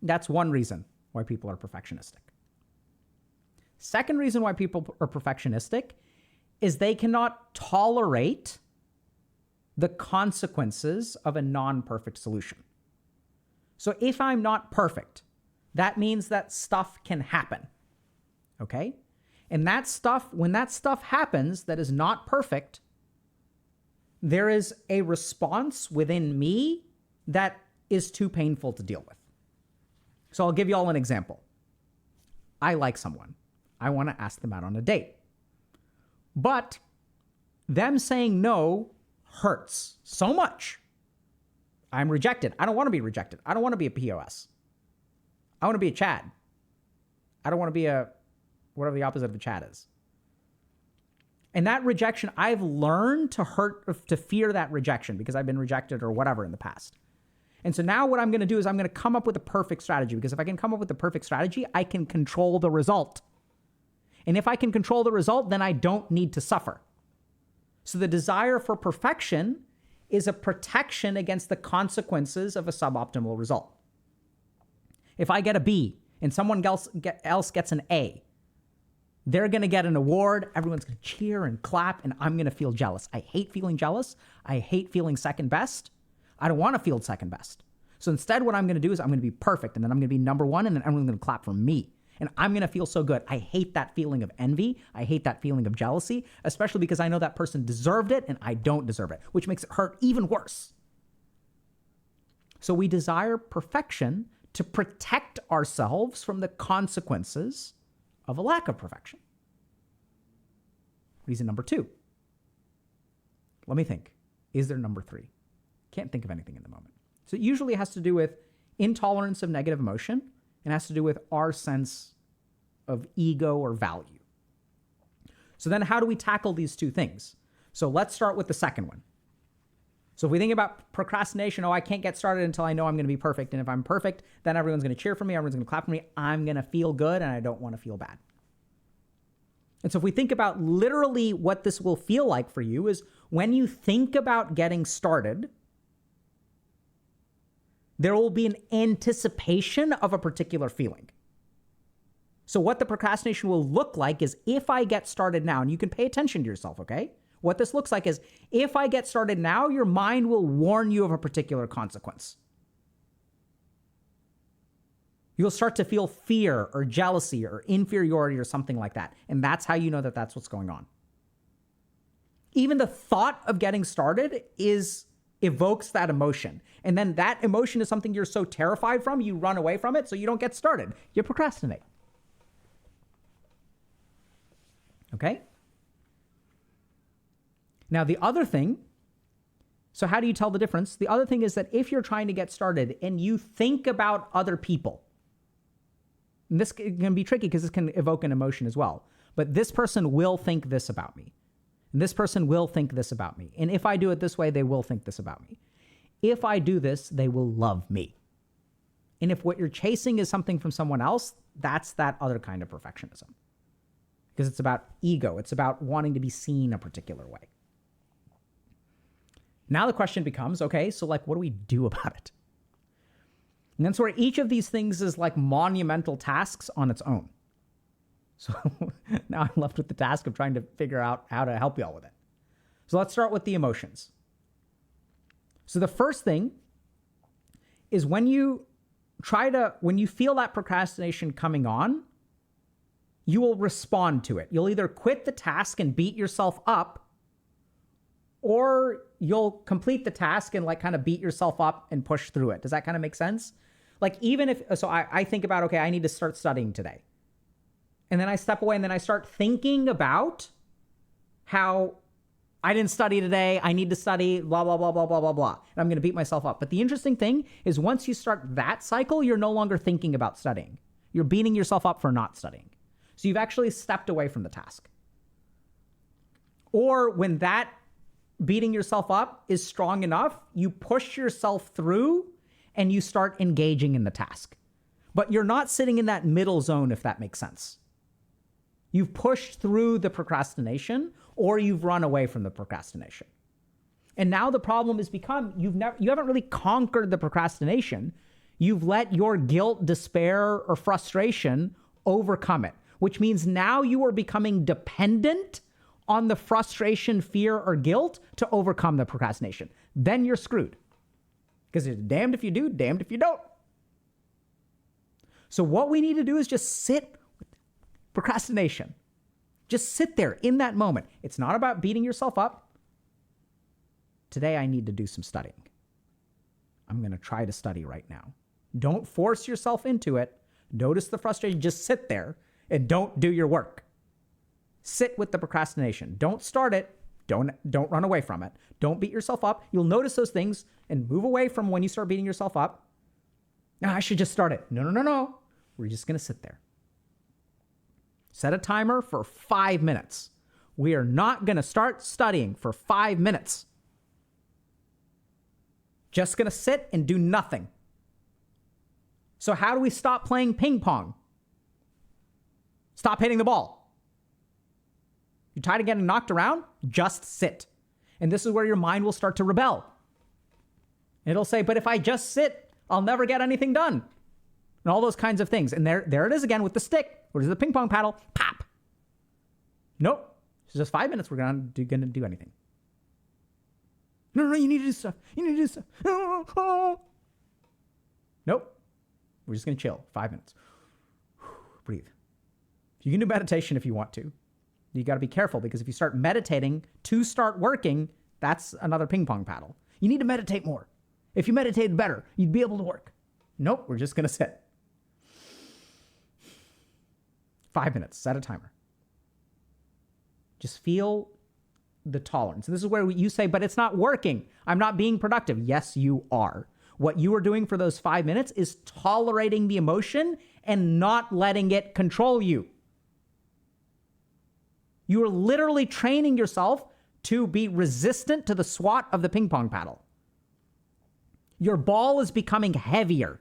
That's one reason why people are perfectionistic. Second reason why people are perfectionistic is they cannot tolerate the consequences of a non-perfect solution. So if I'm not perfect, that means that stuff can happen, okay? And that stuff, when that stuff happens that is not perfect, there is a response within me that is too painful to deal with. So I'll give you all an example. I like someone. I want to ask them out on a date. But them saying no hurts so much. I'm rejected. I don't want to be rejected. I don't want to be a POS. I want to be a Chad. I don't want to be a whatever the opposite of a Chad is. And that rejection, I've learned to fear that rejection because I've been rejected or whatever in the past. And so now what I'm going to do is I'm going to come up with a perfect strategy, because if I can come up with the perfect strategy, I can control the result. And if I can control the result, then I don't need to suffer. So the desire for perfection is a protection against the consequences of a suboptimal result. If I get a B and someone else gets an A, they're going to get an award. Everyone's going to cheer and clap, and I'm going to feel jealous. I hate feeling jealous. I hate feeling second best. I don't want to feel second best. So instead, what I'm going to do is I'm going to be perfect, and then I'm going to be number one, and then everyone's going to clap for me. And I'm going to feel so good. I hate that feeling of envy. I hate that feeling of jealousy, especially because I know that person deserved it, and I don't deserve it, which makes it hurt even worse. So we desire perfection to protect ourselves from the consequences of a lack of perfection. Reason number 2. Let me think. Is there number 3? Can't think of anything in the moment. So it usually has to do with intolerance of negative emotion, and has to do with our sense of ego or value. So then how do we tackle these two things? So let's start with the second one. So if we think about procrastination, I can't get started until I know I'm going to be perfect. And if I'm perfect, then everyone's going to cheer for me. Everyone's going to clap for me. I'm going to feel good and I don't want to feel bad. And so if we think about literally what this will feel like for you is when you think about getting started, there will be an anticipation of a particular feeling. So what the procrastination will look like is if I get started now, and you can pay attention to yourself, okay? What this looks like is if I get started now, your mind will warn you of a particular consequence. You'll start to feel fear or jealousy or inferiority or something like that. And that's how you know that that's what's going on. Even the thought of getting started evokes that emotion. And then that emotion is something you're so terrified from, you run away from it, so you don't get started. You procrastinate. Okay? Now, the other thing, so how do you tell the difference? The other thing is that if you're trying to get started and you think about other people, and this can be tricky because this can evoke an emotion as well, but this person will think this about me. And this person will think this about me. And if I do it this way, they will think this about me. If I do this, they will love me. And if what you're chasing is something from someone else, that's that other kind of perfectionism. Because it's about ego. It's about wanting to be seen a particular way. Now the question becomes, okay, so what do we do about it? And that's where each of these things is like monumental tasks on its own. So now I'm left with the task of trying to figure out how to help you all with it. So let's start with the emotions. So the first thing is when you feel that procrastination coming on, you will respond to it. You'll either quit the task and beat yourself up, or you'll complete the task and kind of beat yourself up and push through it. Does that kind of make sense? I think about, okay, I need to start studying today. And then I step away and then I start thinking about how I didn't study today. I need to study, blah, blah, blah, blah, blah, blah, blah. And I'm going to beat myself up. But the interesting thing is once you start that cycle, you're no longer thinking about studying. You're beating yourself up for not studying. So you've actually stepped away from the task. Or when that beating yourself up is strong enough, you push yourself through and you start engaging in the task. But you're not sitting in that middle zone, if that makes sense. You've pushed through the procrastination or you've run away from the procrastination. And now the problem has become you haven't really conquered the procrastination. You've let your guilt, despair, or frustration overcome it, which means now you are becoming dependent on the frustration, fear, or guilt to overcome the procrastination. Then you're screwed. Because it's damned if you do, damned if you don't. So what we need to do is just sit with procrastination. Just sit there in that moment. It's not about beating yourself up. Today I need to do some studying. I'm going to try to study right now. Don't force yourself into it. Notice the frustration. Just sit there and don't do your work. Sit with the procrastination. Don't start it. Don't run away from it. Don't beat yourself up. You'll notice those things and move away from when you start beating yourself up. No, I should just start it. No. We're just going to sit there. Set a timer for 5 minutes. We are not going to start studying for 5 minutes. Just going to sit and do nothing. So how do we stop playing ping pong? Stop hitting the ball. You're tired of getting knocked around? Just sit. And this is where your mind will start to rebel. It'll say, but if I just sit, I'll never get anything done. And all those kinds of things. And there it is again with the stick. What is the ping pong paddle? Pop. Nope. It's just 5 minutes. We're gonna do anything. No, you need to do stuff. You need to do stuff. Nope. We're just gonna chill. 5 minutes. Breathe. You can do meditation if you want to. You got to be careful because if you start meditating to start working, that's another ping pong paddle. You need to meditate more. If you meditated better, you'd be able to work. Nope, we're just going to sit. 5 minutes, set a timer. Just feel the tolerance. And this is where you say, but it's not working. I'm not being productive. Yes, you are. What you are doing for those 5 minutes is tolerating the emotion and not letting it control you. You are literally training yourself to be resistant to the swat of the ping pong paddle. Your ball is becoming heavier.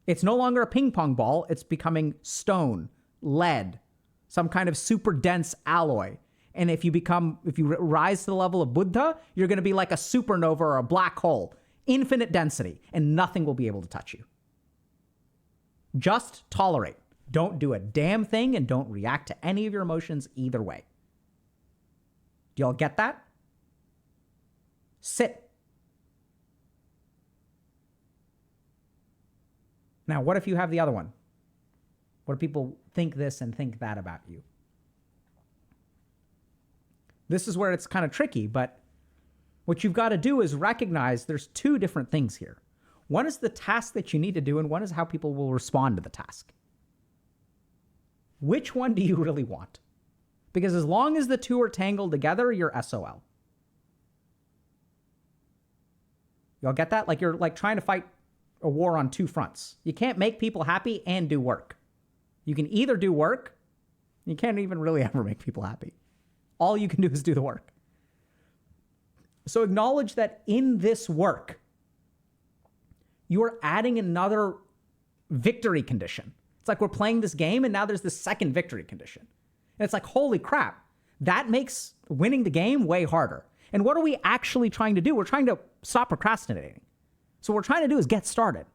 It's no longer a ping pong ball. It's becoming stone, lead, some kind of super dense alloy. And if you rise to the level of Buddha, you're going to be like a supernova or a black hole, infinite density, and nothing will be able to touch you. Just tolerate. Don't do a damn thing and don't react to any of your emotions either way. Do y'all get that? Sit. Now, what if you have the other one? What if people think this and think that about you? This is where it's kind of tricky, but what you've got to do is recognize there's two different things here. One is the task that you need to do, and one is how people will respond to the task. Which one do you really want? Because as long as the two are tangled together, you're SOL. Y'all get that? Like you're like trying to fight a war on two fronts. You can't make people happy and do work. You can either do work, you can't even really ever make people happy. All you can do is do the work. So acknowledge that in this work, you are adding another victory condition. It's like we're playing this game and now there's this second victory condition. And it's like, holy crap, that makes winning the game way harder. And what are we actually trying to do? We're trying to stop procrastinating. So what we're trying to do is get started.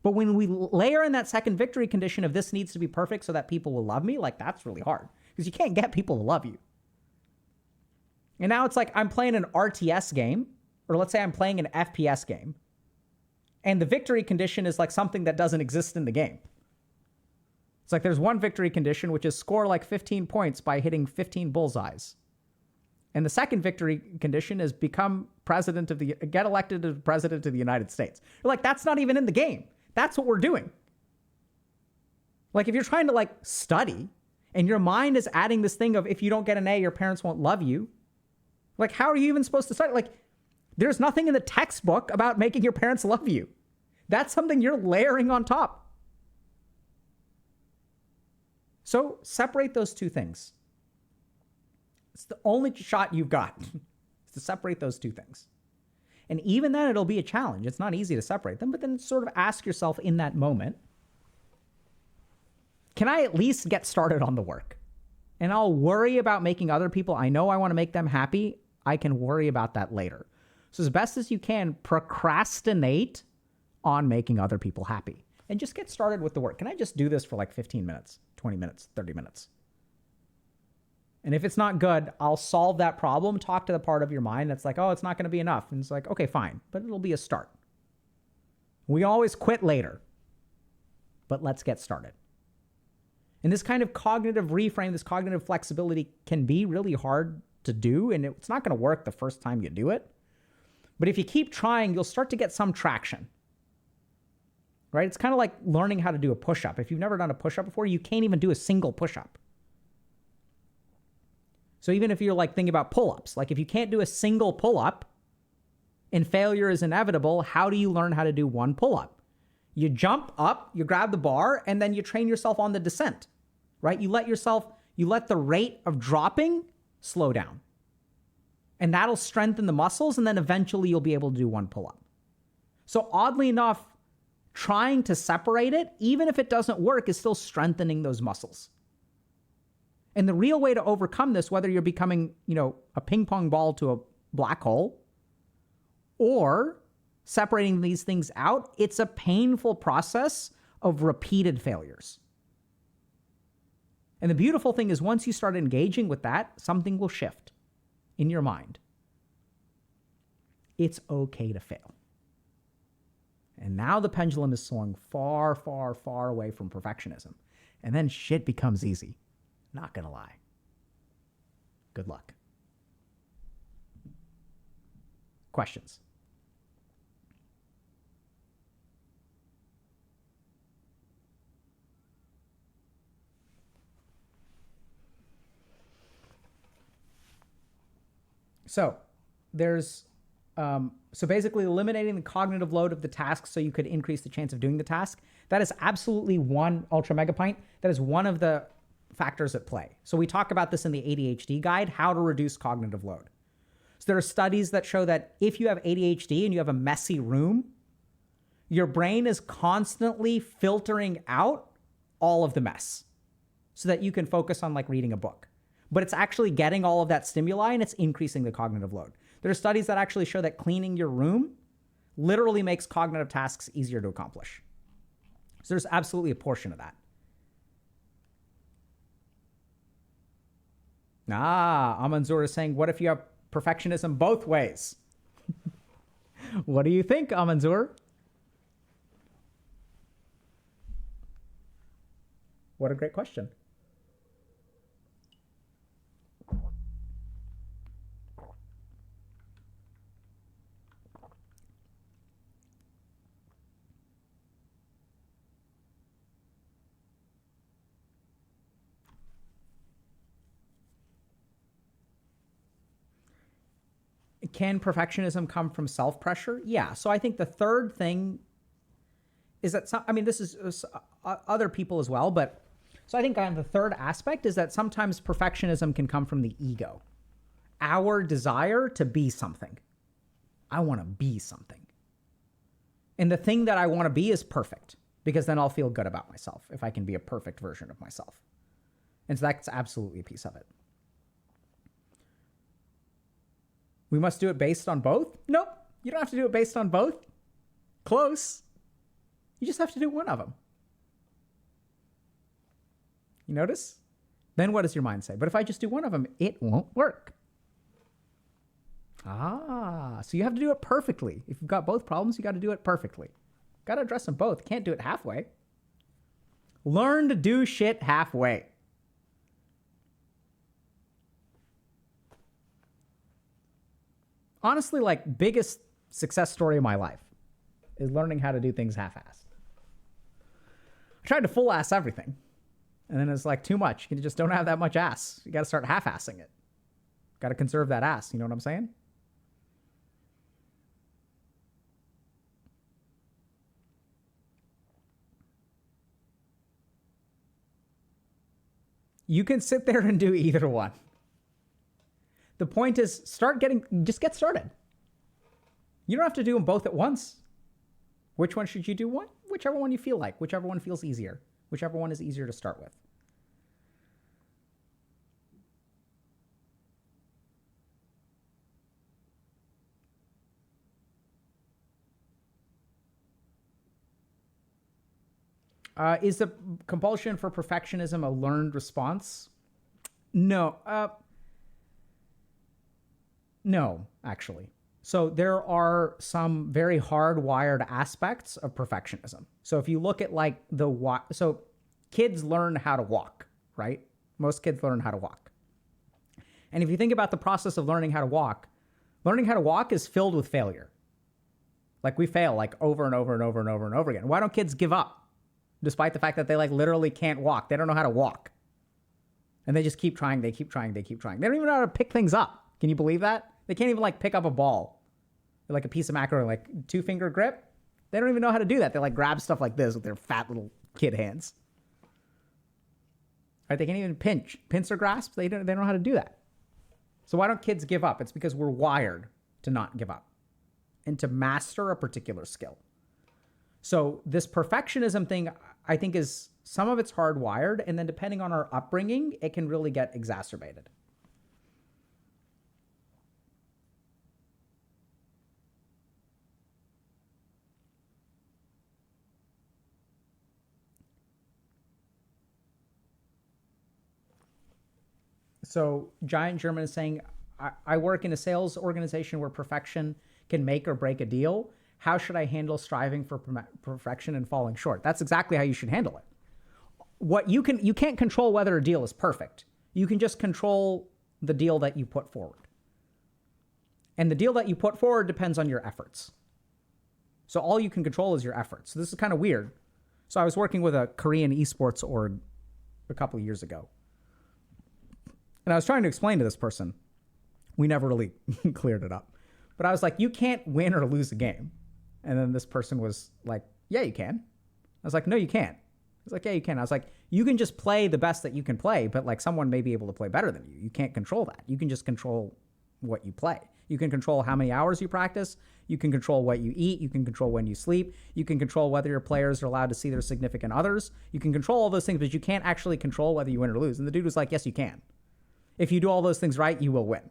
But when we layer in that second victory condition of this needs to be perfect so that people will love me, like that's really hard because you can't get people to love you. And now it's like I'm playing an RTS game, or let's say I'm playing an FPS game. And the victory condition is like something that doesn't exist in the game. It's like there's one victory condition, which is score like 15 points by hitting 15 bullseyes. And the second victory condition is get elected as president of the United States. You're like, that's not even in the game. That's what we're doing. Like if you're trying to like study and your mind is adding this thing of if you don't get an A, your parents won't love you. Like, how are you even supposed to study? Like, there's nothing in the textbook about making your parents love you. That's something you're layering on top. So separate those two things. It's the only shot you've got is to separate those two things. And even then, it'll be a challenge. It's not easy to separate them, but then sort of ask yourself in that moment, can I at least get started on the work? And I'll worry about making other people, I know I want to make them happy. I can worry about that later. So as best as you can, procrastinate on making other people happy. And just get started with the work. Can I just do this for like 15 minutes, 20 minutes, 30 minutes? And if it's not good, I'll solve that problem. Talk to the part of your mind that's like, oh, it's not going to be enough. And it's like, okay, fine. But it'll be a start. We always quit later. But let's get started. And this kind of cognitive reframe, this cognitive flexibility can be really hard to do. And it's not going to work the first time you do it. But if you keep trying, you'll start to get some traction. Right? It's kind of like learning how to do a push-up. If you've never done a push-up before, you can't even do a single push-up. So even if you're like thinking about pull-ups, like if you can't do a single pull-up and failure is inevitable, how do you learn how to do one pull-up? You jump up, you grab the bar, and then you train yourself on the descent, right? You let the rate of dropping slow down. And that'll strengthen the muscles, and then eventually you'll be able to do one pull-up. So oddly enough, trying to separate it, even if it doesn't work, is still strengthening those muscles. And the real way to overcome this, whether you're becoming, a ping pong ball to a black hole or separating these things out, it's a painful process of repeated failures. And the beautiful thing is once you start engaging with that, something will shift in your mind. It's okay to fail. And now the pendulum is swung far, far, far away from perfectionism. And then shit becomes easy. Not gonna lie. Good luck. Questions? So there's So basically eliminating the cognitive load of the task so you could increase the chance of doing the task. That is absolutely one ultra mega pint. That is one of the factors at play. So we talk about this in the ADHD guide, how to reduce cognitive load. So there are studies that show that if you have ADHD and you have a messy room, your brain is constantly filtering out all of the mess so that you can focus on like reading a book. But it's actually getting all of that stimuli and it's increasing the cognitive load. There are studies that actually show that cleaning your room literally makes cognitive tasks easier to accomplish. So there's absolutely a portion of that. Amanzour is saying, what if you have perfectionism both ways? What do you think, Amanzour? What a great question. Can perfectionism come from self-pressure? Yeah. So I think the third thing is that this is other people as well, but so I think the third aspect is that sometimes perfectionism can come from the ego. Our desire to be something. I want to be something. And the thing that I want to be is perfect, because then I'll feel good about myself if I can be a perfect version of myself. And so that's absolutely a piece of it. We must do it based on both? Nope. You don't have to do it based on both. Close. You just have to do one of them. You notice? Then what does your mind say? But if I just do one of them, it won't work. So you have to do it perfectly. If you've got both problems, you got to do it perfectly. Got to address them both. Can't do it halfway. Learn to do shit halfway. Honestly, like, biggest success story of my life is learning how to do things half-assed. I tried to full-ass everything, and then it's like too much. You just don't have that much ass. You got to start half-assing it. Got to conserve that ass. You know what I'm saying? You can sit there and do either one. The point is, just get started. You don't have to do them both at once. Which one should you do? Whichever one you feel like, whichever one feels easier, whichever one is easier to start with. Is the compulsion for perfectionism a learned response? No. No, actually. So there are some very hardwired aspects of perfectionism. So if you look at like so kids learn how to walk, right? Most kids learn how to walk. And if you think about the process of learning how to walk is filled with failure. Like we fail like over and over and over and over and over again. Why don't kids give up? Despite the fact that they like literally can't walk. They don't know how to walk. And they just keep trying, they keep trying, they keep trying. They don't even know how to pick things up. Can you believe that? They can't even like pick up a ball. Or like a piece of mackerel, like 2-finger grip. They don't even know how to do that. They like grab stuff like this with their fat little kid hands. Right? They can't even pinch or grasp. They don't know how to do that. So why don't kids give up? It's because we're wired to not give up and to master a particular skill. So this perfectionism thing, I think, is some of it's hardwired, and then depending on our upbringing, it can really get exacerbated. So Giant German is saying, I work in a sales organization where perfection can make or break a deal. How should I handle striving for perfection and falling short? That's exactly how you should handle it. You can't control whether a deal is perfect. You can just control the deal that you put forward. And the deal that you put forward depends on your efforts. So all you can control is your efforts. So this is kind of weird. So I was working with a Korean esports org a couple of years ago. And I was trying to explain to this person. We never really cleared it up. But I was like, you can't win or lose a game. And then this person was like, yeah, you can. I was like, no, you can't. He's like, yeah, you can. I was like, you can just play the best that you can play, but like someone may be able to play better than you. You can't control that. You can just control what you play. You can control how many hours you practice. You can control what you eat. You can control when you sleep. You can control whether your players are allowed to see their significant others. You can control all those things, but you can't actually control whether you win or lose. And the dude was like, yes, you can. If you do all those things right, you will win.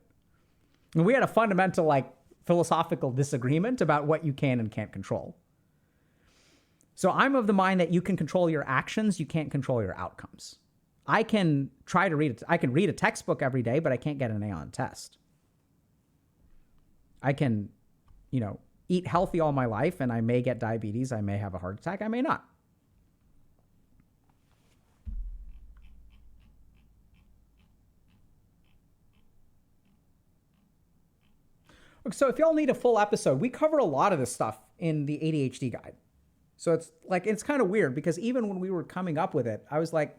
And we had a fundamental, like, philosophical disagreement about what you can and can't control. So I'm of the mind that you can control your actions, you can't control your outcomes. I can try to read it. I can read a textbook every day, but I can't get an A on a test. I can, eat healthy all my life, and I may get diabetes, I may have a heart attack, I may not. So if y'all need a full episode, we cover a lot of this stuff in the ADHD guide. So it's kind of weird because even when we were coming up with it, I was like,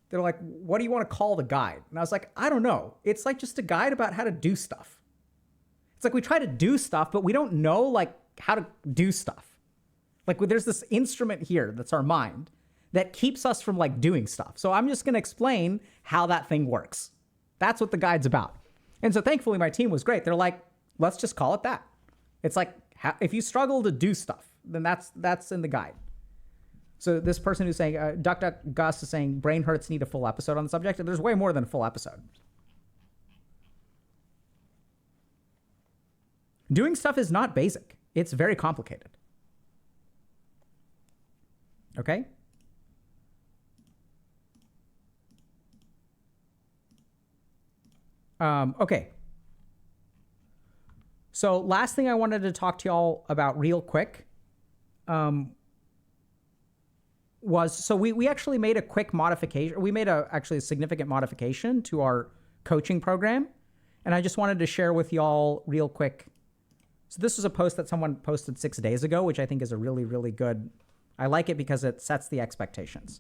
they're like, what do you want to call the guide? And I was like, I don't know. It's like just a guide about how to do stuff. It's like we try to do stuff, but we don't know like how to do stuff. Like there's this instrument here that's our mind that keeps us from like doing stuff. So I'm just going to explain how that thing works. That's what the guide's about. And so thankfully my team was great. They're like, let's just call it that. It's like, if you struggle to do stuff, then that's in the guide. So this person who's saying, Duck Gus is saying, brain hurts need a full episode on the subject. And there's way more than a full episode. Doing stuff is not basic. It's very complicated. Okay? Okay. So last thing I wanted to talk to y'all about real quick was, so we actually made a quick modification. We made actually a significant modification to our coaching program. And I just wanted to share with y'all real quick. So this was a post that someone posted 6 days ago, which I think is a really, really good. I like it because it sets the expectations.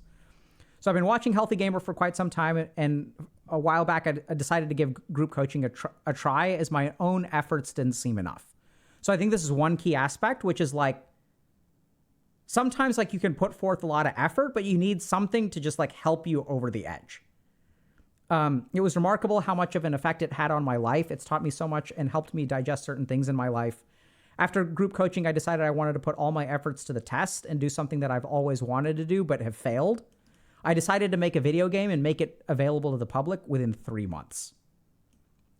So I've been watching Healthy Gamer for quite some time, and a while back I decided to give group coaching a try as my own efforts didn't seem enough. So I think this is one key aspect, which is like, sometimes like you can put forth a lot of effort, but you need something to just like help you over the edge. It was remarkable how much of an effect it had on my life. It's taught me so much and helped me digest certain things in my life. After group coaching, I decided I wanted to put all my efforts to the test and do something that I've always wanted to do but have failed. I decided to make a video game and make it available to the public within 3 months.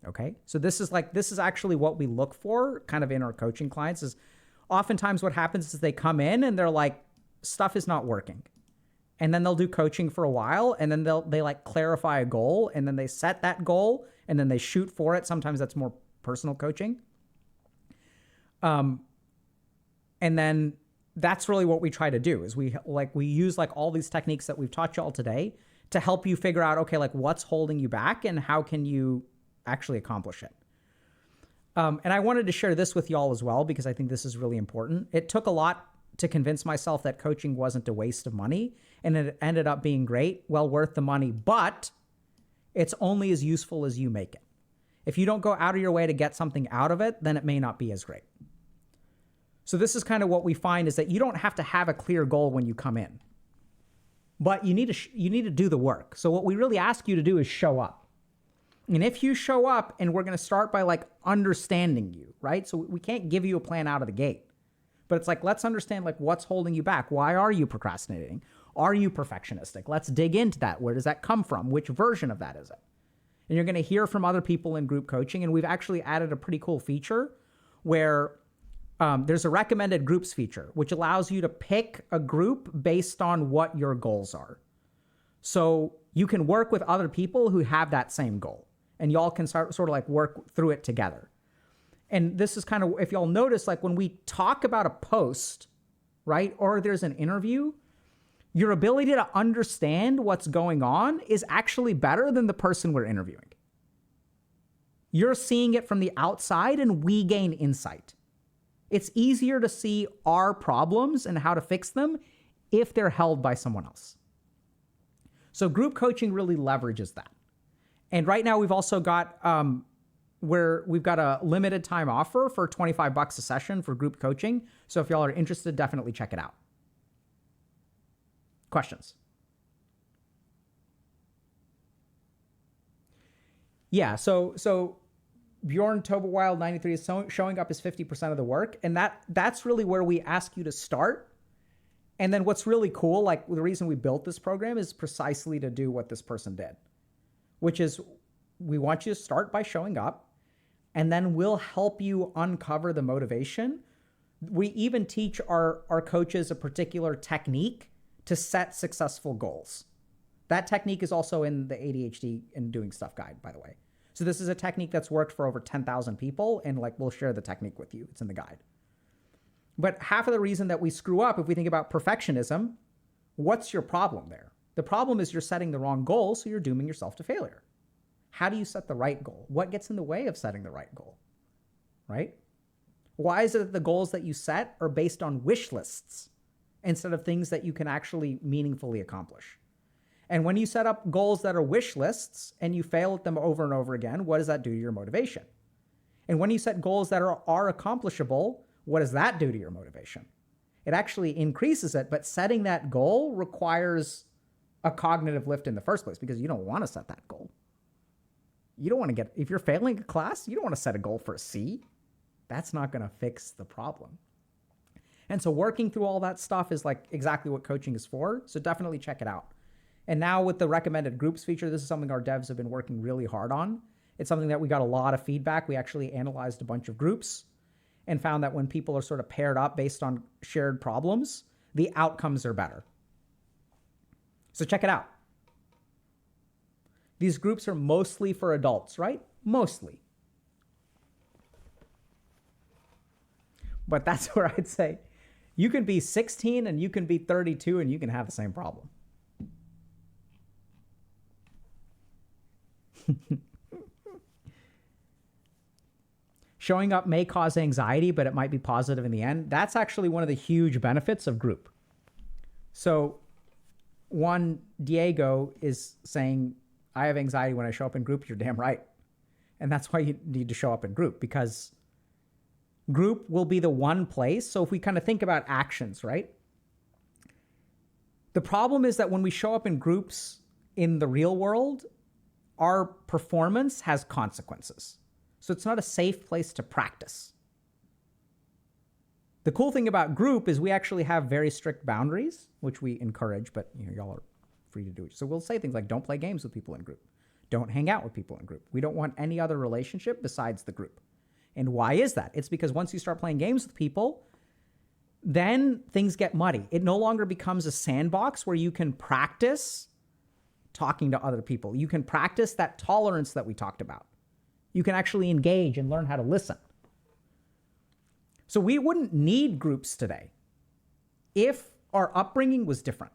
Okay? So this is actually what we look for kind of in our coaching clients. Is oftentimes what happens is they come in and they're like, stuff is not working. And then they'll do coaching for a while, and then they like clarify a goal, and then they set that goal, and then they shoot for it. Sometimes that's more personal coaching. And then that's really what we try to do is we use like all these techniques that we've taught you all today to help you figure out, okay, like what's holding you back and how can you actually accomplish it. And I wanted to share this with y'all as well, because I think this is really important. It took a lot to convince myself that coaching wasn't a waste of money, and it ended up being great, well worth the money, but it's only as useful as you make it. If you don't go out of your way to get something out of it, then it may not be as great. So this is kind of what we find is that you don't have to have a clear goal when you come in, but you need to do the work. So what we really ask you to do is show up. And if you show up, and we're going to start by like understanding you, right? So we can't give you a plan out of the gate. But it's like, let's understand like what's holding you back. Why are you procrastinating? Are you perfectionistic? Let's dig into that. Where does that come from? Which version of that is it? And you're going to hear from other people in group coaching. And we've actually added a pretty cool feature where there's a recommended groups feature, which allows you to pick a group based on what your goals are. So you can work with other people who have that same goal, and y'all can sort of like work through it together. And this is kind of, if y'all notice, like when we talk about a post, right, or there's an interview, your ability to understand what's going on is actually better than the person we're interviewing. You're seeing it from the outside, and we gain insight. It's easier to see our problems and how to fix them if they're held by someone else. So group coaching really leverages that. And right now we've also got where we've got a limited time offer for $25 a session for group coaching. So if y'all are interested, definitely check it out. Questions? Yeah, so Bjorn Toberwild 93 is showing up as 50% of the work, and that's really where we ask you to start. And then what's really cool, like the reason we built this program is precisely to do what this person did, which is we want you to start by showing up, and then we'll help you uncover the motivation. We even teach our coaches a particular technique to set successful goals. That technique is also in the ADHD and Doing Stuff guide, by the way. So this is a technique that's worked for over 10,000 people, and like we'll share the technique with you. It's in the guide. But half of the reason that we screw up, if we think about perfectionism, what's your problem there? The problem is you're setting the wrong goal, so you're dooming yourself to failure. How do you set the right goal? What gets in the way of setting the right goal, right? Why is it that the goals that you set are based on wish lists instead of things that you can actually meaningfully accomplish? And when you set up goals that are wish lists and you fail at them over and over again, what does that do to your motivation? And when you set goals that are accomplishable, what does that do to your motivation? It actually increases it, but setting that goal requires a cognitive lift in the first place because you don't want to set that goal. You don't want to if you're failing a class, you don't want to set a goal for a C. That's not going to fix the problem. And so working through all that stuff is like exactly what coaching is for. So definitely check it out. And now with the recommended groups feature, this is something our devs have been working really hard on. It's something that we got a lot of feedback. We actually analyzed a bunch of groups and found that when people are sort of paired up based on shared problems, the outcomes are better. So check it out. These groups are mostly for adults, right? Mostly. But that's where I'd say you can be 16 and you can be 32 and you can have the same problem. Showing up may cause anxiety, but it might be positive in the end. That's actually one of the huge benefits of group. So Juan Diego is saying, I have anxiety when I show up in group. You're damn right. And that's why you need to show up in group, because group will be the one place. So if we kind of think about actions, right? The problem is that when we show up in groups in the real world, our performance has consequences. So it's not a safe place to practice. The cool thing about group is we actually have very strict boundaries, which we encourage, but y'all are free to do it. So we'll say things like, don't play games with people in group. Don't hang out with people in group. We don't want any other relationship besides the group. And why is that? It's because once you start playing games with people, then things get muddy. It no longer becomes a sandbox where you can practice talking to other people. You can practice that tolerance that we talked about. You can actually engage and learn how to listen. So we wouldn't need groups today if our upbringing was different.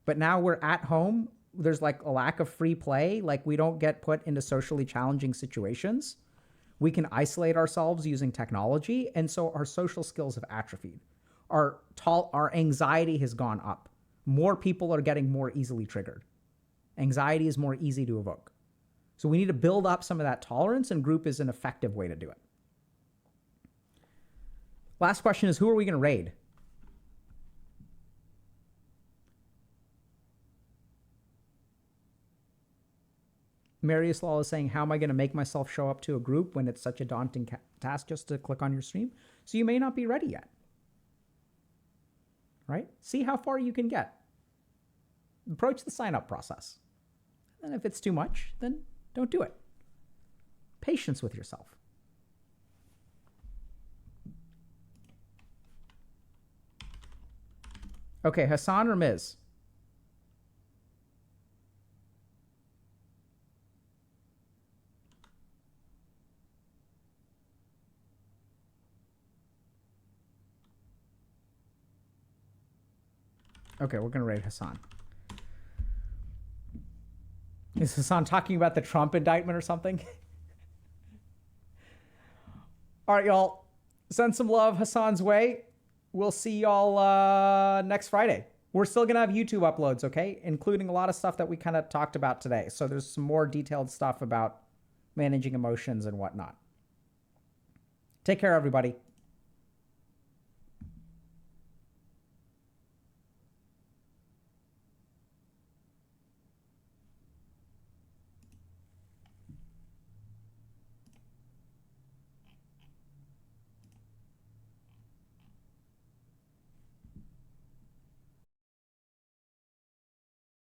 But now we're at home. There's like a lack of free play. Like we don't get put into socially challenging situations. We can isolate ourselves using technology. And so our social skills have atrophied. Our anxiety has gone up. More people are getting more easily triggered. Anxiety is more easy to evoke. So we need to build up some of that tolerance, and group is an effective way to do it. Last question is, who are we going to raid? Marius Law is saying, how am I going to make myself show up to a group when it's such a daunting task just to click on your stream? So you may not be ready yet. Right? See how far you can get. Approach the sign-up process. And if it's too much, then don't do it. Patience with yourself. Okay, Hassan or Miz? Okay, we're going to raid Hassan. Is Hassan talking about the Trump indictment or something? All right, y'all. Send some love Hassan's way. We'll see y'all next Friday. We're still going to have YouTube uploads, okay? Including a lot of stuff that we kind of talked about today. So there's some more detailed stuff about managing emotions and whatnot. Take care, everybody.